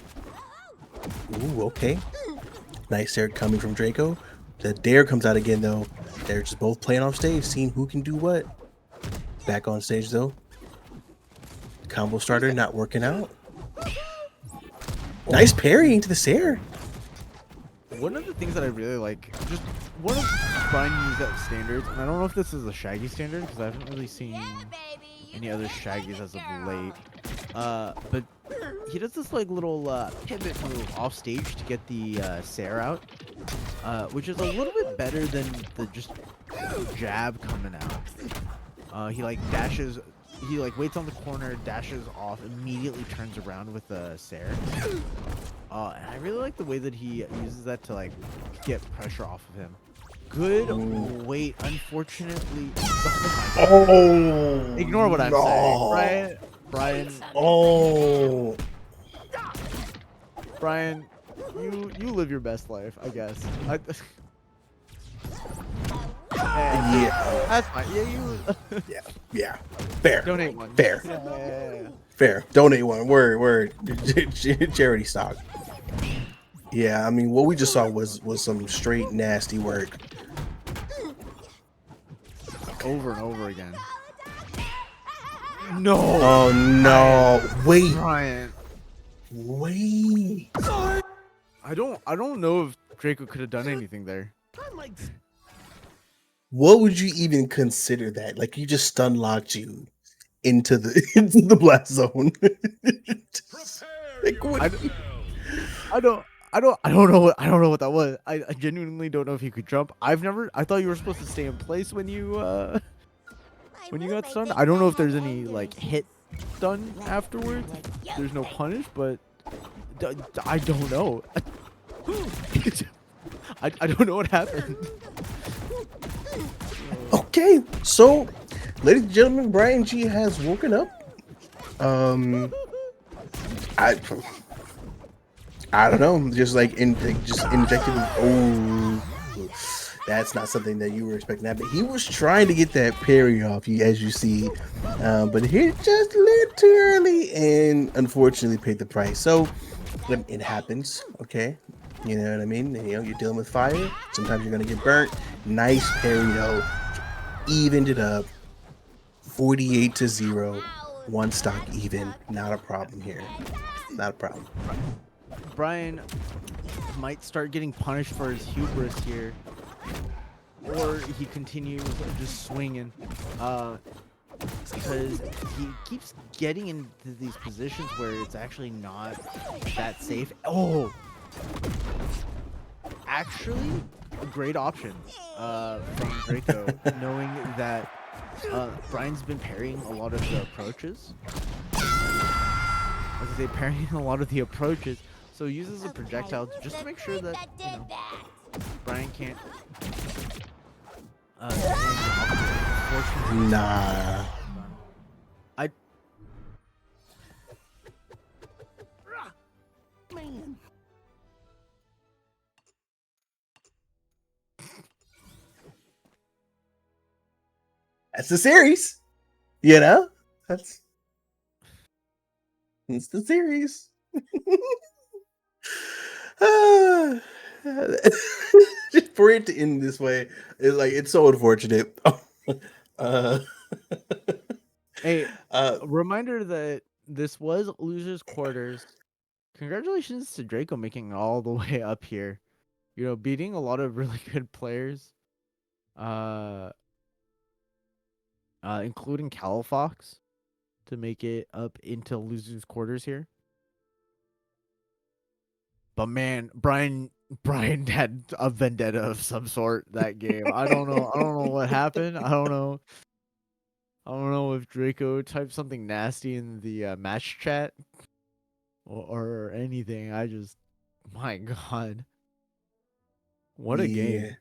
Ooh, okay. Nice Sair coming from Draco. The dare comes out again though. They're just both playing off stage, seeing who can do what. Back on stage though. Combo starter not working out. Nice parry into the Sair. One of the things that I really like, just one of Brian used at standards, and I don't know if this is a Shaggy standard because I haven't really seen any other Shaggies as of late. But he does this like little pivot move off stage to get the Sair out, which is a little bit better than the just jab coming out. He like dashes. He like waits on the corner, dashes off, immediately turns around with the Sair. And I really like the way that he uses that to like get pressure off of him. Good weight. Unfortunately, Oh, ignore what I'm saying, Brian. Oh, Brian, you live your best life, I guess. yeah, That's fine. Yeah, yeah. Fair. donate one. Fair. Yeah. Fair. Donate one. Word. Charity stock. Yeah, I mean, what we just saw was some straight nasty work. Over and over again. No. Oh no! Wait. Brian. I don't know if Draco could have done anything there. I'm like What would you even consider that? Like you just stun locked you into the blast zone. Like, what? I don't know what that was. I genuinely don't know if he could jump. I thought you were supposed to stay in place when you got stunned. I don't know if there's any like hit stun afterwards. There's no punish, but I don't know. I don't know what happened. Okay, so, ladies and gentlemen, Brian G has woken up. I don't know, just injected. Oh, that's not something that you were expecting. That, but he was trying to get that parry off, as you see, but he just a little too early, and unfortunately paid the price. So it happens. Okay, you know what I mean. You know, you're dealing with fire. Sometimes you're gonna get burnt. Nice parry though. Evened it up 48-0, 1 stock even. Not a problem here. Not a problem. Brian might start getting punished for his hubris here, or he continues just swinging, because he keeps getting into these positions where it's actually not that safe. Oh, actually, a great option from Draco, knowing that Brian's been parrying a lot of the approaches. I was gonna say parrying a lot of the approaches, so he uses a projectile just to make sure that Brian can't. Nah. man. That's the series. You know? It's the series. Just for it to end this way, it's so unfortunate. uh, Hey, uh, a reminder that this was losers quarters. Congratulations to Draco making it all the way up here. You know, beating a lot of really good players. Including Califox to make it up into losers quarters here. But man, Brian had a vendetta of some sort that game. I don't know. I don't know what happened. I don't know. I don't know if Draco typed something nasty in the match chat or anything. My God, what a yeah, game!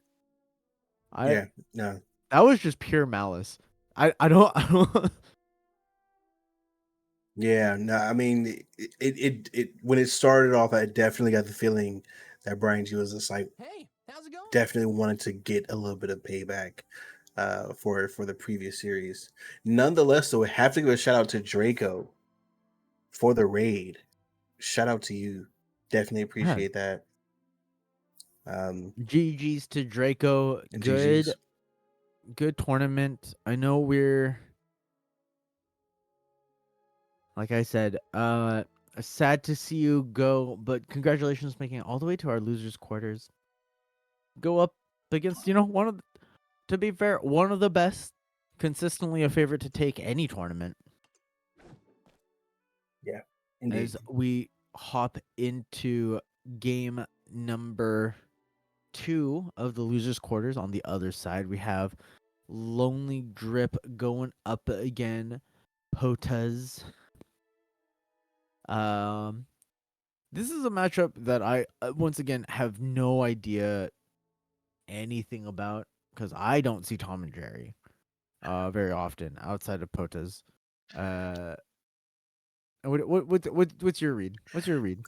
I yeah, no, That was just pure malice. I don't. yeah, no. I mean, it when it started off, I definitely got the feeling that Brian G was just like Hey, how's it going? definitely wanted to get a little bit of payback for the previous series. Nonetheless, though, I have to give a shout out to Draco for the raid. Shout out to you. Definitely Yeah. appreciate that. GG's to Draco. And Good GG's. tournament. I know we're, like I said, sad to see you go, but congratulations making it all the way to our losers quarters. Go up against, to be fair, one of the best, consistently a favorite to take any tournament. Yeah, indeed. As we hop into game number 2 of the losers quarters. On the other side, we have Lonely Drip going up again. Potas. This is a matchup that I once again have no idea anything about because I don't see Tom and Jerry very often outside of Potas. What's your read? What's your read?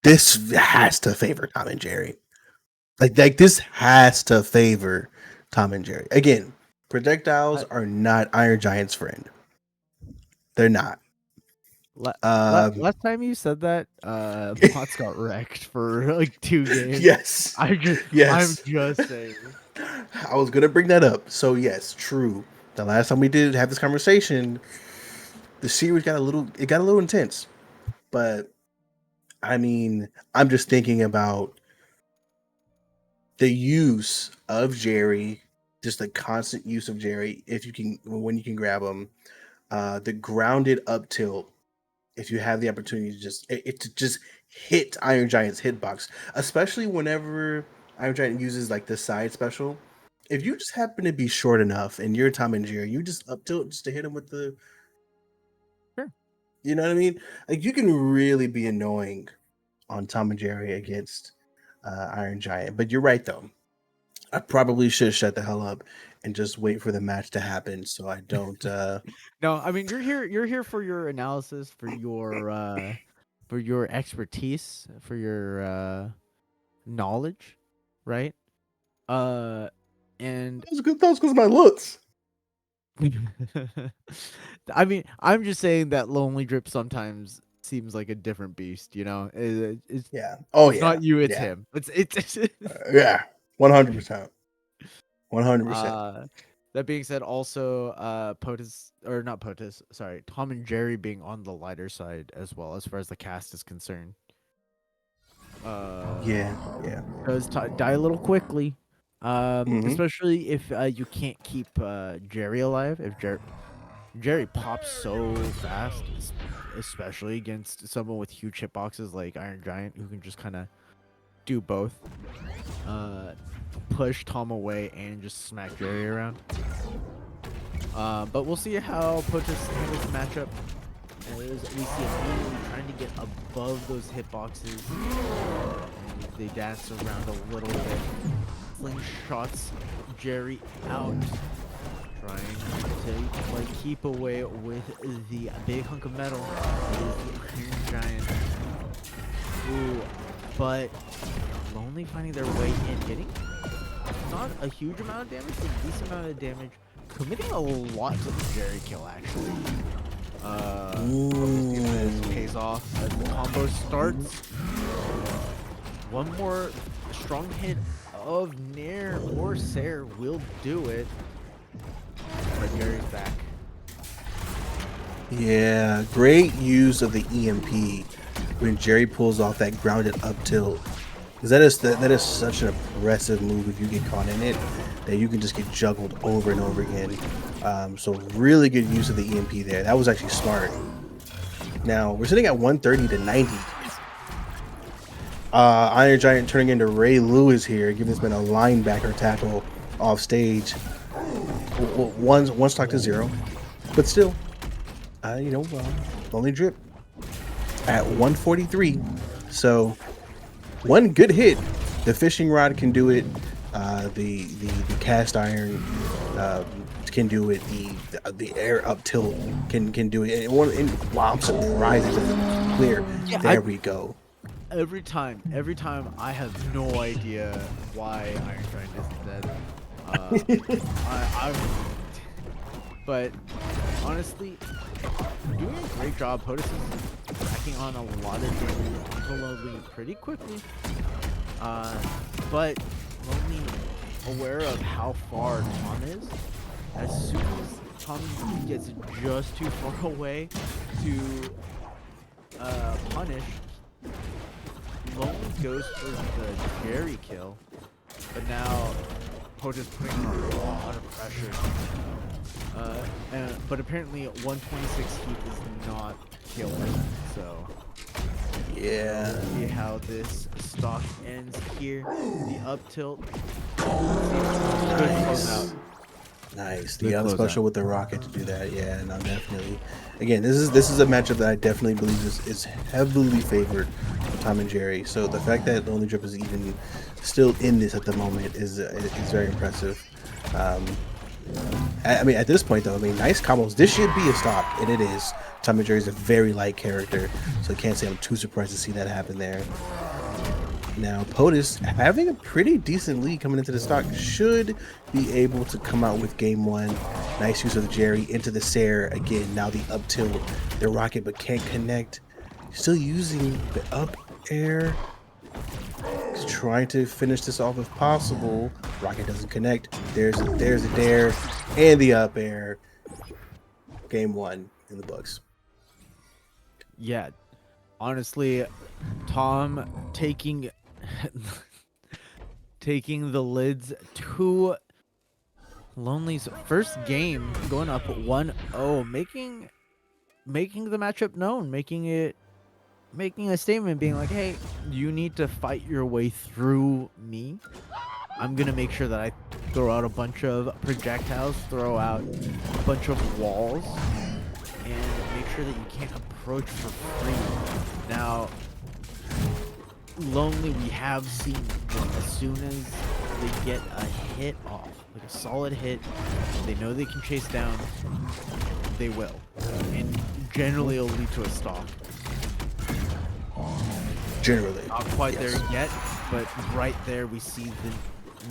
This has to favor Tom and Jerry. Like this has to favor Tom and Jerry. Again, projectiles are not Iron Giant's friend. They're not. Last time you said that, Bots got wrecked for like 2 games. Yes. I'm Yes. just saying. I was gonna bring that up. So yes, true. The last time we did have this conversation, the series got a little intense. But I mean, I'm just thinking about the use of Jerry, just the constant use of Jerry. When you can grab him, the grounded up tilt. If you have the opportunity to just hit Iron Giant's hitbox, especially whenever Iron Giant uses like the side special. If you just happen to be short enough and you're Tom and Jerry, you just up tilt just to hit him with the. Sure. You know what I mean? Like you can really be annoying on Tom and Jerry against Iron Giant. But you're right though. I probably should shut the hell up and just wait for the match to happen so I don't. No, I mean you're here for your analysis, for your expertise, for your knowledge, right? And That was good. That was because of my looks. I mean, I'm just saying that Lonely Drip sometimes seems like a different beast, you know? It's Yeah. Oh it's yeah. not you, it's Yeah. him. It's Yeah. 100%. 100%. That being said, also POTUS, or not POTUS, sorry, Tom and Jerry being on the lighter side as well as far as the cast is concerned. Yeah. Does die a little quickly. Mhm. Especially if you can't keep Jerry alive. If Jerry pops so fast, especially against someone with huge hitboxes like Iron Giant, who can just kind of do both. Push Tom away and just smack Jerry around. But we'll see how POTUS handles the matchup. As we see him trying to get above those hitboxes. They dance around a little bit. Slingshots Jerry out. Trying to like keep away with the big hunk of metal. It is the Iron Giant. Ooh, but Lonely finding their way in, getting not a huge amount of damage, but a decent amount of damage committing a lot to the Jerry kill, actually. Ooh. This pays off as the combo starts. One more strong hit of Nair or Sair will do it. But Jerry's back. Yeah, great use of the EMP when Jerry pulls off that grounded up tilt. Because that is such an impressive move if you get caught in it, that you can just get juggled over and over again. So really good use of the EMP there. That was actually smart. Now we're sitting at 130 to 90. Iron Giant turning into Ray Lewis here, giving this man a linebacker tackle off stage. One stock to 0, but still, only drip at 143. So one good hit. The fishing rod can do it. The cast iron can do it. The air up tilt can do it. And wow, I'm surprised it doesn't clear. Yeah, there we go. Every time I have no idea why Iron Giant isn't dead. But honestly, doing a great job. POTUS is racking on a lot of damage onto Lonely pretty quickly. But Lonely aware of how far Tom is. As soon as Tom gets just too far away to punish, Lonely goes for the Jerry kill, but now POTUS putting on a lot of pressure. But apparently 126 heat is not killing, so Yeah. see how this stock ends here. The up tilt. Good closeout. Nice. Good The other closeout. special with the rocket to do that. Yeah, no, definitely. Again, this is a matchup that I definitely believe is heavily favored for Tom and Jerry. So the fact that Lonely Drip is even still in this at the moment is very impressive. I mean, at this point though, I mean, nice combos. This should be a stop, and it is. Tom and Jerry is a very light character, so I can't say I'm too surprised to see that happen there. Now, POTUS, having a pretty decent lead coming into the stock, should be able to come out with game one. Nice use of the Jerry into the Sair. Again, now the up tilt, the rocket, but can't connect. Still using the up air. He's trying to finish this off if possible. Rocket doesn't connect. There's a dare and the up air. Game one in the books. Yeah, honestly, Tom taking the lids to Lonely's first game, going up 1-0, making the matchup known, making a statement, being like, hey, you need to fight your way through me. I'm gonna make sure that I throw out a bunch of projectiles, throw out a bunch of walls, and make sure that you can't approach for free. Now, Lonely, we have seen as soon as they get a hit off, like a solid hit, they know they can chase down, they will. And generally it'll lead to a stalk. Generally. Not quite yes. there yet, but right there we see the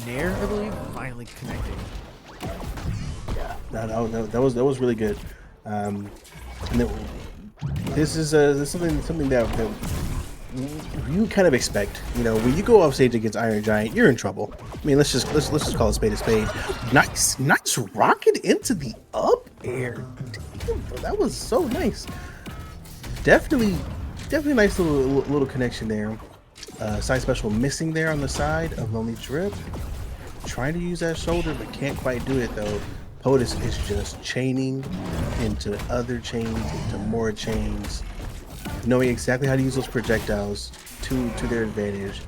Nair, I believe, finally connecting. No, that was really good. And this is something that you kind of expect. You know, when you go off stage against Iron Giant, you're in trouble. I mean, let's just call a spade a spade. Nice rocket into the up air. Damn, bro, that was so nice. Definitely nice little connection there. Side special missing there on the side of Lonely Drip. Trying to use that shoulder, but can't quite do it though. POTUS is just chaining into other chains, into more chains, knowing exactly how to use those projectiles to their advantage.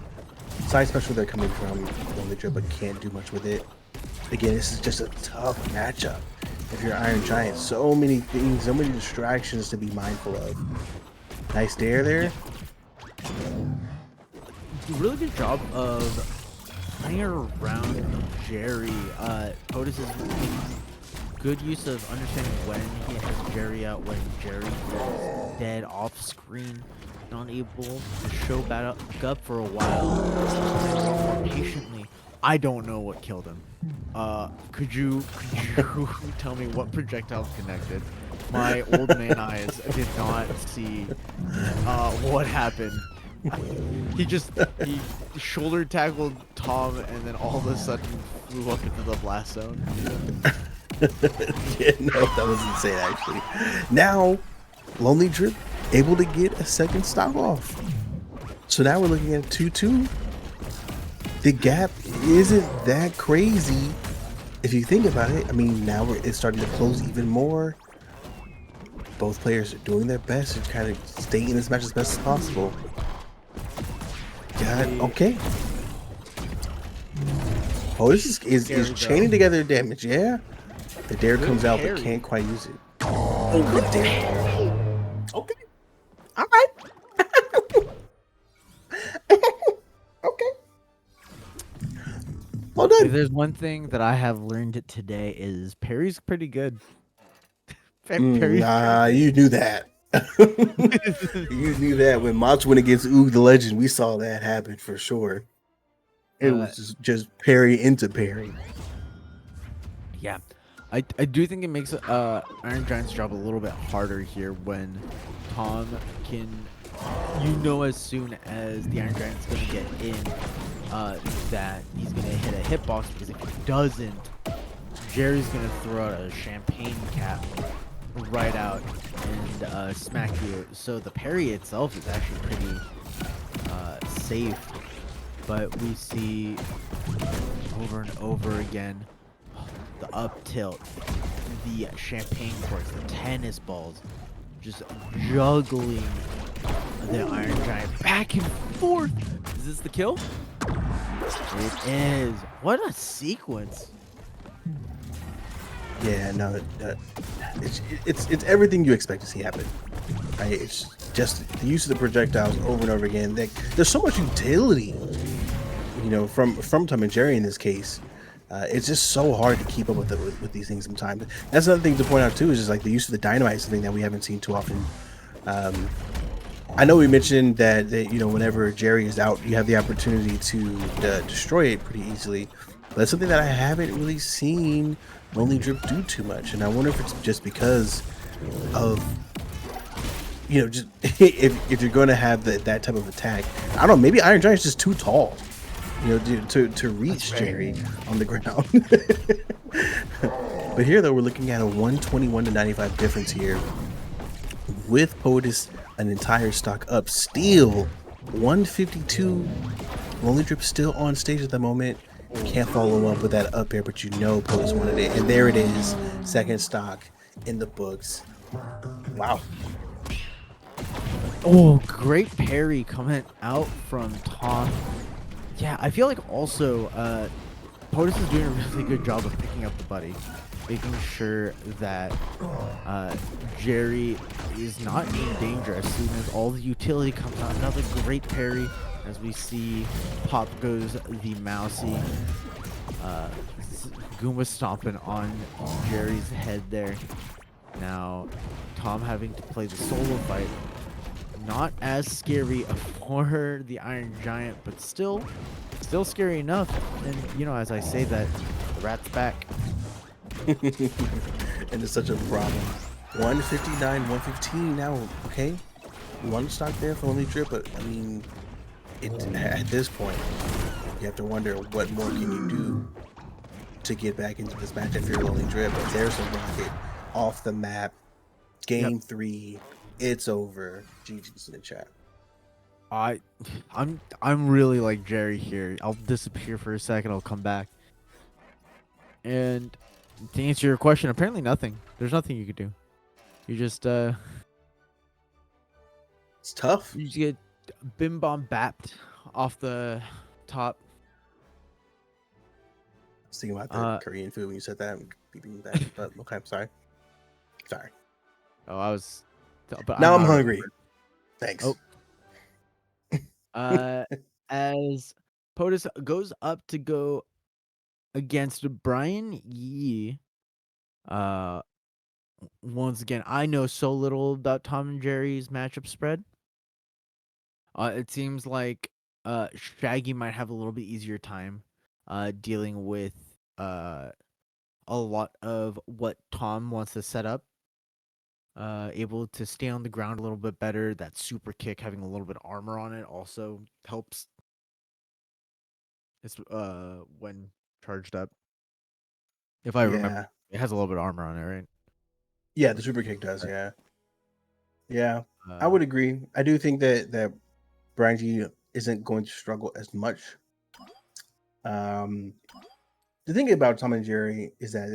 Side special they're coming from Lonely Drip, but can't do much with it. Again, this is just a tough matchup. If you're Iron Giant, so many things, so many distractions to be mindful of. Nice dare there. Really good job of playing around Jerry. POTUS is making good use of understanding when he has Jerry out, when Jerry is dead off screen, not able to show back up for a while, more patiently I don't know what killed him. Could you tell me what projectile connected? My old man eyes did not see what happened. He shoulder tackled Tom and then all of a sudden flew up into the blast zone. Yeah, no, that was insane actually. Now, Lonely Drip able to get a second stop off. So now we're looking at 2-2. The gap isn't that crazy if you think about it. I mean, now it's starting to close even more. Both players are doing their best to kind of stay in this match as best as possible. God, okay. Oh, this is chaining together damage, yeah? The dare comes out but can't quite use it. Oh, good dare. Okay. All right. Okay. Well done. If there's one thing that I have learned today is Perry's pretty good. Perry's Nah, you knew that. You knew that when Mach went against Oog the Legend. We saw that happen for sure. It was just parry into parry. Yeah, I do think it makes Iron Giant's job a little bit harder here when Tom can, as soon as the Iron Giant's gonna get in, that he's gonna hit a hitbox, because if he doesn't, Jerry's gonna throw out a champagne cap right out and smack you. So the parry itself is actually pretty safe, but we see over and over again the up tilt, the champagne corks, the tennis balls, just juggling the Iron Giant back and forth. Is this the kill? It is. What a sequence. Yeah, no, it's everything you expect to see happen. Right? It's just the use of the projectiles over and over again. There's so much utility, from Tom and Jerry in this case. It's just so hard to keep up with these things sometimes. That's another thing to point out too, is just like the use of the dynamite is something that we haven't seen too often. I know we mentioned that whenever Jerry is out, you have the opportunity to destroy it pretty easily. But that's something that I haven't really seen Lonely Drip do too much, and I wonder if it's just because of just if you're going to have that type of attack. I don't know. Maybe Iron Giant's just too tall, to reach Jerry on the ground. But here though, we're looking at a 121 to 95 difference here, with POTUS an entire stock up, still 152. Lonely Drip still on stage at the moment. Can't follow up with that up air, but POTUS wanted it, and there it is, second stock in the books. Wow. Oh, great parry coming out from Tom. Yeah, I feel like also POTUS is doing a really good job of picking up the buddy, making sure that Jerry is not in danger as soon as all the utility comes out. Another great parry, as we see pop goes the mousy. Goomba stomping on Jerry's head there. Now Tom having to play the solo fight. Not as scary for the Iron Giant, but still scary enough. And as I say that, the rat's back. And it's such a problem. 159, 115 now. Okay, one stock there for Lonely Drip, but I mean, at this point, you have to wonder what more can you do to get back into this match if you're Lonely Drip. But there's a rocket off the map. Game 3. It's over. GG's in the chat. I'm really like Jerry here. I'll disappear for a second. I'll come back. And to answer your question, apparently nothing. There's nothing you could do. You just It's tough. you just get bim bom bapped off the top. I was thinking about the Korean food when you said that. Beeping that, but okay, sorry. Oh, I was. But Now I'm not hungry. Thanks. Oh. As POTUS goes up to go against Brian Yee. Once again, I know so little about Tom and Jerry's matchup spread. It seems like Shaggy might have a little bit easier time dealing with a lot of what Tom wants to set up. Able to stay on the ground a little bit better. That super kick, having a little bit of armor on it, also helps. It's when charged up. If I remember, Yeah. it has a little bit of armor on it, right? Yeah, the super kick does, yeah. Yeah. I Uh, would agree. I do think that Brian G isn't going to struggle as much. The thing about Tom and Jerry is that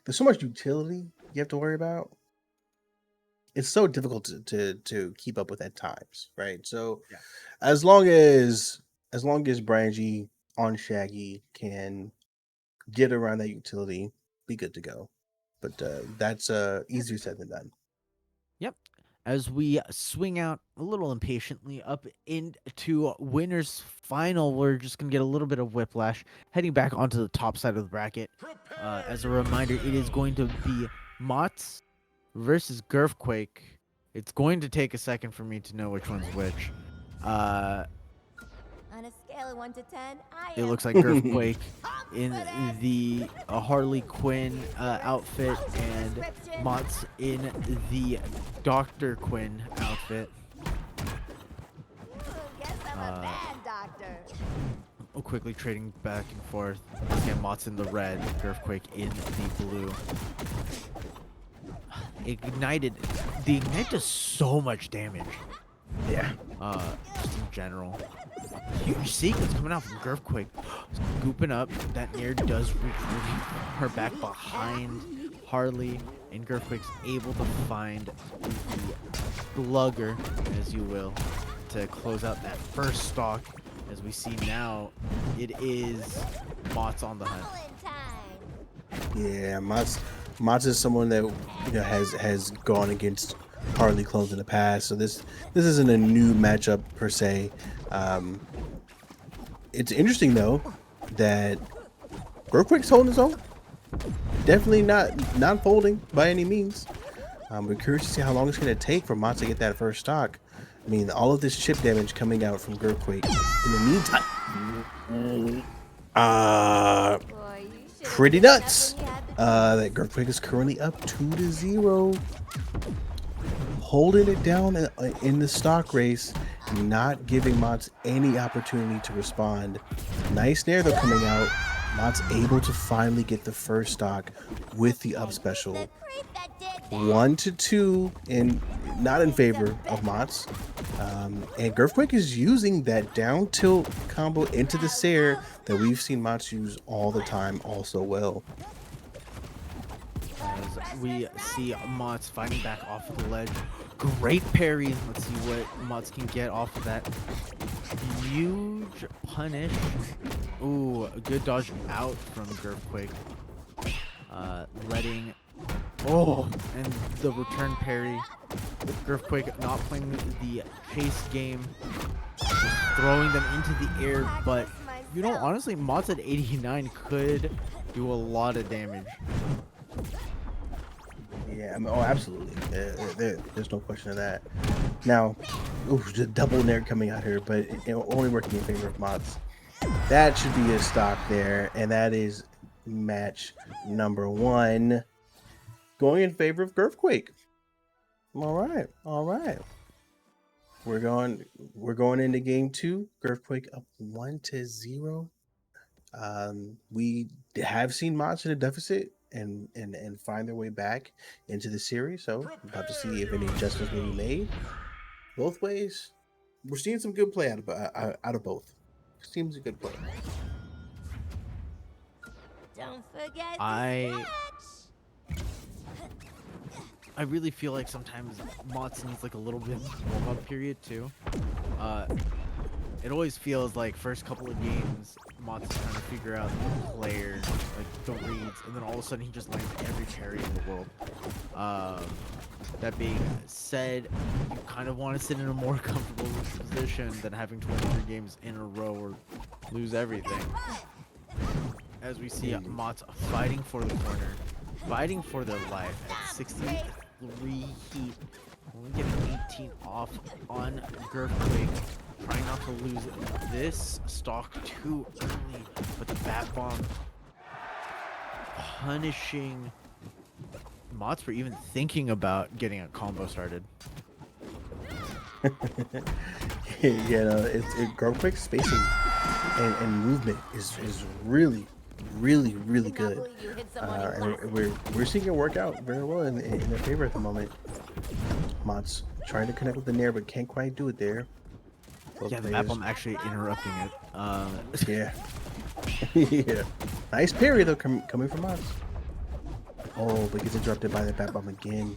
there's so much utility you have to worry about. It's so difficult to keep up with at times, right? So Yeah. as long as Brian G on Shaggy can get around that utility, be good to go. But that's easier said than done. Yep. As we swing out a little impatiently up into winners final, we're just gonna get a little bit of whiplash heading back onto the top side of the bracket. As a reminder, it is going to be Mott's versus Girthquake. It's going to take a second for me to know which one's which. On a scale of 1 to 10, I It am looks like Girthquake in the Harley Quinn outfit and Mott's in the Dr. Quinn outfit. Ooh, guess I'm a bad doctor. Quickly trading back and forth. Again, Mott's in the red, Girthquake in the blue. Ignited. The Ignite does so much damage. Yeah. Just in general. Huge sequence coming out from Girthquake. Scooping up. That Nair does reach her back behind Harley. And Girthquake's able to find the Glugger, as you will, to close out that first stock. As we see now, it is Mott's on the hunt. Yeah, Mats is someone that has gone against Harley clones in the past, so this isn't a new matchup per se. It's interesting though that Girthquake's holding his own. Definitely not folding by any means. We're curious to see how long it's going to take for Mats to get that first stock. I mean, all of this chip damage coming out from Girthquake. In the meantime, pretty nuts. That Girthquake is currently up 2-0, holding it down in the stock race, not giving Mott's any opportunity to respond. Nice Nair though coming out. Mott's able to finally get the first stock with the up special. 1-2 and not in favor of Mott's. And Girthquake is using that down tilt combo into the Sair that we've seen Mott's use all the time also well. As we see Mott's fighting back off of the ledge. Great parry. Let's see what Mott's can get off of that. Huge punish. Ooh, a good dodge out from Girthquake. Letting... Oh, and the return parry. Girthquake not playing the chase game. Just throwing them into the air, but... You know, honestly, Mott's at 89 could do a lot of damage. Yeah, I mean, oh, absolutely. There's no question of that. Now, the double Nair coming out here, but only working in favor of Mott's. That should be a stock there, and that is match number 1, going in favor of Girthquake. All right. We're going into game 2. Girthquake up 1-0. We have seen Mott's in a deficit and find their way back into the series. So I'm about to see if any adjustments will be made. Both ways, we're seeing some good play out of both. Seems a good play. Don't forget I really feel like sometimes Mott's needs like a little bit of warm-up period too. It always feels like first couple of games, Mott's is trying to figure out the player, like the reads, and then all of a sudden he just lands every parry in the world. That being said, you kind of want to sit in a more comfortable position than having 23 games in a row or lose everything. As we see Mott's fighting for the corner, fighting for their life at 63 heat. Only getting 18 off on Girthquake. trying not to lose this stock too early, but the bat bomb punishing Mott's for even thinking about getting a combo started. Yeah, no, Girl Quick spacing and movement is really, really Cannot good. believe you hit someone in And class. we're seeing it work out very well in their favor at the moment. Mott's trying to connect with the Nair, but can't quite do it there. Both Yeah, the players- bat bomb actually interrupting it. Yeah. Yeah. Nice parry though coming from us. Oh, but gets interrupted by the bat bomb again.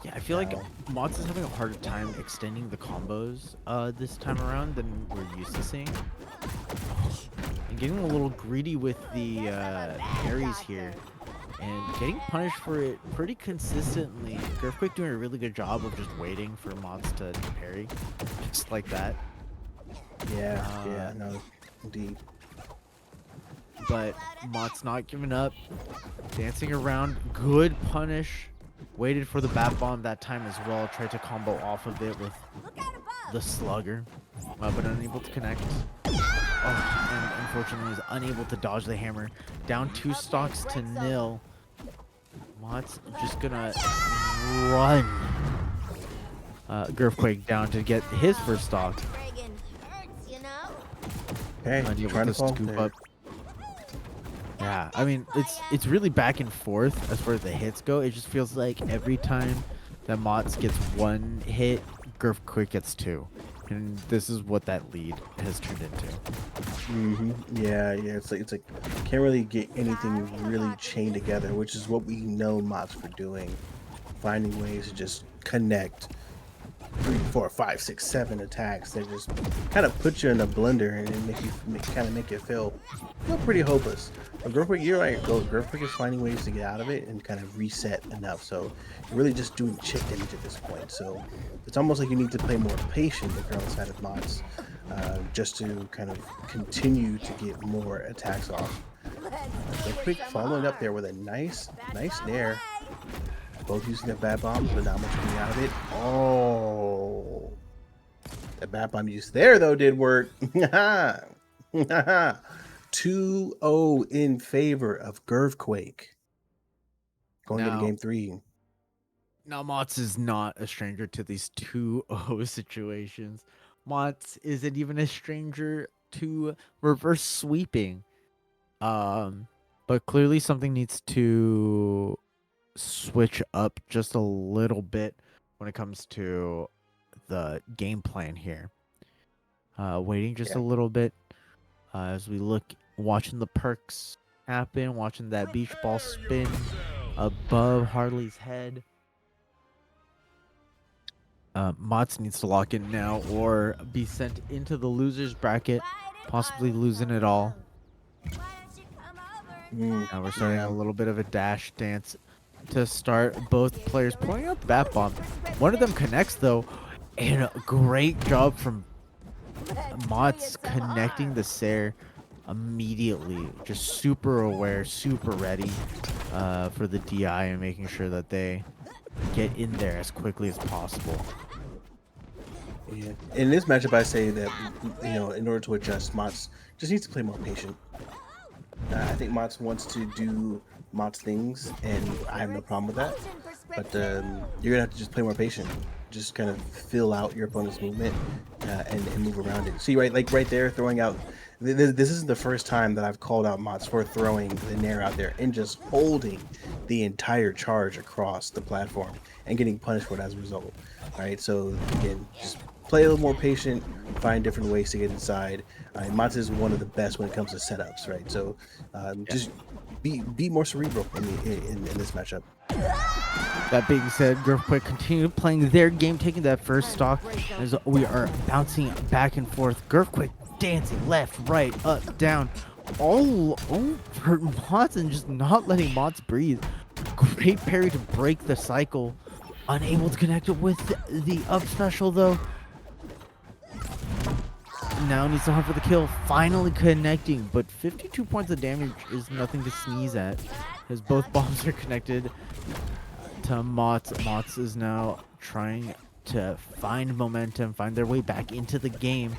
Yeah, I feel like Mott's is having a harder time extending the combos this time around than we're used to seeing. And getting a little greedy with the parries here. And getting punished for it pretty consistently. Girthquake doing a really good job of just waiting for Mott's to parry. Just like that. Yeah, no, indeed. But Mott's not giving up. Dancing around. Good punish. Waited for the bat bomb that time as well. Tried to combo off of it with the slugger. But unable to connect. Oh, and unfortunately was unable to dodge the hammer. Down 2 stocks to 0. Mott's just gonna run Girthquake down to get his first stock. Friggin' hurts, you know? Hey, Unable trying to to fall scoop there. up. Yeah, I mean it's really back and forth as far as the hits go. It just feels like every time that Mott's gets 1 hit, Girthquake gets 2. And this is what that lead has turned into. Yeah. It's like can't really get anything really chained together, which is what we know Mott's for doing. Finding ways to just connect 3, 4, 5, 6, 7 attacks that just kind of put you in a blender and make you feel pretty hopeless. But Girthquake, you're right. Girthquake is finding ways to get out of it and kind of reset enough. So you're really just doing chip damage at this point. So it's almost like you need to play more patient the girl side of Mott's, just to kind of continue to get more attacks off. Girthquake following up there with a nice nair. Both using the bat bombs, but not much coming out of it. Oh, the bat bomb use there though did work. 2-0 in favor of Girthquake. Going into Now- game 3. Now, Mott's is not a stranger to these 2-0 situations. Mott's isn't even a stranger to reverse sweeping. But clearly something needs to switch up just a little bit when it comes to the game plan here. Waiting just a little bit as we look, watching the perks happen, watching that beach ball spin above Harley's head. Mott's needs to lock in now or be sent into the loser's bracket, possibly losing it all. Now we're starting a little bit of a dash dance to start. Both players pulling out the bat bomb. One of them connects though, and a great job from Mott's connecting the Sair immediately. Just super aware, super ready for the DI and making sure that they get in there as quickly as possible. Yeah. In this matchup, I say that in order to adjust, Mott's just needs to play more patient. I think Mott's wants to do Mott's things, and I have no problem with that. But you're gonna have to just play more patient. Just kind of fill out your opponent's movement and move around it. See, right there, throwing out. This isn't the first time that I've called out Mott's for throwing the Nair out there and just holding the entire charge across the platform and getting punished for it as a result. Right. So again, just play a little more patient, find different ways to get inside. Mott's is one of the best when it comes to setups, right? So just be more cerebral in this matchup. That being said, Girthquake continue playing their game, taking that first stock as we are bouncing back and forth. Girthquake dancing left, right, up, down, all over Mott's and just not letting Mott's breathe. Great parry to break the cycle. Unable to connect it with the up special though. Now needs to hunt for the kill. Finally connecting, but 52 points of damage is nothing to sneeze at, as both bombs are connected to Mott's. Mott's is now trying to find momentum, find their way back into the game,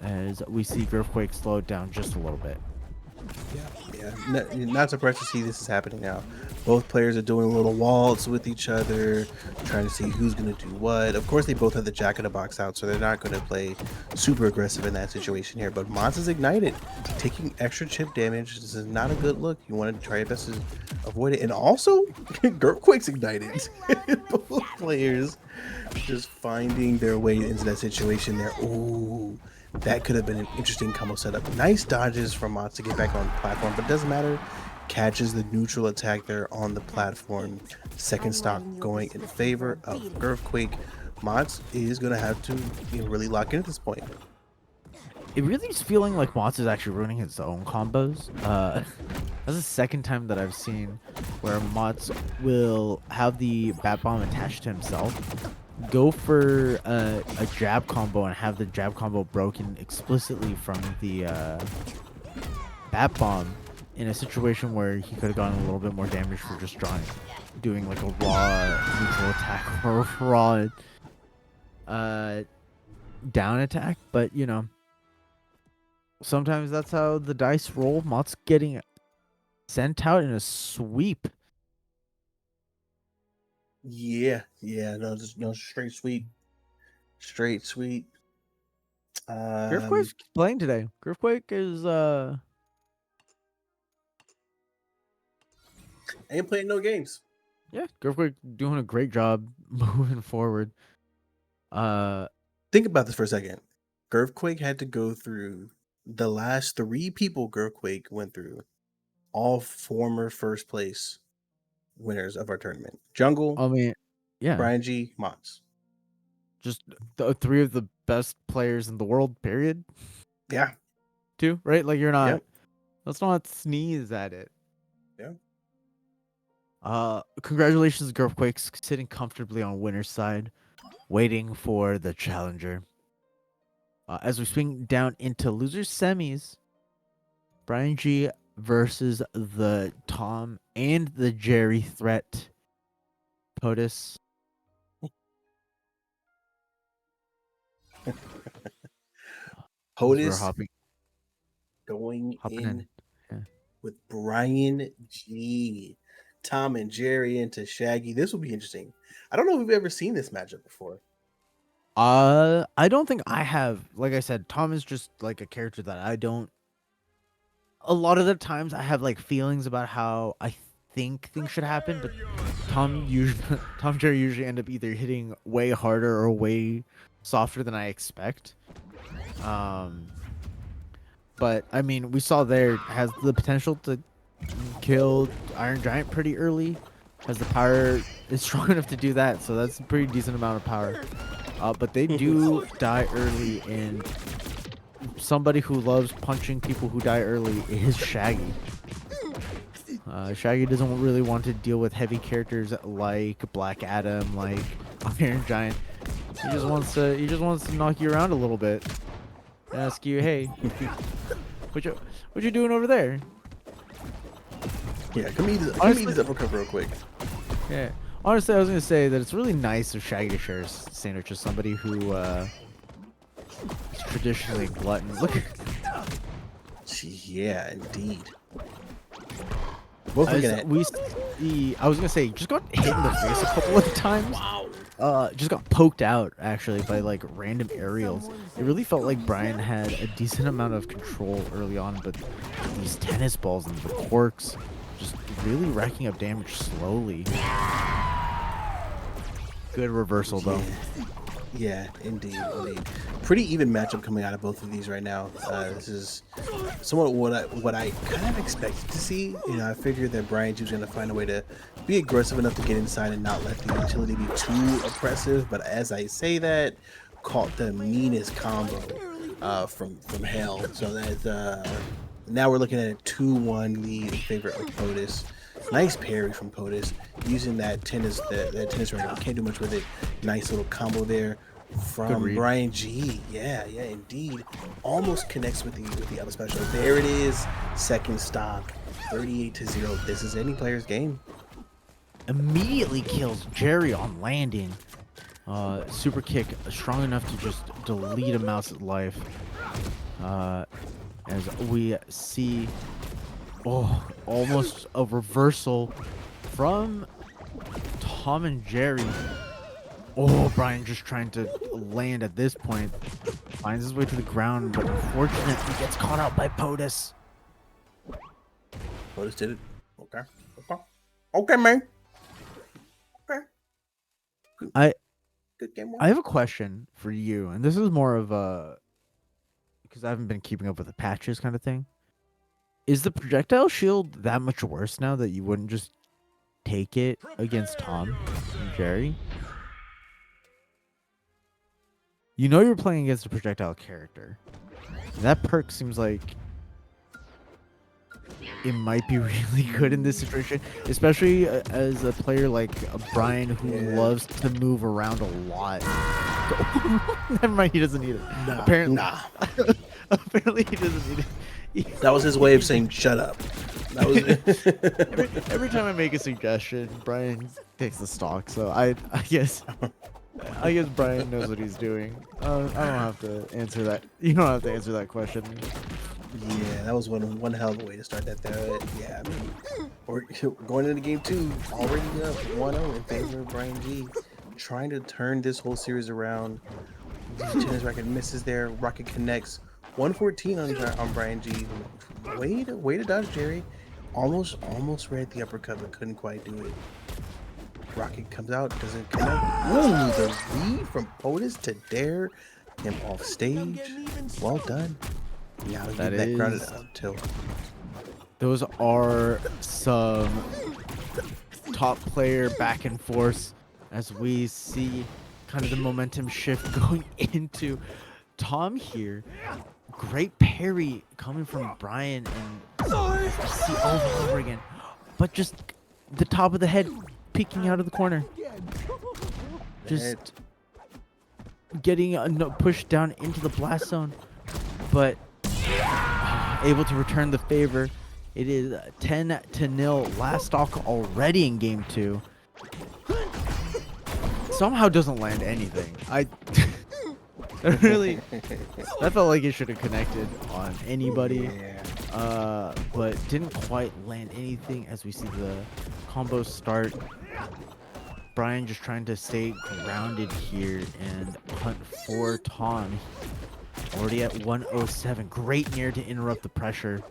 as we see Earthquake slow it down just a little bit. Yeah, not surprised to see this is happening now. Both players are doing a little waltz with each other, trying to see who's going to do what. Of course, they both have the Jack in the Box out, so they're not going to play super aggressive in that situation here. But Mons is ignited, taking extra chip damage. This is not a good look. You want to try your best to avoid it. And also, Earthquake's ignited. Both players just finding their way into that situation there. Ooh. That could have been an interesting combo setup. Nice dodges from Mons to get back on the platform, but it doesn't matter. Catches the neutral attack there on the platform. Second stock going in favor of Earthquake. Mons is going to have to really lock in at this point. It really is feeling like Mons is actually running his own combos. That's the second time that I've seen where Mons will have the Bat Bomb attached to himself, go for a jab combo and have the jab combo broken explicitly from the Bat Bomb in a situation where he could have gotten a little bit more damage for just doing like a raw neutral attack or a raw down attack. But you know, sometimes that's how the dice roll. Mott's getting sent out in a sweep. Yeah, no, just no straight sweep. Griffquake's playing today. Griffquake is ain't playing no games. yeah, Griffquake doing a great job moving forward. Think about this for a second. Earthquake had to go through the last 3 people Earthquake went through, all former first place winners of our tournament. Jungle, I mean, yeah, Brian G, Mons. just the 3 of the best players in the world, period. Yeah. Too, right? Like you're not Yep. let's not sneeze at it. Yeah. Congratulations, Earthquake's sitting comfortably on winner's side, waiting for the challenger. As we swing down into losers semis, Brian G versus the Tom and the Jerry threat, POTUS. POTUS hopping going in Yeah. with Brian G. Tom and Jerry into Shaggy. This will be interesting. I don't know if we've ever seen this matchup before. I don't think I have. Like I said, Tom is just like a character that I don't. A lot of the times, I have like feelings about how I think things should happen, but Tom and Jerry usually end up either hitting way harder or way softer than I expect. But I mean, we saw there has the potential to kill Iron Giant pretty early. Has the power is strong enough to do that, so that's a pretty decent amount of power. But they do die early, and somebody who loves punching people who die early is Shaggy. Shaggy doesn't really want to deal with heavy characters like Black Adam, like Iron Giant. He just wants to knock you around a little bit and ask you, "Hey, what you doing over there?" Yeah, come eat this uppercut real quick. Yeah. Honestly, I was gonna say that it's really nice of Shaggy to share a sandwich with somebody who is traditionally glutton. Look at Yeah, indeed. Both looking at I was gonna say, just got hit in the face a couple of times. Wow. Just got poked out actually by like random aerials. It really felt like Brian had a decent amount of control early on, but these tennis balls and the corks just really racking up damage slowly. Good reversal though. Yeah, indeed. Pretty even matchup coming out of both of these right now. This is somewhat what I kind of expected to see. You know, I figured that Brian G was going to find a way to be aggressive enough to get inside and not let the utility be too oppressive. But as I say that, caught the meanest combo from hell. So that now we're looking at a 2-1 lead in favor of POTUS. Nice parry from POTUS, using that tennis right. Can't do much with it. Nice little combo there from Brian G. Yeah, indeed. Almost connects with the other special. There it is. Second stock. 38-0. This is any player's game. Immediately kills Jerry on landing. Super kick strong enough to just delete a mouse's life. As we see, almost a reversal from Tom and Jerry. Brian just trying to land at this point. Finds his way to the ground, but unfortunately gets caught out by POTUS. POTUS did it. Okay, man. Okay. Good game. I have a question for you, and this is more of a, because I haven't been keeping up with the patches kind of thing. Is the projectile shield that much worse now that you wouldn't just take it against Tom and Jerry? You know you're playing against a projectile character. That perk seems like it might be really good in this situation, especially as a player like Brian who loves to move around a lot. Never mind, he doesn't need it. Apparently, apparently he doesn't need it. That was his way of saying shut up. That was it. every time I make a suggestion, Brian takes the stock. So I guess Brian knows what he's doing. I don't have to answer that. You don't have to answer that question. Yeah, that was one hell of a way to start that there. Yeah, I mean, we're going into game 2, already up 1-0 in favor of Brian G. Trying to turn this whole series around. Tennis racket misses there. Rocket connects. 114 on Brian G. Way to dodge Jerry. Almost read the uppercut, but couldn't quite do it. Rocket comes out, doesn't connect. Ooh, the lead from POTUS to dare him off stage. Well done. Yeah, that grounded up too. Those are some top player back and forth as we see kind of the momentum shift going into Tom here. Great parry coming from Brian, and see over and over again, but just the top of the head peeking out of the corner, just getting pushed down into the blast zone, but able to return the favor. It is 10-0. Last stock already in game 2. Somehow doesn't land anything. I felt like it should have connected on anybody, but didn't quite land anything. As we see the combo start, Brian just trying to stay grounded here and hunt for Tom. Already at 107. Great near to interrupt the pressure.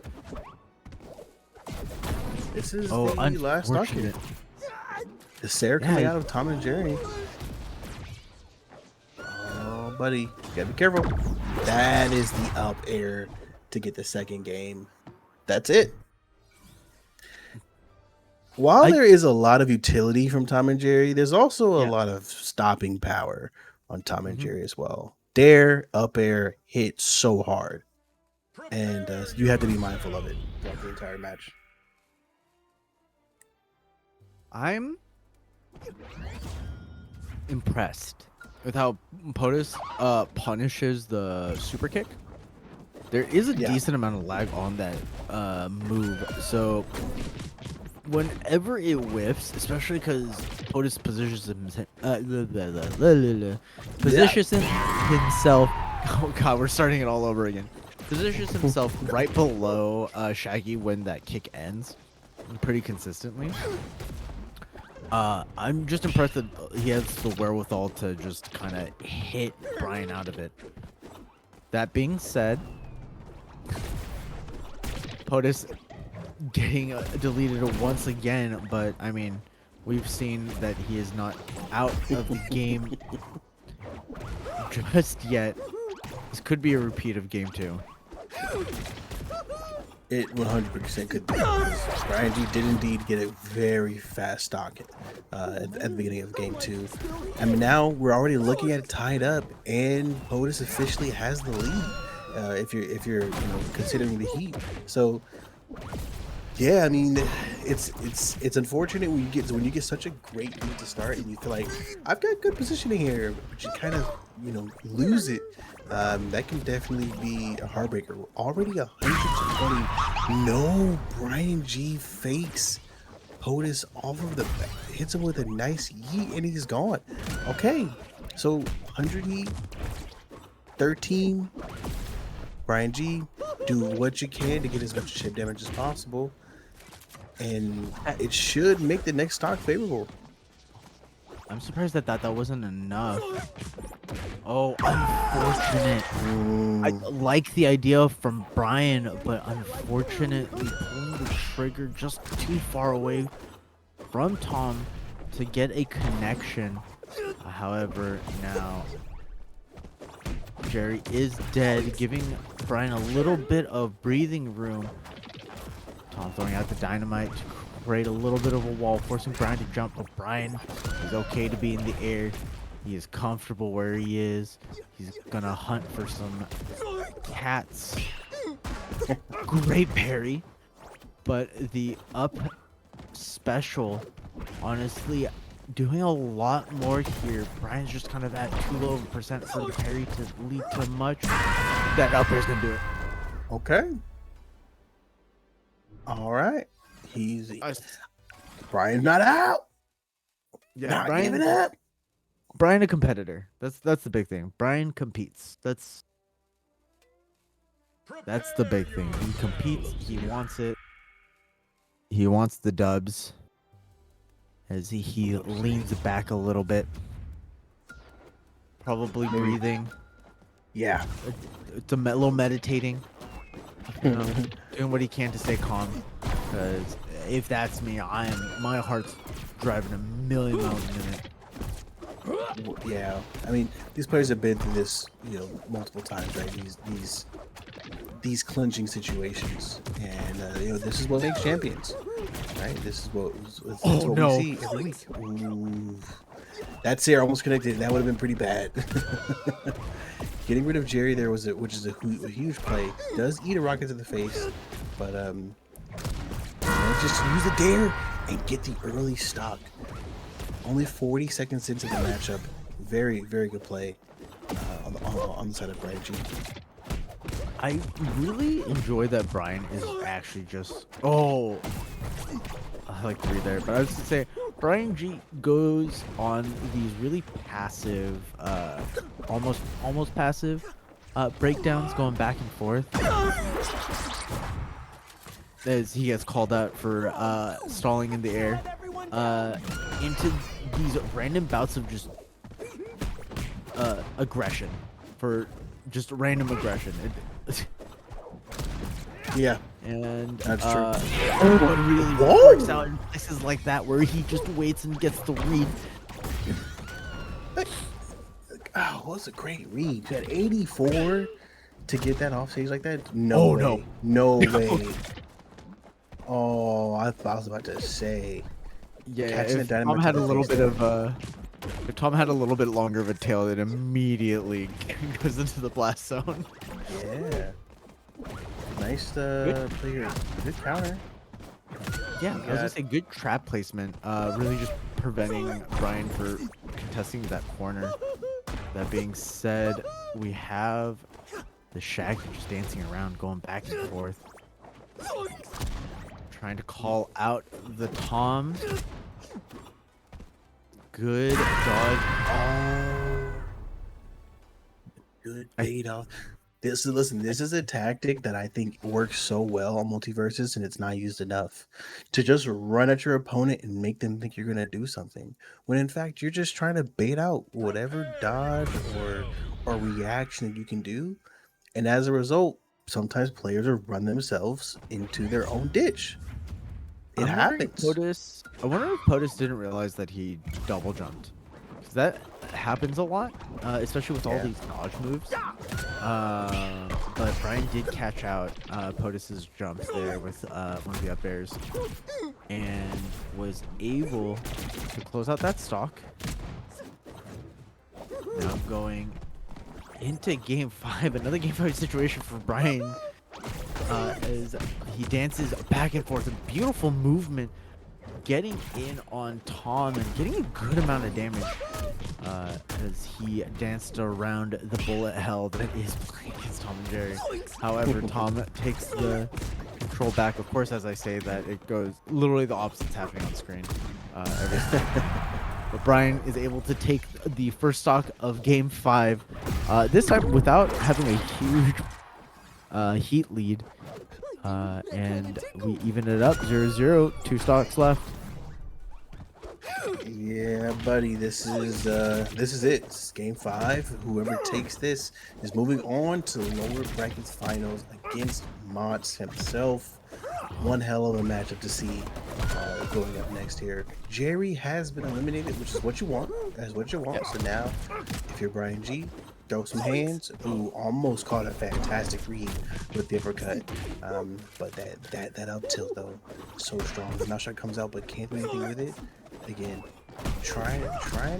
This is the last stock hit. The Sarah coming out of Tom and Jerry. Oh, buddy. You gotta be careful. That is the up air to get the second game. That's it. While there is a lot of utility from Tom and Jerry, there's also a lot of stopping power on Tom and Jerry as well. Dare, up air, hit so hard. And you have to be mindful of it throughout the entire match. I'm impressed with how POTUS punishes the super kick. There is a decent amount of lag on that move, so whenever it whiffs, especially because POTUS positions himself. Oh god, we're starting it all over again. Positions himself right below Shaggy when that kick ends, pretty consistently. I'm just impressed that he has the wherewithal to just kind of hit Brian out of it. That being said, POTUS getting deleted once again, but I mean, we've seen that he is not out of the game just yet. This could be a repeat of game 2. It 100% could be. Brian G did indeed get a very fast stock at the beginning of game 2. I mean, now we're already looking at it tied up, and POTUS officially has the lead. If you're considering the heat, so yeah, I mean, it's unfortunate when you get such a great lead to start, and you feel like I've got good positioning here, but you kind of lose it. That can definitely be a heartbreaker. Already 120. No, Brian G fakes POTUS off of the back, hits him with a nice yeet, and he's gone. Okay, So 100 heat, 13. Brian G, do what you can to get as much chip damage as possible, and it should make the next stock favorable. I'm surprised that wasn't enough. Oh, unfortunate. I like the idea from Brian, but unfortunately pulling the trigger just too far away from Tom to get a connection. However, now Jerry is dead, giving Brian a little bit of breathing room. Tom throwing out the dynamite to create a little bit of a wall, forcing Brian to jump, but Brian is okay to be in the air. He is comfortable where he is. He's gonna hunt for some cats. Great parry, but the up special, honestly, doing a lot more here. Brian's just kind of at too low of a percent for the parry to lead to much. That up air's gonna do it. Okay. All right. Brian's not out. Yeah, Not Brian, giving up. Brian a competitor. That's the big thing. Brian competes. That's the big thing. He competes. He wants it. He wants the dubs. As he leans back a little bit, probably breathing. Yeah. It's a little meditating. Doing what he can to stay calm. Because if that's me, my heart's driving a million miles a minute. Yeah. I mean, these players have been through this, multiple times, right? These clinching situations, and this is what makes champions, right? This is what we see every week. Ooh. That Sarah almost connected. That would have been pretty bad. Getting rid of Jerry there which is a huge play. Does eat a rocket to the face, but just use the dare and get the early stock. Only 40 seconds into the matchup. Very, very good play on the side of Brian G. I really enjoy that Brian is actually just... Oh! I like to read there, but I was going to say, Brian G goes on these really passive, almost passive breakdowns going back and forth. As he gets called out for stalling in the air. Into these random bouts of just aggression. For just random aggression. Yeah. And that's true. It really works out in places like that where he just waits and gets the read. Oh, what's a great read? You had 84 to get that off stage like that? No way. No way. Oh, I was about to say. Yeah, if Tom had a little bit of if Tom had a little bit longer of a tail, it immediately goes into the blast zone. Yeah. Nice play here. Good counter. Yeah, I was gonna say good trap placement. Really just preventing Brian for contesting that corner. That being said, we have the Shaggy just dancing around, going back and forth. Trying to call out the Tom. Good dog. Oh. Good bait off. This is a tactic that I think works so well on MultiVersus, and it's not used enough. To just run at your opponent and make them think you're gonna do something, when in fact you're just trying to bait out whatever dodge or reaction that you can do, and as a result, sometimes players will run themselves into their own ditch. It happens. I wonder if POTUS didn't realize that he double jumped. Because that happens a lot, especially with all these dodge moves. But Brian did catch out POTUS's jumps there with one of the up airs. And was able to close out that stock. Now going into game 5. Another game 5 situation for Brian. As he dances back and forth, a beautiful movement, getting in on Tom and getting a good amount of damage as he danced around the bullet hell that is playing against Tom and Jerry. However, Tom takes the control back. Of course, as I say that, it goes literally the opposite's happening on screen. but Brian is able to take the first stock of Game 5, this time without having a huge heat lead. And we even it up 0-0, 2 stocks left. Yeah, buddy, this is it. This is game 5. Whoever takes this is moving on to the lower brackets finals against Mods himself. One hell of a matchup to see going up next here. Jerry has been eliminated, which is what you want. That's what you want. So now, if you're Brian G, throw some hands. Ooh, almost caught a fantastic read with the uppercut. But that up tilt though, so strong. The knockshot comes out, but can't do anything with it. Again, trying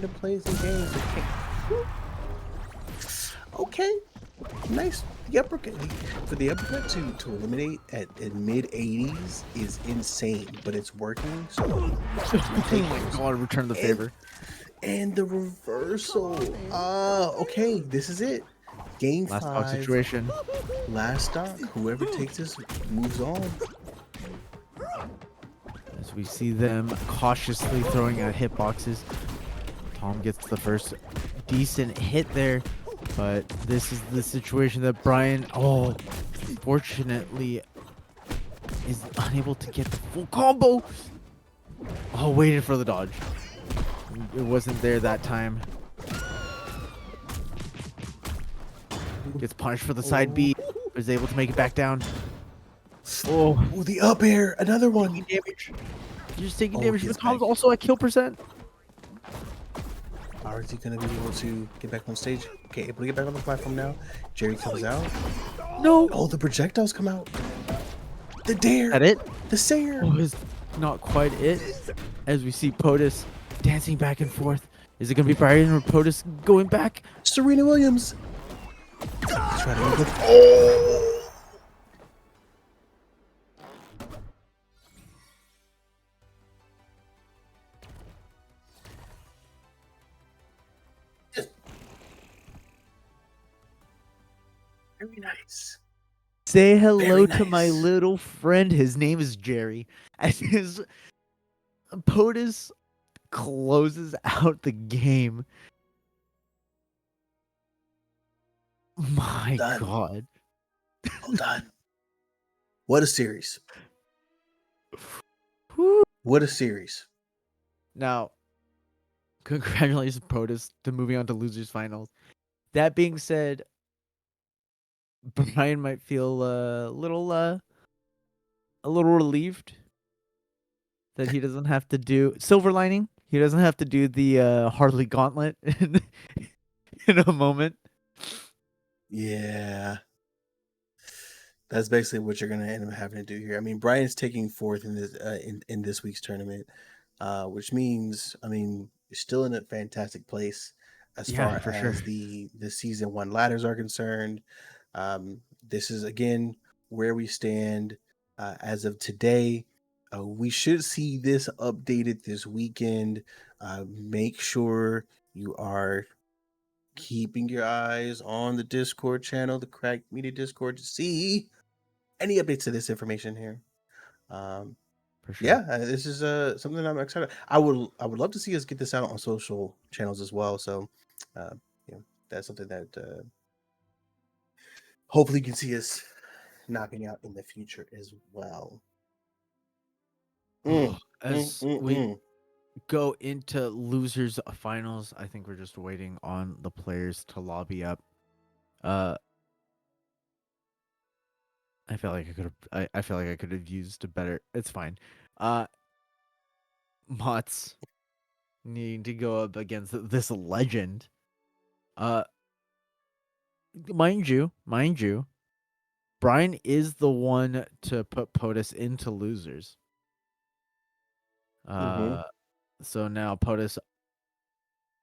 to play some games. But can't. Okay, nice. The uppercut for the uppercut to eliminate at mid 80s is insane, but it's working. So Oh my god, return the favor. And the reversal. Okay, this is it. Game Last 5. stock situation. Last stock. Whoever takes this moves on. As we see them cautiously throwing out hitboxes. Tom gets the first decent hit there, but this is the situation that Brian, fortunately, is unable to get the full combo. Oh, waited for the dodge. It wasn't there that time. Gets punished for the side B, but is able to make it back down. Oh, Ooh, the up air. Another one. damage. You're just taking Oh, damage. he The gets Tom's back. also at kill percent. How is he going to be able to get back on stage? Okay, able to get back on the platform now. Jerry comes out. No. Oh, the projectiles come out. The dare. That it? The Sayer. Oh, is not quite it. As we see POTUS dancing back and forth. Is it going to be Brian or POTUS going back? Serena Williams. Try to make it. Oh. Very nice. Say hello Very to my nice. little friend. His name is Jerry. As his POTUS closes out the game. My Done. god. Well done. What a series. Whew. What a series. Now, congratulations, POTUS, to moving on to losers finals. That being said, Brian might feel a little relieved that he doesn't have to do silver lining. He doesn't have to do the Harley Gauntlet in a moment. Yeah. That's basically what you're gonna end up having to do here. I mean, Brian's taking fourth in this in this week's tournament, which means you're still in a fantastic place as Yeah, far for as sure. the season 1 ladders are concerned. This is again where we stand as of today. We should see this updated this weekend. Make sure you are keeping your eyes on the Discord channel, the Cracked Media Discord, to see any updates to this information here. For sure. Yeah, this is something I'm excited. I would love to see us get this out on social channels as well. So, uh, that's something that hopefully you can see us knocking out in the future as well. As we go into losers finals, I think we're just waiting on the players to lobby up. I feel like I could have. I feel like I could have used a better. It's fine. Mots needing to go up against this legend. Mind you, Brian is the one to put POTUS into losers. So now POTUS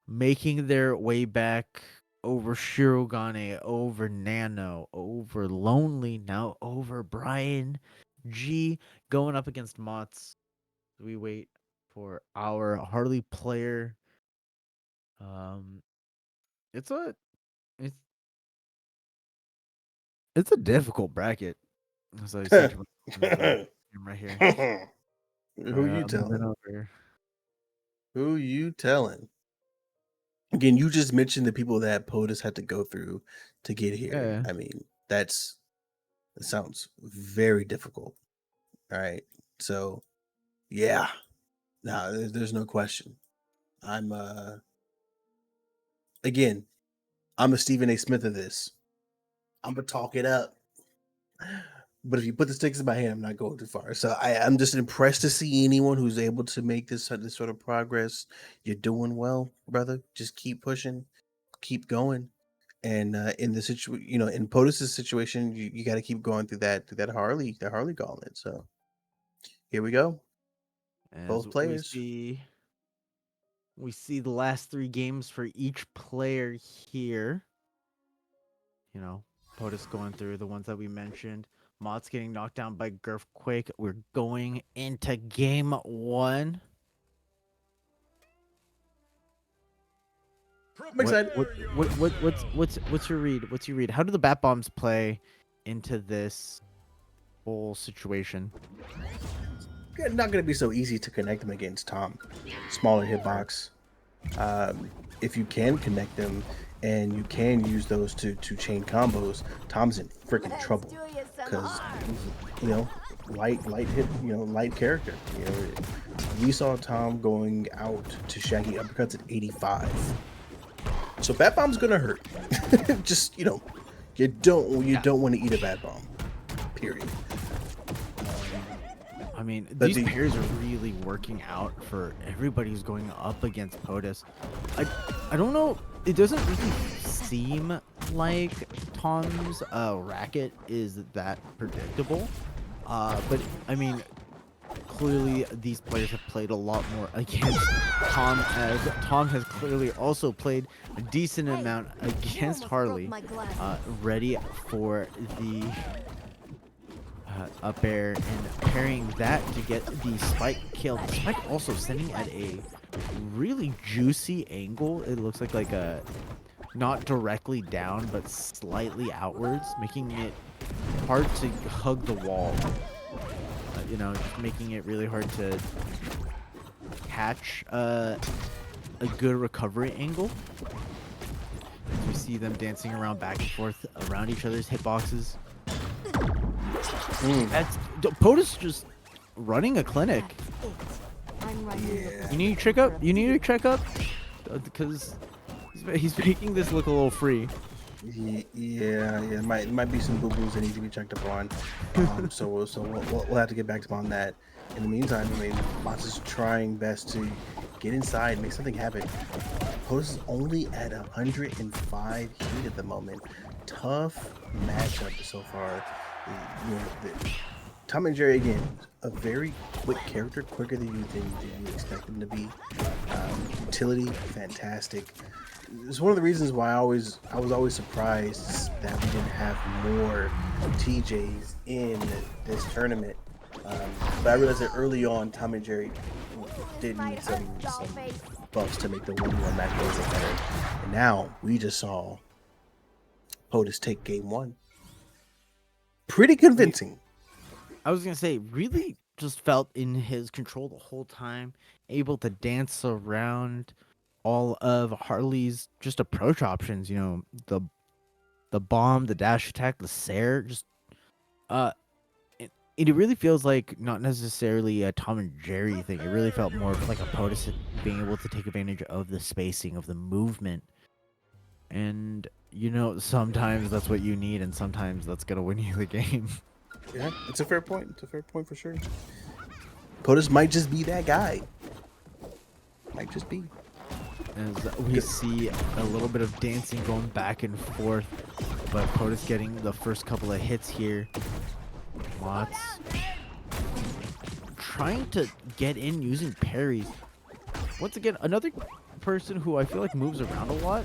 making their way back over Shirogane, over Nano, over Lonely, now over Brian G, going up against Mots. We wait for our Harley player. It's a difficult bracket. As I say to my right here. Who you Moving telling? over. Who you telling? Again, you just mentioned the people that POTUS had to go through to get here. Yeah. I mean, that sounds very difficult. All right. So, yeah. Nah, there's no question. I'm again, I'm a Stephen A. Smith of this. I'm gonna talk it up. But if you put the sticks in my hand, I'm not going too far. So I'm just impressed to see anyone who's able to make this sort of progress. You're doing well, brother. Just keep pushing, keep going. And in the situation, in POTUS's situation, you got to keep going through that Harley gauntlet. So here we go, As both players. we see the last 3 games for each player here. You know, POTUS going through the ones that we mentioned. Mott's getting knocked down by Girthquake. We're going into game 1. I'm excited. What's your read? What's your read? How do the bat bombs play into this whole situation? Yeah, not going to be so easy to connect them against Tom. Smaller hitbox. If you can connect them and you can use those to chain combos, Tom's in freaking trouble because light hit, light character. We saw Tom going out to Shaggy uppercuts at 85. So bat bomb's gonna hurt. Just you don't want to eat a bat bomb. Period. I mean, But these pairs are really working out for everybody who's going up against POTUS. I don't know. It doesn't really seem like Tom's racket is that predictable. But I mean, clearly these players have played a lot more against Tom, as Tom has clearly also played a decent amount against Harley, ready for the up air and parrying that to get the spike kill. The spike also sending at a really juicy angle. It looks like a not directly down but slightly outwards, making it hard to hug the wall. Just making it really hard to catch a good recovery angle. You see them dancing around back and forth around each other's hitboxes. That's POTUS just running a clinic. Yeah. You need to check up because he's making this look a little free. Yeah. Might be some boo boos that need to be checked up on. So we'll have to get back to on that. In the meantime, Mott's is trying best to get inside, make something happen. POTUS is only at 105 heat at the moment. Tough matchup so far. Tom and Jerry again, a very quick character, quicker than you expect him to be. Utility, fantastic. It's one of the reasons why I was always surprised that we didn't have more TJs in this tournament. But I realized that early on, Tom and Jerry did need some buffs to make the 1v1 match a little bit better. And now we just saw POTUS take game 1. Pretty convincing. I was gonna say, really just felt in his control the whole time, able to dance around all of Harley's just approach options. The bomb, the dash attack, the Sair. Just it really feels like not necessarily a Tom and Jerry thing. It really felt more of like a POTUS being able to take advantage of the spacing, of the movement. And sometimes that's what you need, and sometimes that's gonna win you the game. Yeah, it's a fair point. It's a fair point for sure. POTUS might just be that guy. Might just be. As we see a little bit of dancing going back and forth, but POTUS getting the first couple of hits here. Mott's trying to get in using parries. Once again, another person who I feel like moves around a lot.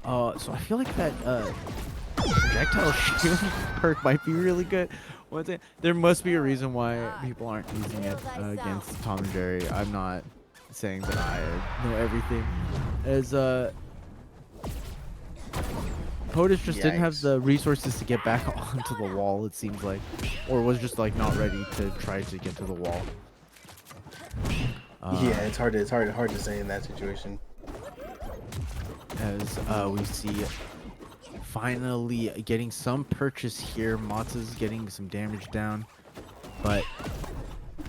So I feel like that projectile shield perk might be really good. There must be a reason why people aren't using it against Tom and Jerry. I'm not saying that I know everything. As POTUS just didn't have the resources to get back onto the wall, it seems like, or was just like not ready to try to get to the wall. Yeah, it's hard to say in that situation. As we see finally getting some purchase here. Matza's getting some damage down, but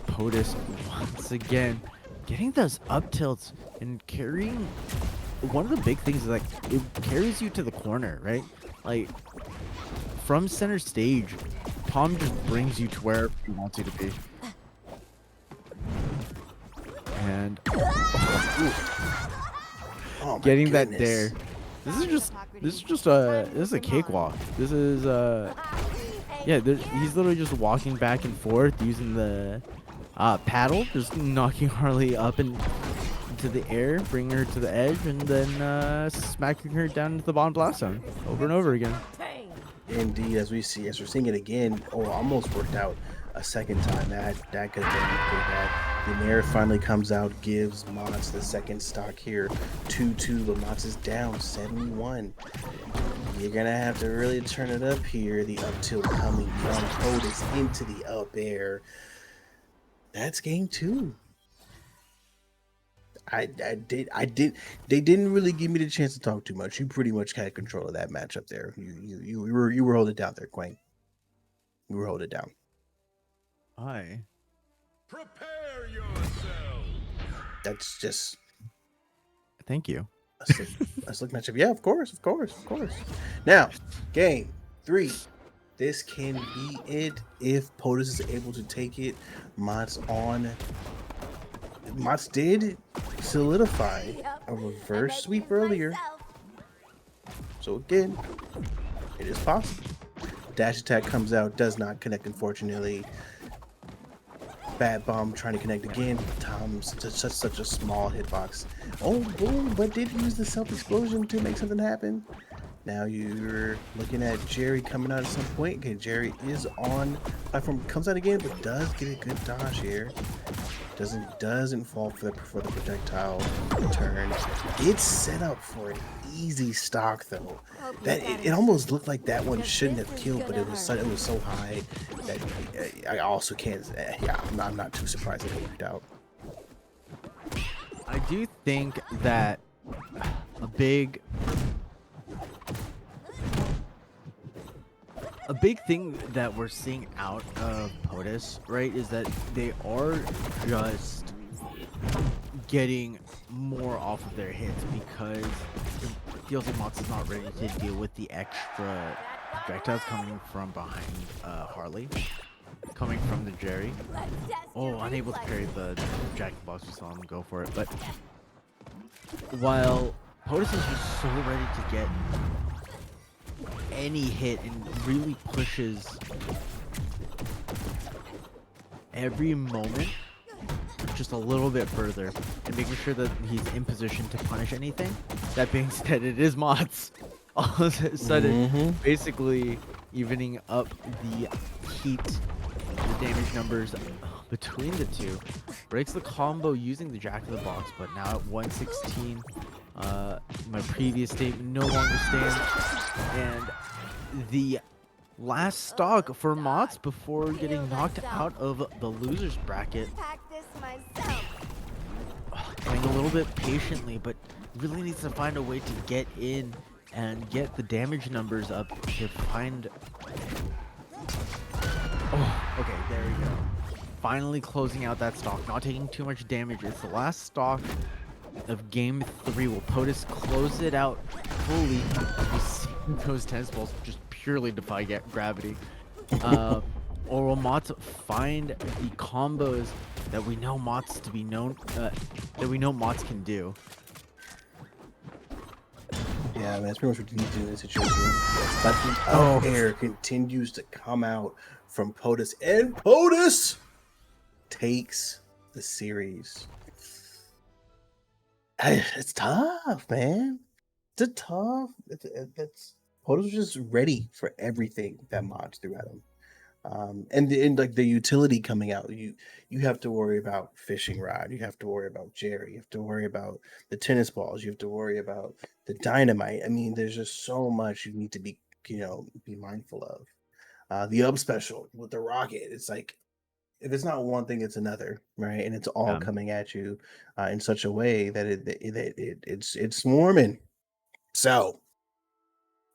POTUS once again getting those up tilts and carrying. One of the big things is like it carries you to the corner, right? Like from center stage, Tom just brings you to where he wants you to be. And Oh my getting that goodness. there. This is a cakewalk. This is yeah, he's literally just walking back and forth using the paddle, just knocking Harley up and into the air, bringing her to the edge, and then smacking her down into the bottom blast zone over and over again. Indeed, as we're seeing it again. Oh, almost worked out a second time. That could have been pretty bad. The Nair finally comes out, gives Mott's the second stock here, 2-2, but Mott's is down 71. You're gonna have to really turn it up here. The up tilt coming from POTUS into the up air. That's game 2. I did. They didn't really give me the chance to talk too much. You pretty much had control of that matchup there. You were holding down there, Quang. You were holding down. Hi. Prepare yourself. That's just Thank you. a slick matchup. Yeah, of course. Now, game 3. This can be it if POTUS is able to take it. Mott's did solidify a reverse sweep earlier. So again, it is possible. Dash attack comes out, does not connect, unfortunately. Bat bomb trying to connect again. Tom's such a small hitbox. Oh, boom, but did use the self-explosion to make something happen. Now you're looking at Jerry coming out at some point. Okay, Jerry is on platform, comes out again, but does get a good dodge here. Doesn't fall for the projectile return. It's set up for an easy stock though. That it almost looked like that one shouldn't have killed, but it was so high that I also can't. Yeah, I'm not too surprised that it worked out. I do think that a big thing that we're seeing out of POTUS, right, is that they are just getting more off of their hits because it feels like Mott's is not ready to deal with the extra projectiles coming from behind Harley, coming from the Jerry. Oh, unable to parry the Jack box. We saw him go for it, but while POTUS is just so ready to get any hit and really pushes every moment just a little bit further and making sure that he's in position to punish anything. That being said, it is Mott's all of a sudden basically evening up the heat, the damage numbers between the two. Breaks the combo using the Jack of the Box, but now at 116, my previous statement no longer stands, and the last stock for Mott's before getting knocked out of the losers bracket. Playing a little bit patiently, but really needs to find a way to get in and get the damage numbers up to find. Oh, okay, there we go. Finally closing out that stock, not taking too much damage. It's the last stock of game 3. Will POTUS close it out fully? We see those tennis balls just purely defy gravity. Or will Mott's find the combos that we know Mott's to be known, that we know Mott's can do? Yeah, man, that's pretty much what you need to do in this situation. But the up air continues to come out from POTUS, and POTUS takes the series. It's tough, man. It's a tough. It's POTUS was just ready for everything that Mods threw at him. And like the utility coming out, you have to worry about fishing rod, you have to worry about Jerry, you have to worry about the tennis balls, you have to worry about the dynamite. I mean, there's just so much you need to be mindful of. The up special with the rocket, it's like if it's not one thing, it's another, right? And it's all Yeah. coming at you in such a way that it's swarming. So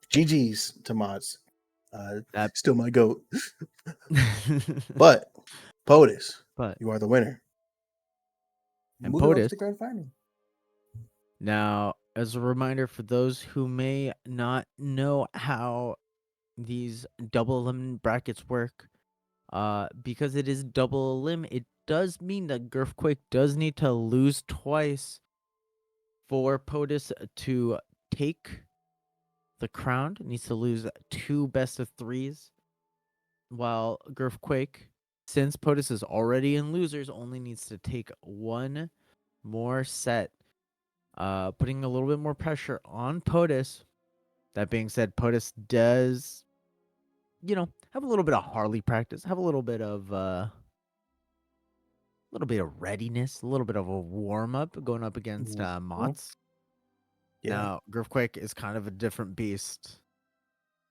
GG's to mods. That Still my goat, but POTUS, but you are the winner. and Moving on to POTUS. the grand final. Now, as a reminder for those who may not know how these double elimination brackets work, because it is double elim, it does mean that Girthquake does need to lose twice for POTUS to take the crown. It needs to lose 2 best of 3s, while Girthquake, since POTUS is already in losers, only needs to take 1 more set, putting a little bit more pressure on POTUS. That being said, POTUS does, have a little bit of Harley practice, have a little bit of readiness, a little bit of a warm up going up against Mhm. Mott's. Yeah, Now, Girthquake is kind of a different beast,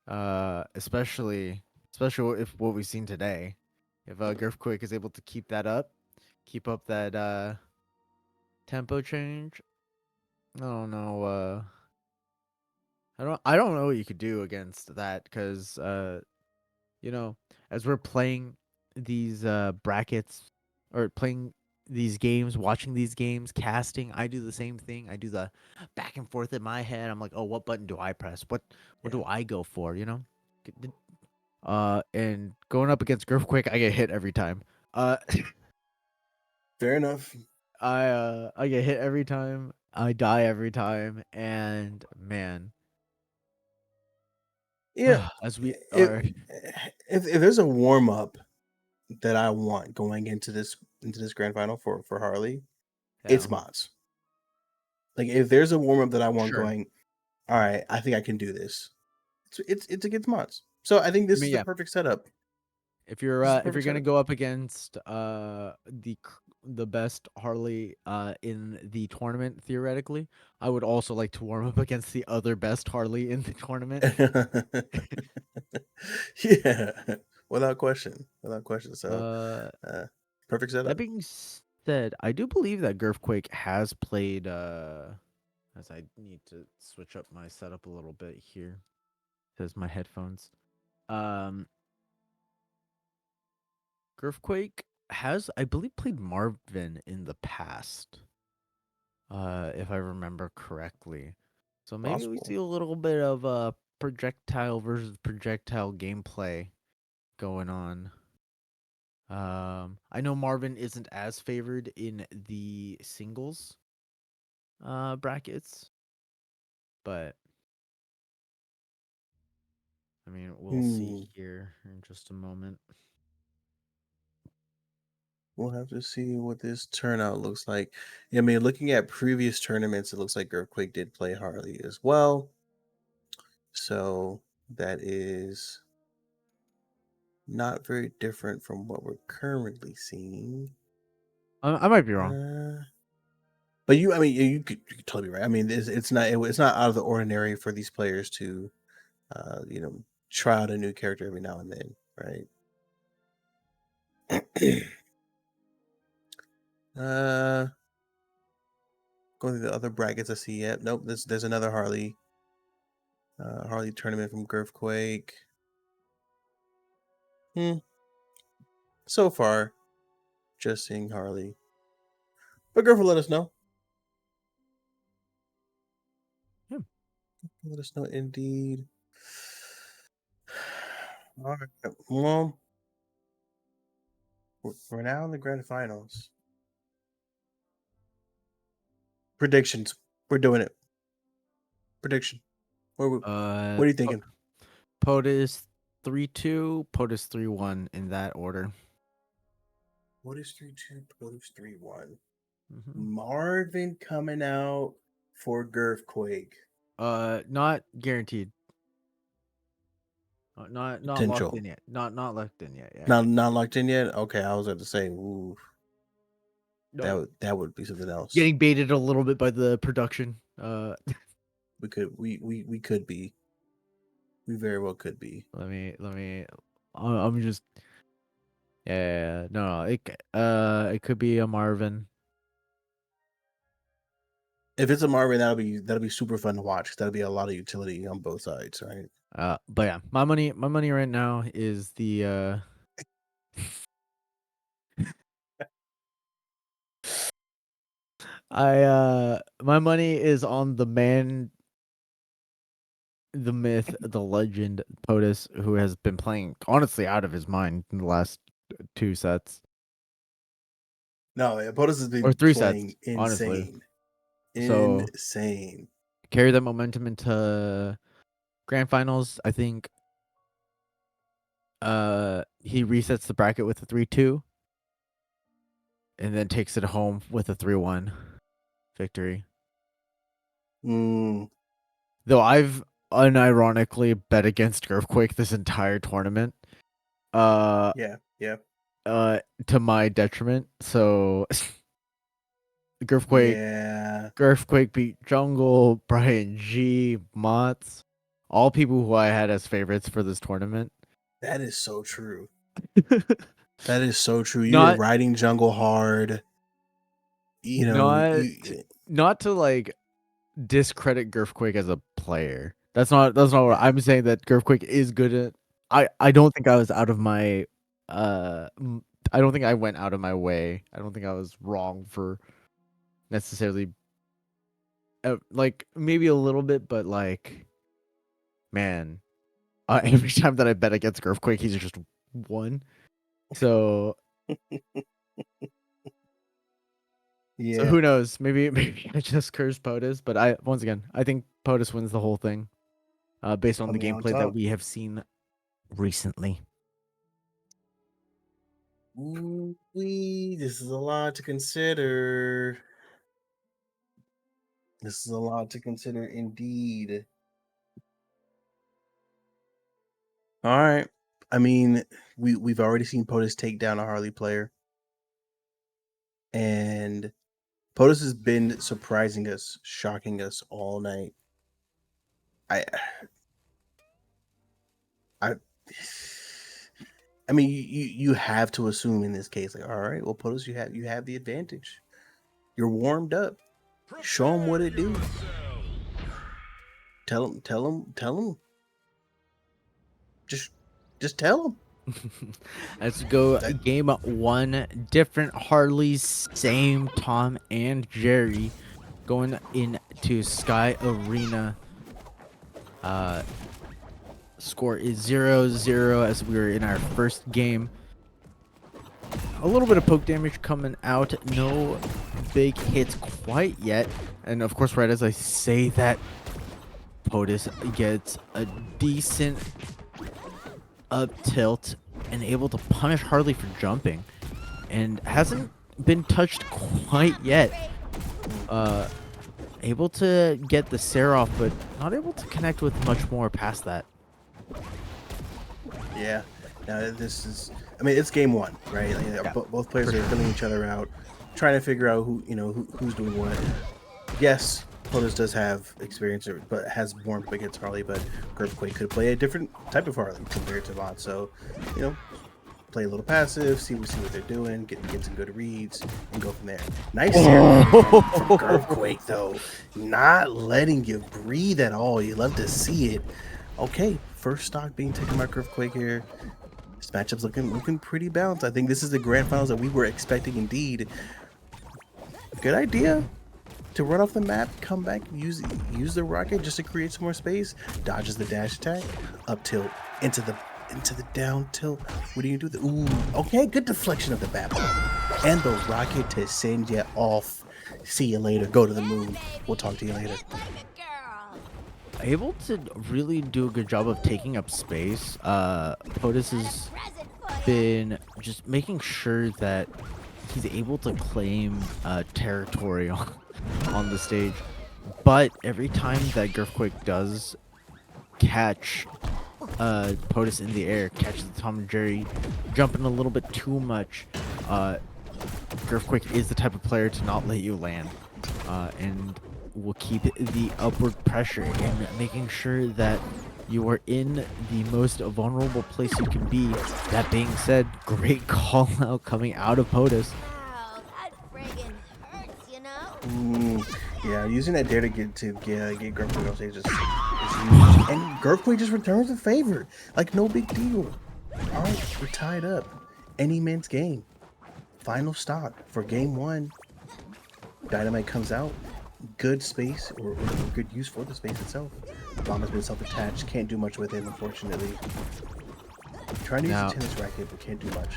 especially if what we've seen today. If Girthquake is able to keep up that tempo change, I don't know. I don't know what you could do against that because as we're playing these brackets or playing these games, watching these games, casting, I do the same thing. I do the back and forth in my head. I'm like, oh, what button do I press? What yeah. do I go for? And going up against Girthquake, I get hit every time. Uh, Fair enough. I get hit every time. I die every time, and man, Yeah, as we if are, if there's a warm up that I want going into this grand final for Harley, yeah, it's mods. Like if there's a warm up that I want sure. going, all right, I think I can do this. It's against mods. So I think I this is mean, the yeah. perfect setup. If This is the you're perfect gonna setup. go up against the best Harley in the tournament theoretically, I would also like to warm up against the other best Harley in the tournament. Yeah, without question, without question. So, Uh, uh, perfect that setup. being said, I do believe that Girthquake has played. As I need to switch up my setup a little bit here, says my headphones. Um, Girthquake has, I believe, played Marvin in the past. If I remember correctly. So maybe we see Possible. a little bit of projectile versus projectile gameplay going on. I know Marvin isn't as favored in the singles brackets, but I mean we'll see Hmm. here in just a moment. We'll have to see what this turnout looks like. I mean, looking at previous tournaments, it looks like Earthquake did play Harley as well. So that is not very different from what we're currently seeing. I might be wrong. But you, I mean, you could totally be right. I mean, it's not out of the ordinary for these players to, you know, try out a new character every now and then, right? uh, Going through the other brackets, I see. Yep, nope. There's another Harley tournament from Girthquake. So far, just seeing Harley. But Girth will let us know. Yeah. Let us know indeed. All right. Well, we're now in the grand finals. Predictions. We're doing it. Prediction. What are you thinking? POTUS 3-2, POTUS 3-1 in that order. What is 3-2? What is 3-1? Mm-hmm. Marvin coming out for Girthquake. Not guaranteed. Not locked Potential. in yet. Not locked in yet. Yeah. Not locked in yet. Okay, I was about to say, ooh, No, that would be something else. getting baited a little bit by the production. We could be. We very well could be. Let me. I'm just. Yeah. No, it could be a Marvin. If it's a Marvin, that'll be super fun to watch. 'Cause that'll be a lot of utility on both sides, right? But yeah, my money right now is the my money is on the man, the myth, the legend, POTUS, who has been playing honestly out of his mind in the last 2 sets No, POTUS has or been 3 sets, playing honestly. insane, So insane. carry that momentum into grand finals. I think he resets the bracket with a 3-2 and then takes it home with a 3-1 victory. Mm, Though I've unironically bet against Earthquake this entire tournament. Uh yeah, yeah, to my detriment. So Earthquake yeah. Earthquake beat Jungle, Brian G, Mott's, all people who I had as favorites for this tournament. That is so true. That is so true. You were Not riding jungle hard. You know, not not to like discredit Earthquake as a player. That's not what yeah, I'm saying. That Earthquake is good at. I don't think I was out of my I don't think I went out of my way. I don't think I was wrong for necessarily like maybe a little bit, but like man, every time that I bet against Earthquake, he's just won. So yeah. who knows? Maybe I just cursed POTUS, but I once again I think POTUS wins the whole thing, based on the Coming out on gameplay that top. we have seen recently. Ooh-wee, this is a lot to consider. This is a lot to consider indeed. All right. I mean, we've already seen POTUS take down a Harley player, and POTUS has been surprising us, shocking us all night. I I I mean, you have to assume in this case, like, all right, well, POTUS, you have the advantage. You're warmed up. Show them what it do. Tell them. Just tell them. Let's go That- game 1. Different Harleys, same Tom and Jerry going into Sky Arena. Score is 0-0 as we were in our first game. A little bit of poke damage coming out. No big hits quite yet. And of course, right as I say that, POTUS gets a decent up tilt and able to punish Harley for jumping, and hasn't been touched quite yet. Able to get the Sarah off, but not able to connect with much more past that. Yeah. Now this is. I mean, it's game 1, right? Like, Yeah, both players for are sure. filling each other out, trying to figure out who's doing what. Yes, POTUS does have experience, but has warmed up against Harley. But Earthquake could play a different type of Harley compared to Mott. So, play a little passive, see what they're doing, get some good reads, and go from there. Nice from Earthquake though, not letting you breathe at all. You love to see it. Okay, first stock being taken by Earthquake here. This matchup's looking pretty balanced. I think this is the grand finals that we were expecting indeed. Good idea to run off the map, come back, use the rocket just to create some more space. Dodges the dash attack, up tilt into the down tilt. What do you do? Ooh, okay, good deflection of the bat ball and the rocket to send you off. See you later. Go to the moon. We'll talk to you later. Able to really do a good job of taking up space. POTUS has been just making sure that he's able to claim territory on the stage. But every time that Earthquake does catch POTUS in the air, catches the Tom and Jerry jumping a little bit too much, Earthquake is the type of player to not let you land, and will keep the upward pressure and making sure that You are in the most vulnerable place you can be. That being said, great call out coming out of POTUS. Ow, that friggin' hurts, you know? Yeah, using that dare to get Girthquake on stage is huge. And Girthquake just returns the favor. Like, no big deal. All right, we're tied up. Any man's game. Final stock for game 1. Dynamite comes out. Good space, or good use for the space itself. Bomb has been self-attached. Can't do much with it, unfortunately. Trying to use Now- the tennis racket, but can't do much.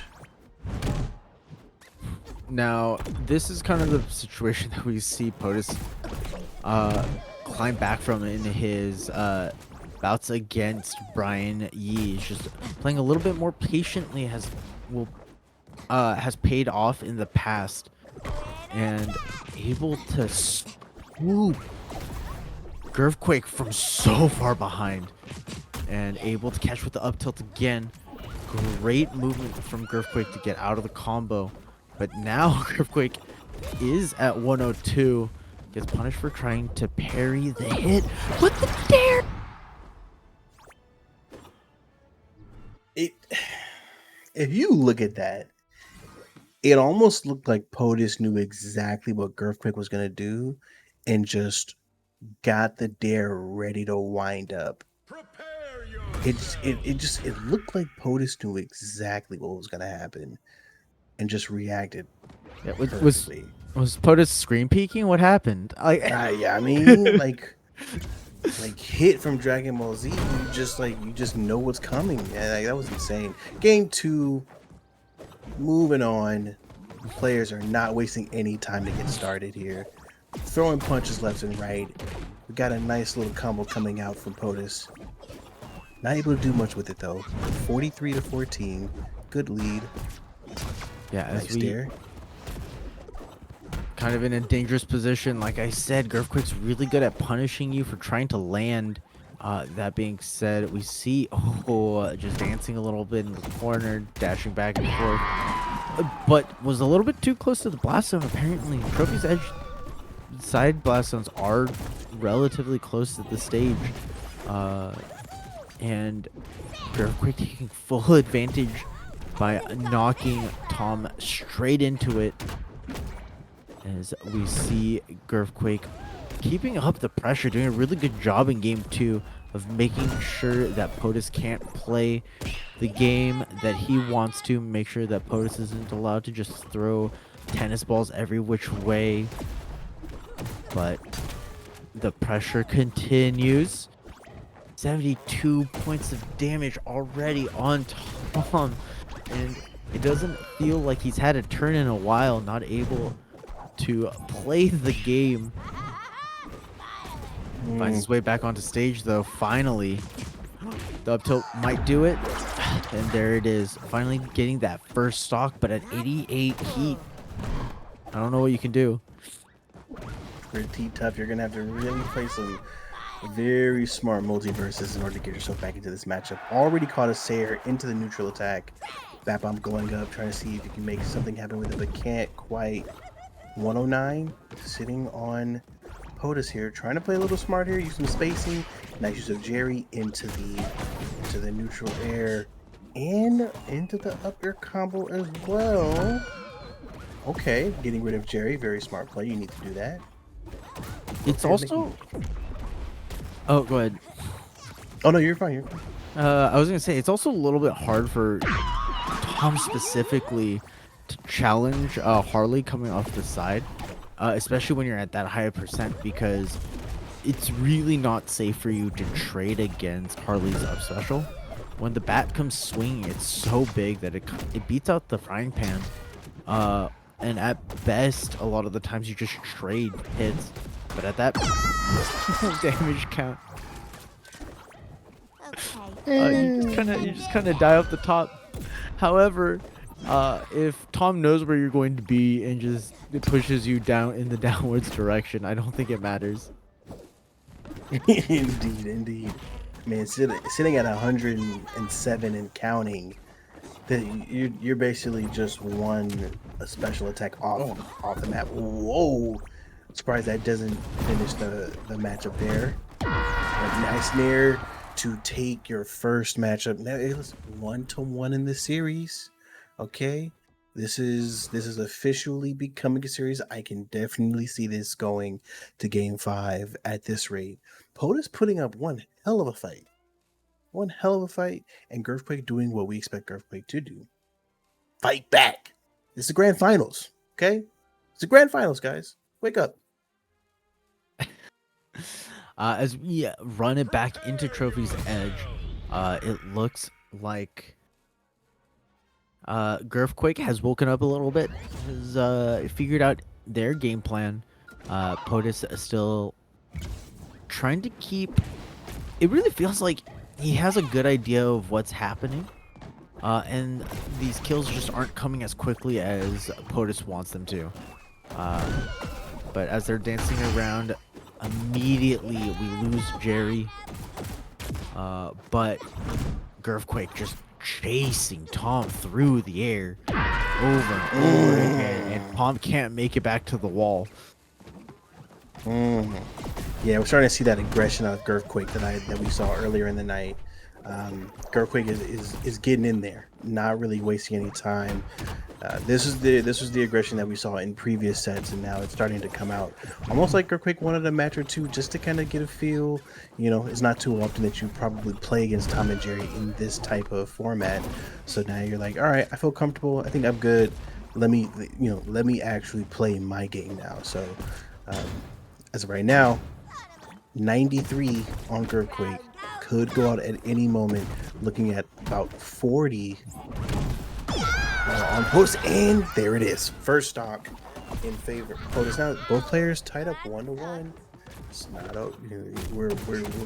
Now, this is kind of the situation that we see POTUS climb back from in his bouts against Brian Yee. He's just playing a little bit more patiently, has paid off in the past, and able to swoop Girthquake from so far behind, and able to catch with the up tilt again. Great movement from Girthquake to get out of the combo. But now Girthquake is at 102. Gets punished for trying to parry the hit with the dare. If you look at that, it almost looked like POTUS knew exactly what Girthquake was gonna do, and just got the dare ready to wind up. Prepare yourself. It looked like POTUS knew exactly what was gonna happen, and just reacted Yeah, perfectly. was POTUS screen peeking? What happened? Yeah, I mean, like hit from Dragon Ball Z, you just know what's coming. Yeah, like, that was insane. Game 2, moving on. Players are not wasting any time to get started here. Throwing punches left and right. We got a nice little combo coming out from POTUS. Not able to do much with it though. 43-14. Good lead. Yeah, as Nice we dare. kind of in a dangerous position. Like I said, Girthquake's really good at punishing you for trying to land. That being said, we see just dancing a little bit in the corner, dashing back and forth, but was a little bit too close to the blast zone. Apparently, Trophy's Edge side blast zones are relatively close to the stage, and Girthquake taking full advantage by knocking Tom straight into it. As we see Girthquake keeping up the pressure, doing a really good job in game 2 of making sure that POTUS can't play the game that he wants to, make sure that POTUS isn't allowed to just throw tennis balls every which way. But the pressure continues. 72 points of damage already on Tom, and it doesn't feel like he's had a turn in a while, not able to play the game. Finds his way back onto stage though, finally. The up tilt might do it, and there it is. Finally getting that first stock, but at 88 heat. I don't know what you can do. Pretty tough. You're gonna have to really play some very smart MultiVersus in order to get yourself back into this matchup. Already caught a Sayer into the neutral attack. Bat bomb going up, trying to see if you can make something happen with it, but can't quite. 109 sitting on POTUS here, trying to play a little smart here, use some spacing. Nice use of Jerry into the neutral air and into the up air combo as well. Okay, getting rid of Jerry, very smart play. You need to do that. It's Okay, also. Oh, go ahead. Oh no, you're fine. You're fine. I was gonna say it's also a little bit hard for Tom specifically to challenge Harley coming off the side, especially when you're at that high percent, because it's really not safe for you to trade against Harley's up special. When the bat comes swinging, it's so big that it beats out the frying pan, and at best, a lot of the times you just trade hits, but at that damage count, Okay. you just kind of die off the top. However, if Tom knows where you're going to be and just pushes you down in the downwards direction, I don't think it matters. Indeed. Man, sitting at 107 and counting, that you're basically just one a special attack off the map. Whoa! Surprised that doesn't finish the matchup there. A nice nair to take your first matchup. Now it's 1-1 in the series. Okay. This is officially becoming a series. I can definitely see this going to game 5 at this rate. POTUS putting up one hell of a fight. One hell of a fight, and Girthquake doing what we expect Girthquake to do. Fight back. It's the grand finals. Okay? It's the grand finals, guys. Wake up. As we run it back into Trophy's Edge, it looks like Girthquake has woken up a little bit, has figured out their game plan. POTUS is still trying to keep... It really feels like he has a good idea of what's happening, and these kills just aren't coming as quickly as POTUS wants them to. But as they're dancing around, immediately we lose Jerry. But Girthquake just chasing Tom through the air over and over again, and Tom can't make it back to the wall. Yeah, we're starting to see that aggression out of Girthquake that we saw earlier in the night. Girthquake is getting in there, not really wasting any time. This was the aggression that we saw in previous sets, and now it's starting to come out. Almost like Girthquake wanted a match or two just to kind of get a feel. You know, it's not too often that you probably play against Tom and Jerry in this type of format. So now you're like, all right, I feel comfortable. I think I'm good. Let me actually play my game now. So as of right now, 93 on Girthquake. Could go out at any moment. Looking at about 40 on POTUS, and there it is. First stock in favor of POTUS. Now both players tied up 1-1. It's not out. We're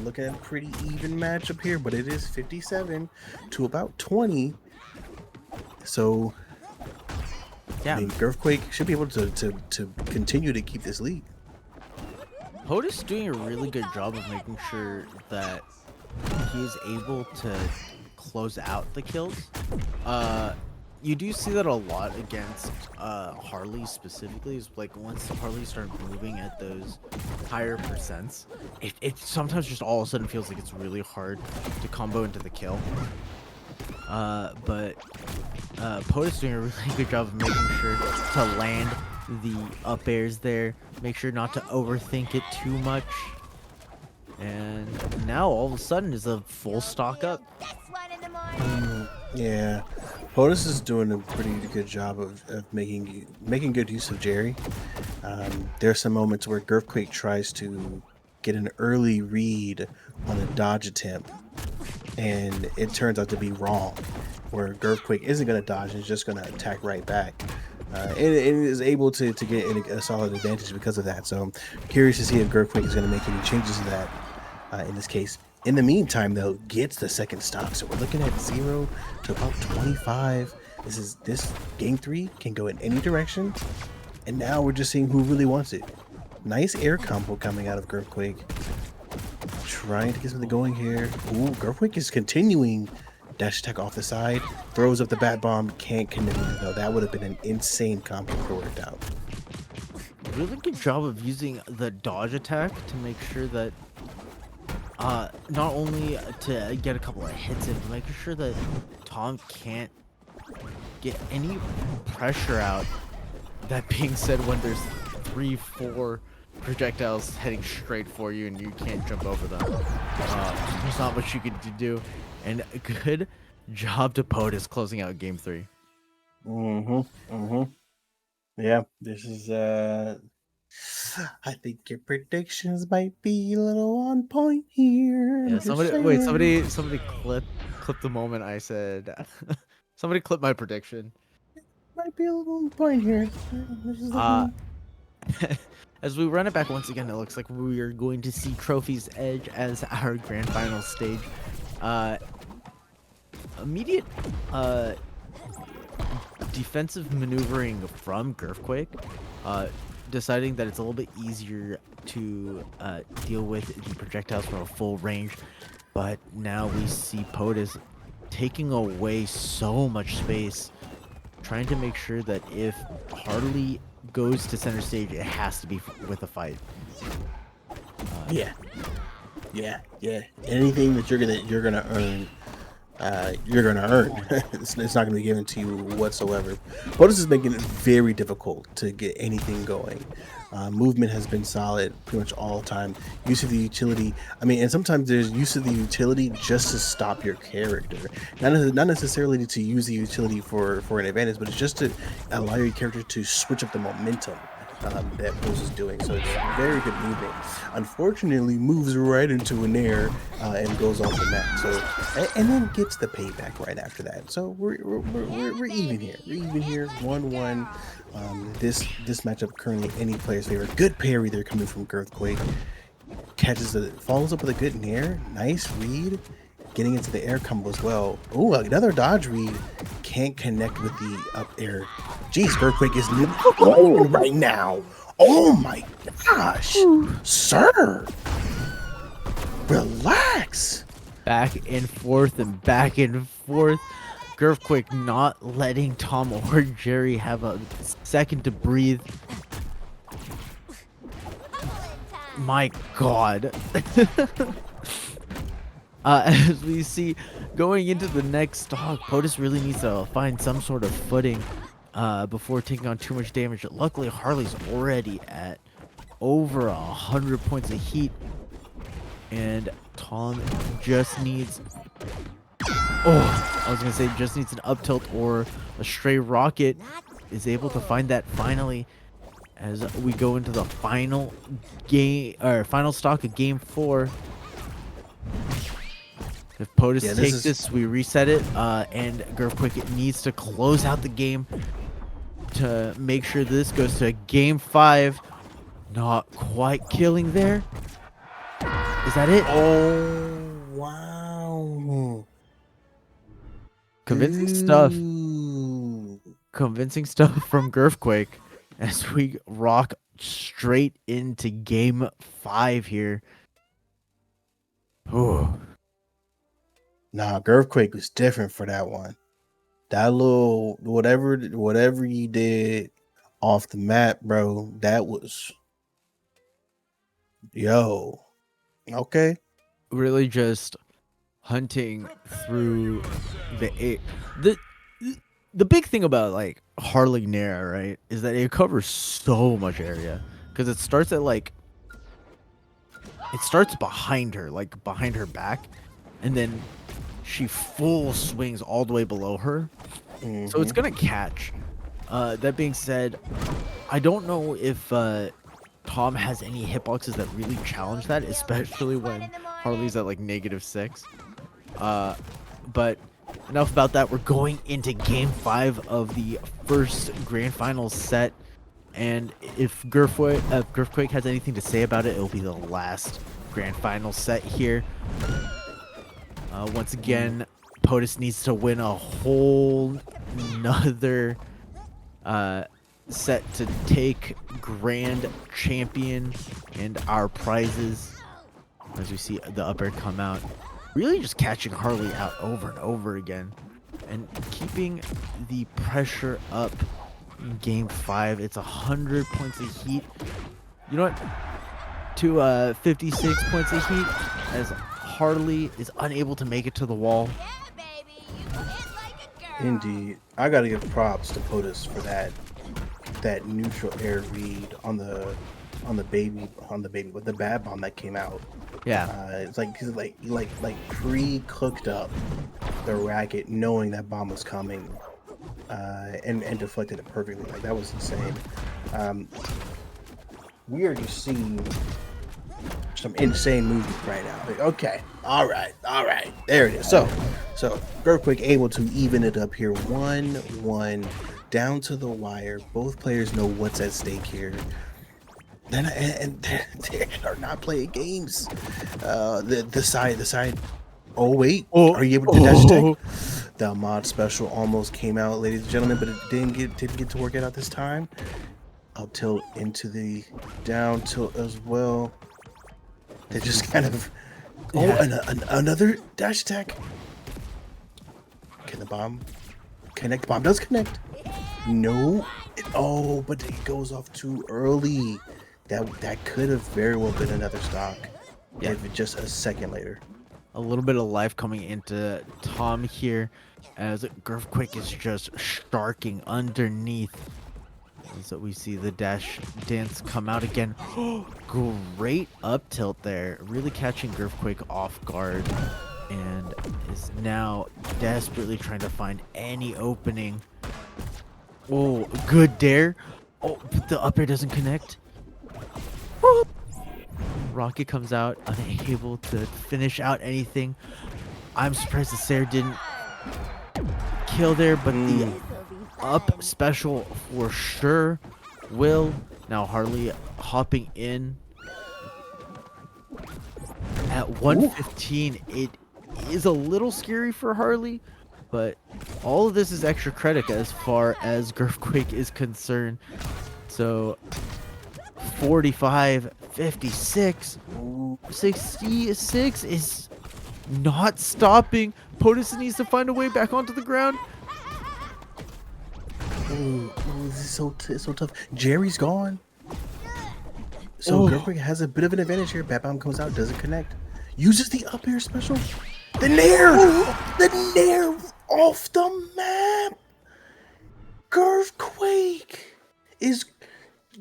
looking at a pretty even matchup here, but it is 57 to about 20. So Yeah, I mean, Girthquake should be able to continue to keep this lead. POTUS doing a really good job of making sure that he is able to close out the kills. You do see that a lot against Harley specifically. Is like once Harley start moving at those higher percents, it sometimes just all of a sudden feels like it's really hard to combo into the kill. But POTUS doing a really good job of making sure to land the up airs there, make sure not to overthink it too much. And now all of a sudden is a full stock up. Yeah, POTUS is doing a pretty good job of making good use of Jerry. There's some moments where Girthquake tries to get an early read on a dodge attempt, and it turns out to be wrong, where Girthquake isn't going to dodge and is just going to attack right back. And is able to get a solid advantage because of that. So I'm curious to see if Girthquake is going to make any changes to that in this case. In the meantime, though, gets the second stock. So we're looking at 0 to about 25. This game 3 can go in any direction. And now we're just seeing who really wants it. Nice air combo coming out of Girthquake. Trying to get something going here. Ooh, Girthquake is continuing. Dash attack off the side. Throws up the bat bomb. Can't connect with it, though. That would have been an insane combo if it worked out. Really good job of using the dodge attack to make sure that not only to get a couple of hits in, but making sure that Tom can't get any pressure out. That being said, when there's 3-4 projectiles heading straight for you and you can't jump over them, there's not much you can do. And a good job to POTUS closing out game 3. Yeah, this is I think your predictions might be a little on point here. Yeah, somebody clip the moment I said somebody clip my prediction. Might be a little on point here. As we run it back once again, it looks like we are going to see Trophy's Edge as our grand final stage. Immediate defensive maneuvering from Girthquake, deciding that it's a little bit easier to deal with the projectiles from a full range, but now we see POTUS taking away so much space, trying to make sure that if Harley goes to center stage, it has to be with a fight. Yeah. Yeah, yeah. Anything that you're gonna earn, you're gonna earn. It's not gonna be given to you whatsoever. POTUS is making it very difficult to get anything going. Movement has been solid pretty much all the time. Use of the utility. I mean, and sometimes there's use of the utility just to stop your character. Not necessarily to use the utility for an advantage, but it's just to allow your character to switch up the momentum. That POTUS is doing. So it's very good movement. Unfortunately, moves right into an air and goes off the map. So and then gets the payback right after that. So we're even here. We're even here. 1-1. This matchup currently any player's favor. Good parry there coming from Girthquake. Follows up with a good nair. Nice read. Getting into the air combo as well. Oh, another dodge read. Can't connect with the up air. Jeez, Girthquake is rolling right now. Oh my gosh. Sir. Relax. Back and forth and back and forth. Girthquake not letting Tom or Jerry have a second to breathe. My God. As we see, going into the next stock, POTUS really needs to find some sort of footing before taking on too much damage. Luckily, Harley's already at over 100 points of heat, and Tom just needs... Oh, I was going to say just needs an up tilt or a stray rocket. Is able to find that finally as we go into the final game, or final stock of game 4. If POTUS takes this, we reset it, and Girthquake needs to close out the game to make sure this goes to game 5. Not quite killing there. Is that it? Oh, wow. Convincing stuff. Ooh. Convincing stuff from Girthquake as we rock straight into game 5 here. Ooh. Nah, Girthquake was different for that one. That little whatever you did off the map, bro, that was okay. Really just hunting through the big thing about like Harley Nair, right, is that it covers so much area because it starts at it starts behind her, like behind her back, and then she full swings all the way below her. So it's gonna catch. That being said, I don't know if Tom has any hitboxes that really challenge that, especially when Harley's at like -6. But enough about that. We're going into game 5 of the first grand finals set, and if Girthquake has anything to say about it, it'll be the last grand final set here. Once again, POTUS needs to win a whole nother set to take grand champion and our prizes. As we see the up air come out, really just catching Harley out over and over again and keeping the pressure up in game 5. It's 100 points of heat. You know what? To 56 points of heat as Harley is unable to make it to the wall. Indeed. I gotta give props to POTUS for that neutral air read on the baby with the bad bomb that came out. Yeah. It's like he's like pre-cooked up the racket knowing that bomb was coming, and deflected it perfectly. Like that was insane. We are just seeing some insane movement right now. Like, okay, all right, there it is. So Girthquake able to even it up here, 1-1, down to the wire. Both players know what's at stake here. And they are not playing games. The side. Oh wait, are you able to dash attack? The mod special almost came out, ladies and gentlemen, but it didn't get to work it out this time. Up tilt into the down tilt as well. They just kind of another dash attack. Can the bomb connect? The bomb does connect. No. But it goes off too early. That could have very well been another stock. Yeah. if it's just a second later. A little bit of life coming into Tom here as Girthquake is just sharking underneath. So we see the dash dance come out again. Great up tilt there, really catching Girthquake off guard, and is now desperately trying to find any opening. Oh, good dare. Oh, but the up air doesn't connect. Oh. Rocket comes out unable to finish out anything. I'm surprised the Sarah didn't kill there, but the This'll be up fun. special for sure will. Now Harley hopping in at 115. It is a little scary for Harley, but all of this is extra credit as far as Girthquake is concerned. So 45, 56, 66 is not stopping. POTUS needs to find a way back onto the ground. Ooh, this is so tough. Jerry's gone. So Oh. Girthquake has a bit of an advantage here. Bat Bomb comes out, doesn't connect. Uses the up air special. The Nair! The Nair off the map! Girthquake is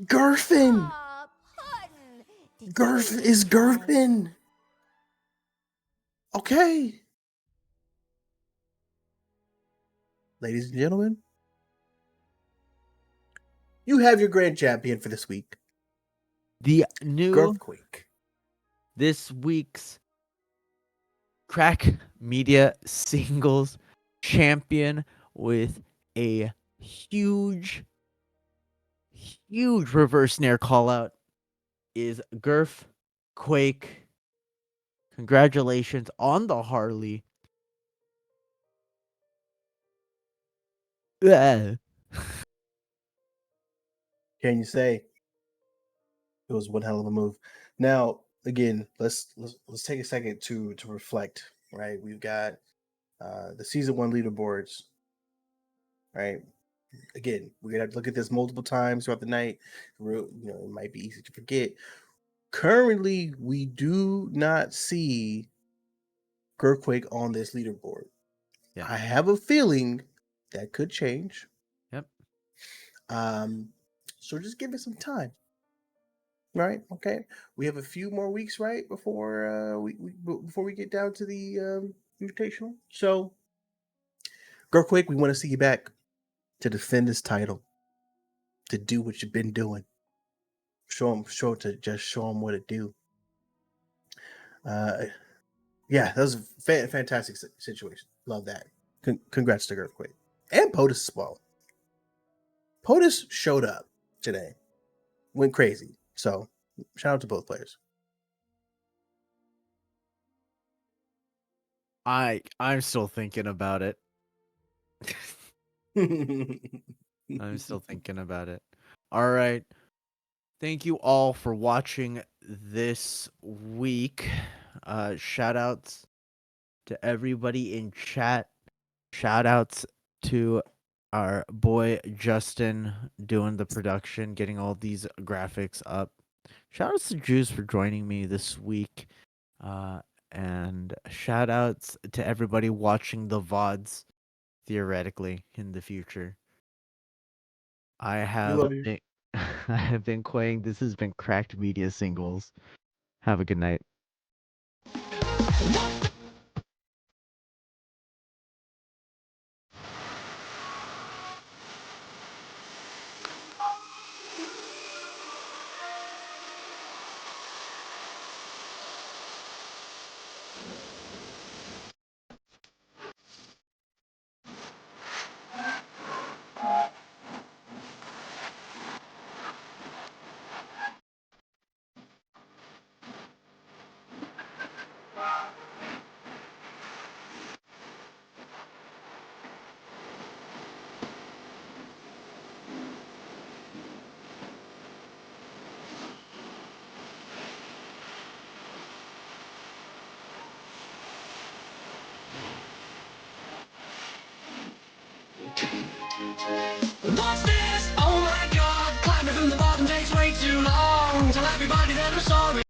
Girfin! Aw, Puddin'. Did you Girth enjoy is that? Girfin! Okay. Ladies and gentlemen, you have your grand champion for this week, The new Girthquake. this week's Crack Media Singles champion with a huge reverse snare call out is Girthquake. Congratulations on the Harley. Can you say it was one hell of a move? Now, again, let's take a second to reflect. Right, we've got the season 1 leaderboards. Right, again, we're gonna have to look at this multiple times throughout the night. It might be easy to forget. Currently, we do not see Girthquake on this leaderboard. Yeah. I have a feeling that could change. Yep. So just give it some time. Right. Okay. We have a few more weeks, right, before before we get down to the invitational. So, Girthquake, we want to see you back to defend this title, to do what you've been doing. Show them what to do. Yeah, that was a fantastic situation. Love that. Congrats to Girthquake and POTUS as well. POTUS showed up today, went crazy. So, shout out to both players. I'm still thinking about it. I'm still thinking about it. All right. Thank you all for watching this week. Shout outs to everybody in chat. Shout outs to our boy Justin doing the production, getting all these graphics up. Shout outs to Juice for joining me this week. And shout outs to everybody watching the VODs theoretically in the future. I have love you. been, I have been Quang. This has been Cracked Media Singles. Have a good night. What's this? Oh my god, climbing from the bottom takes way too long. Tell everybody that I'm sorry.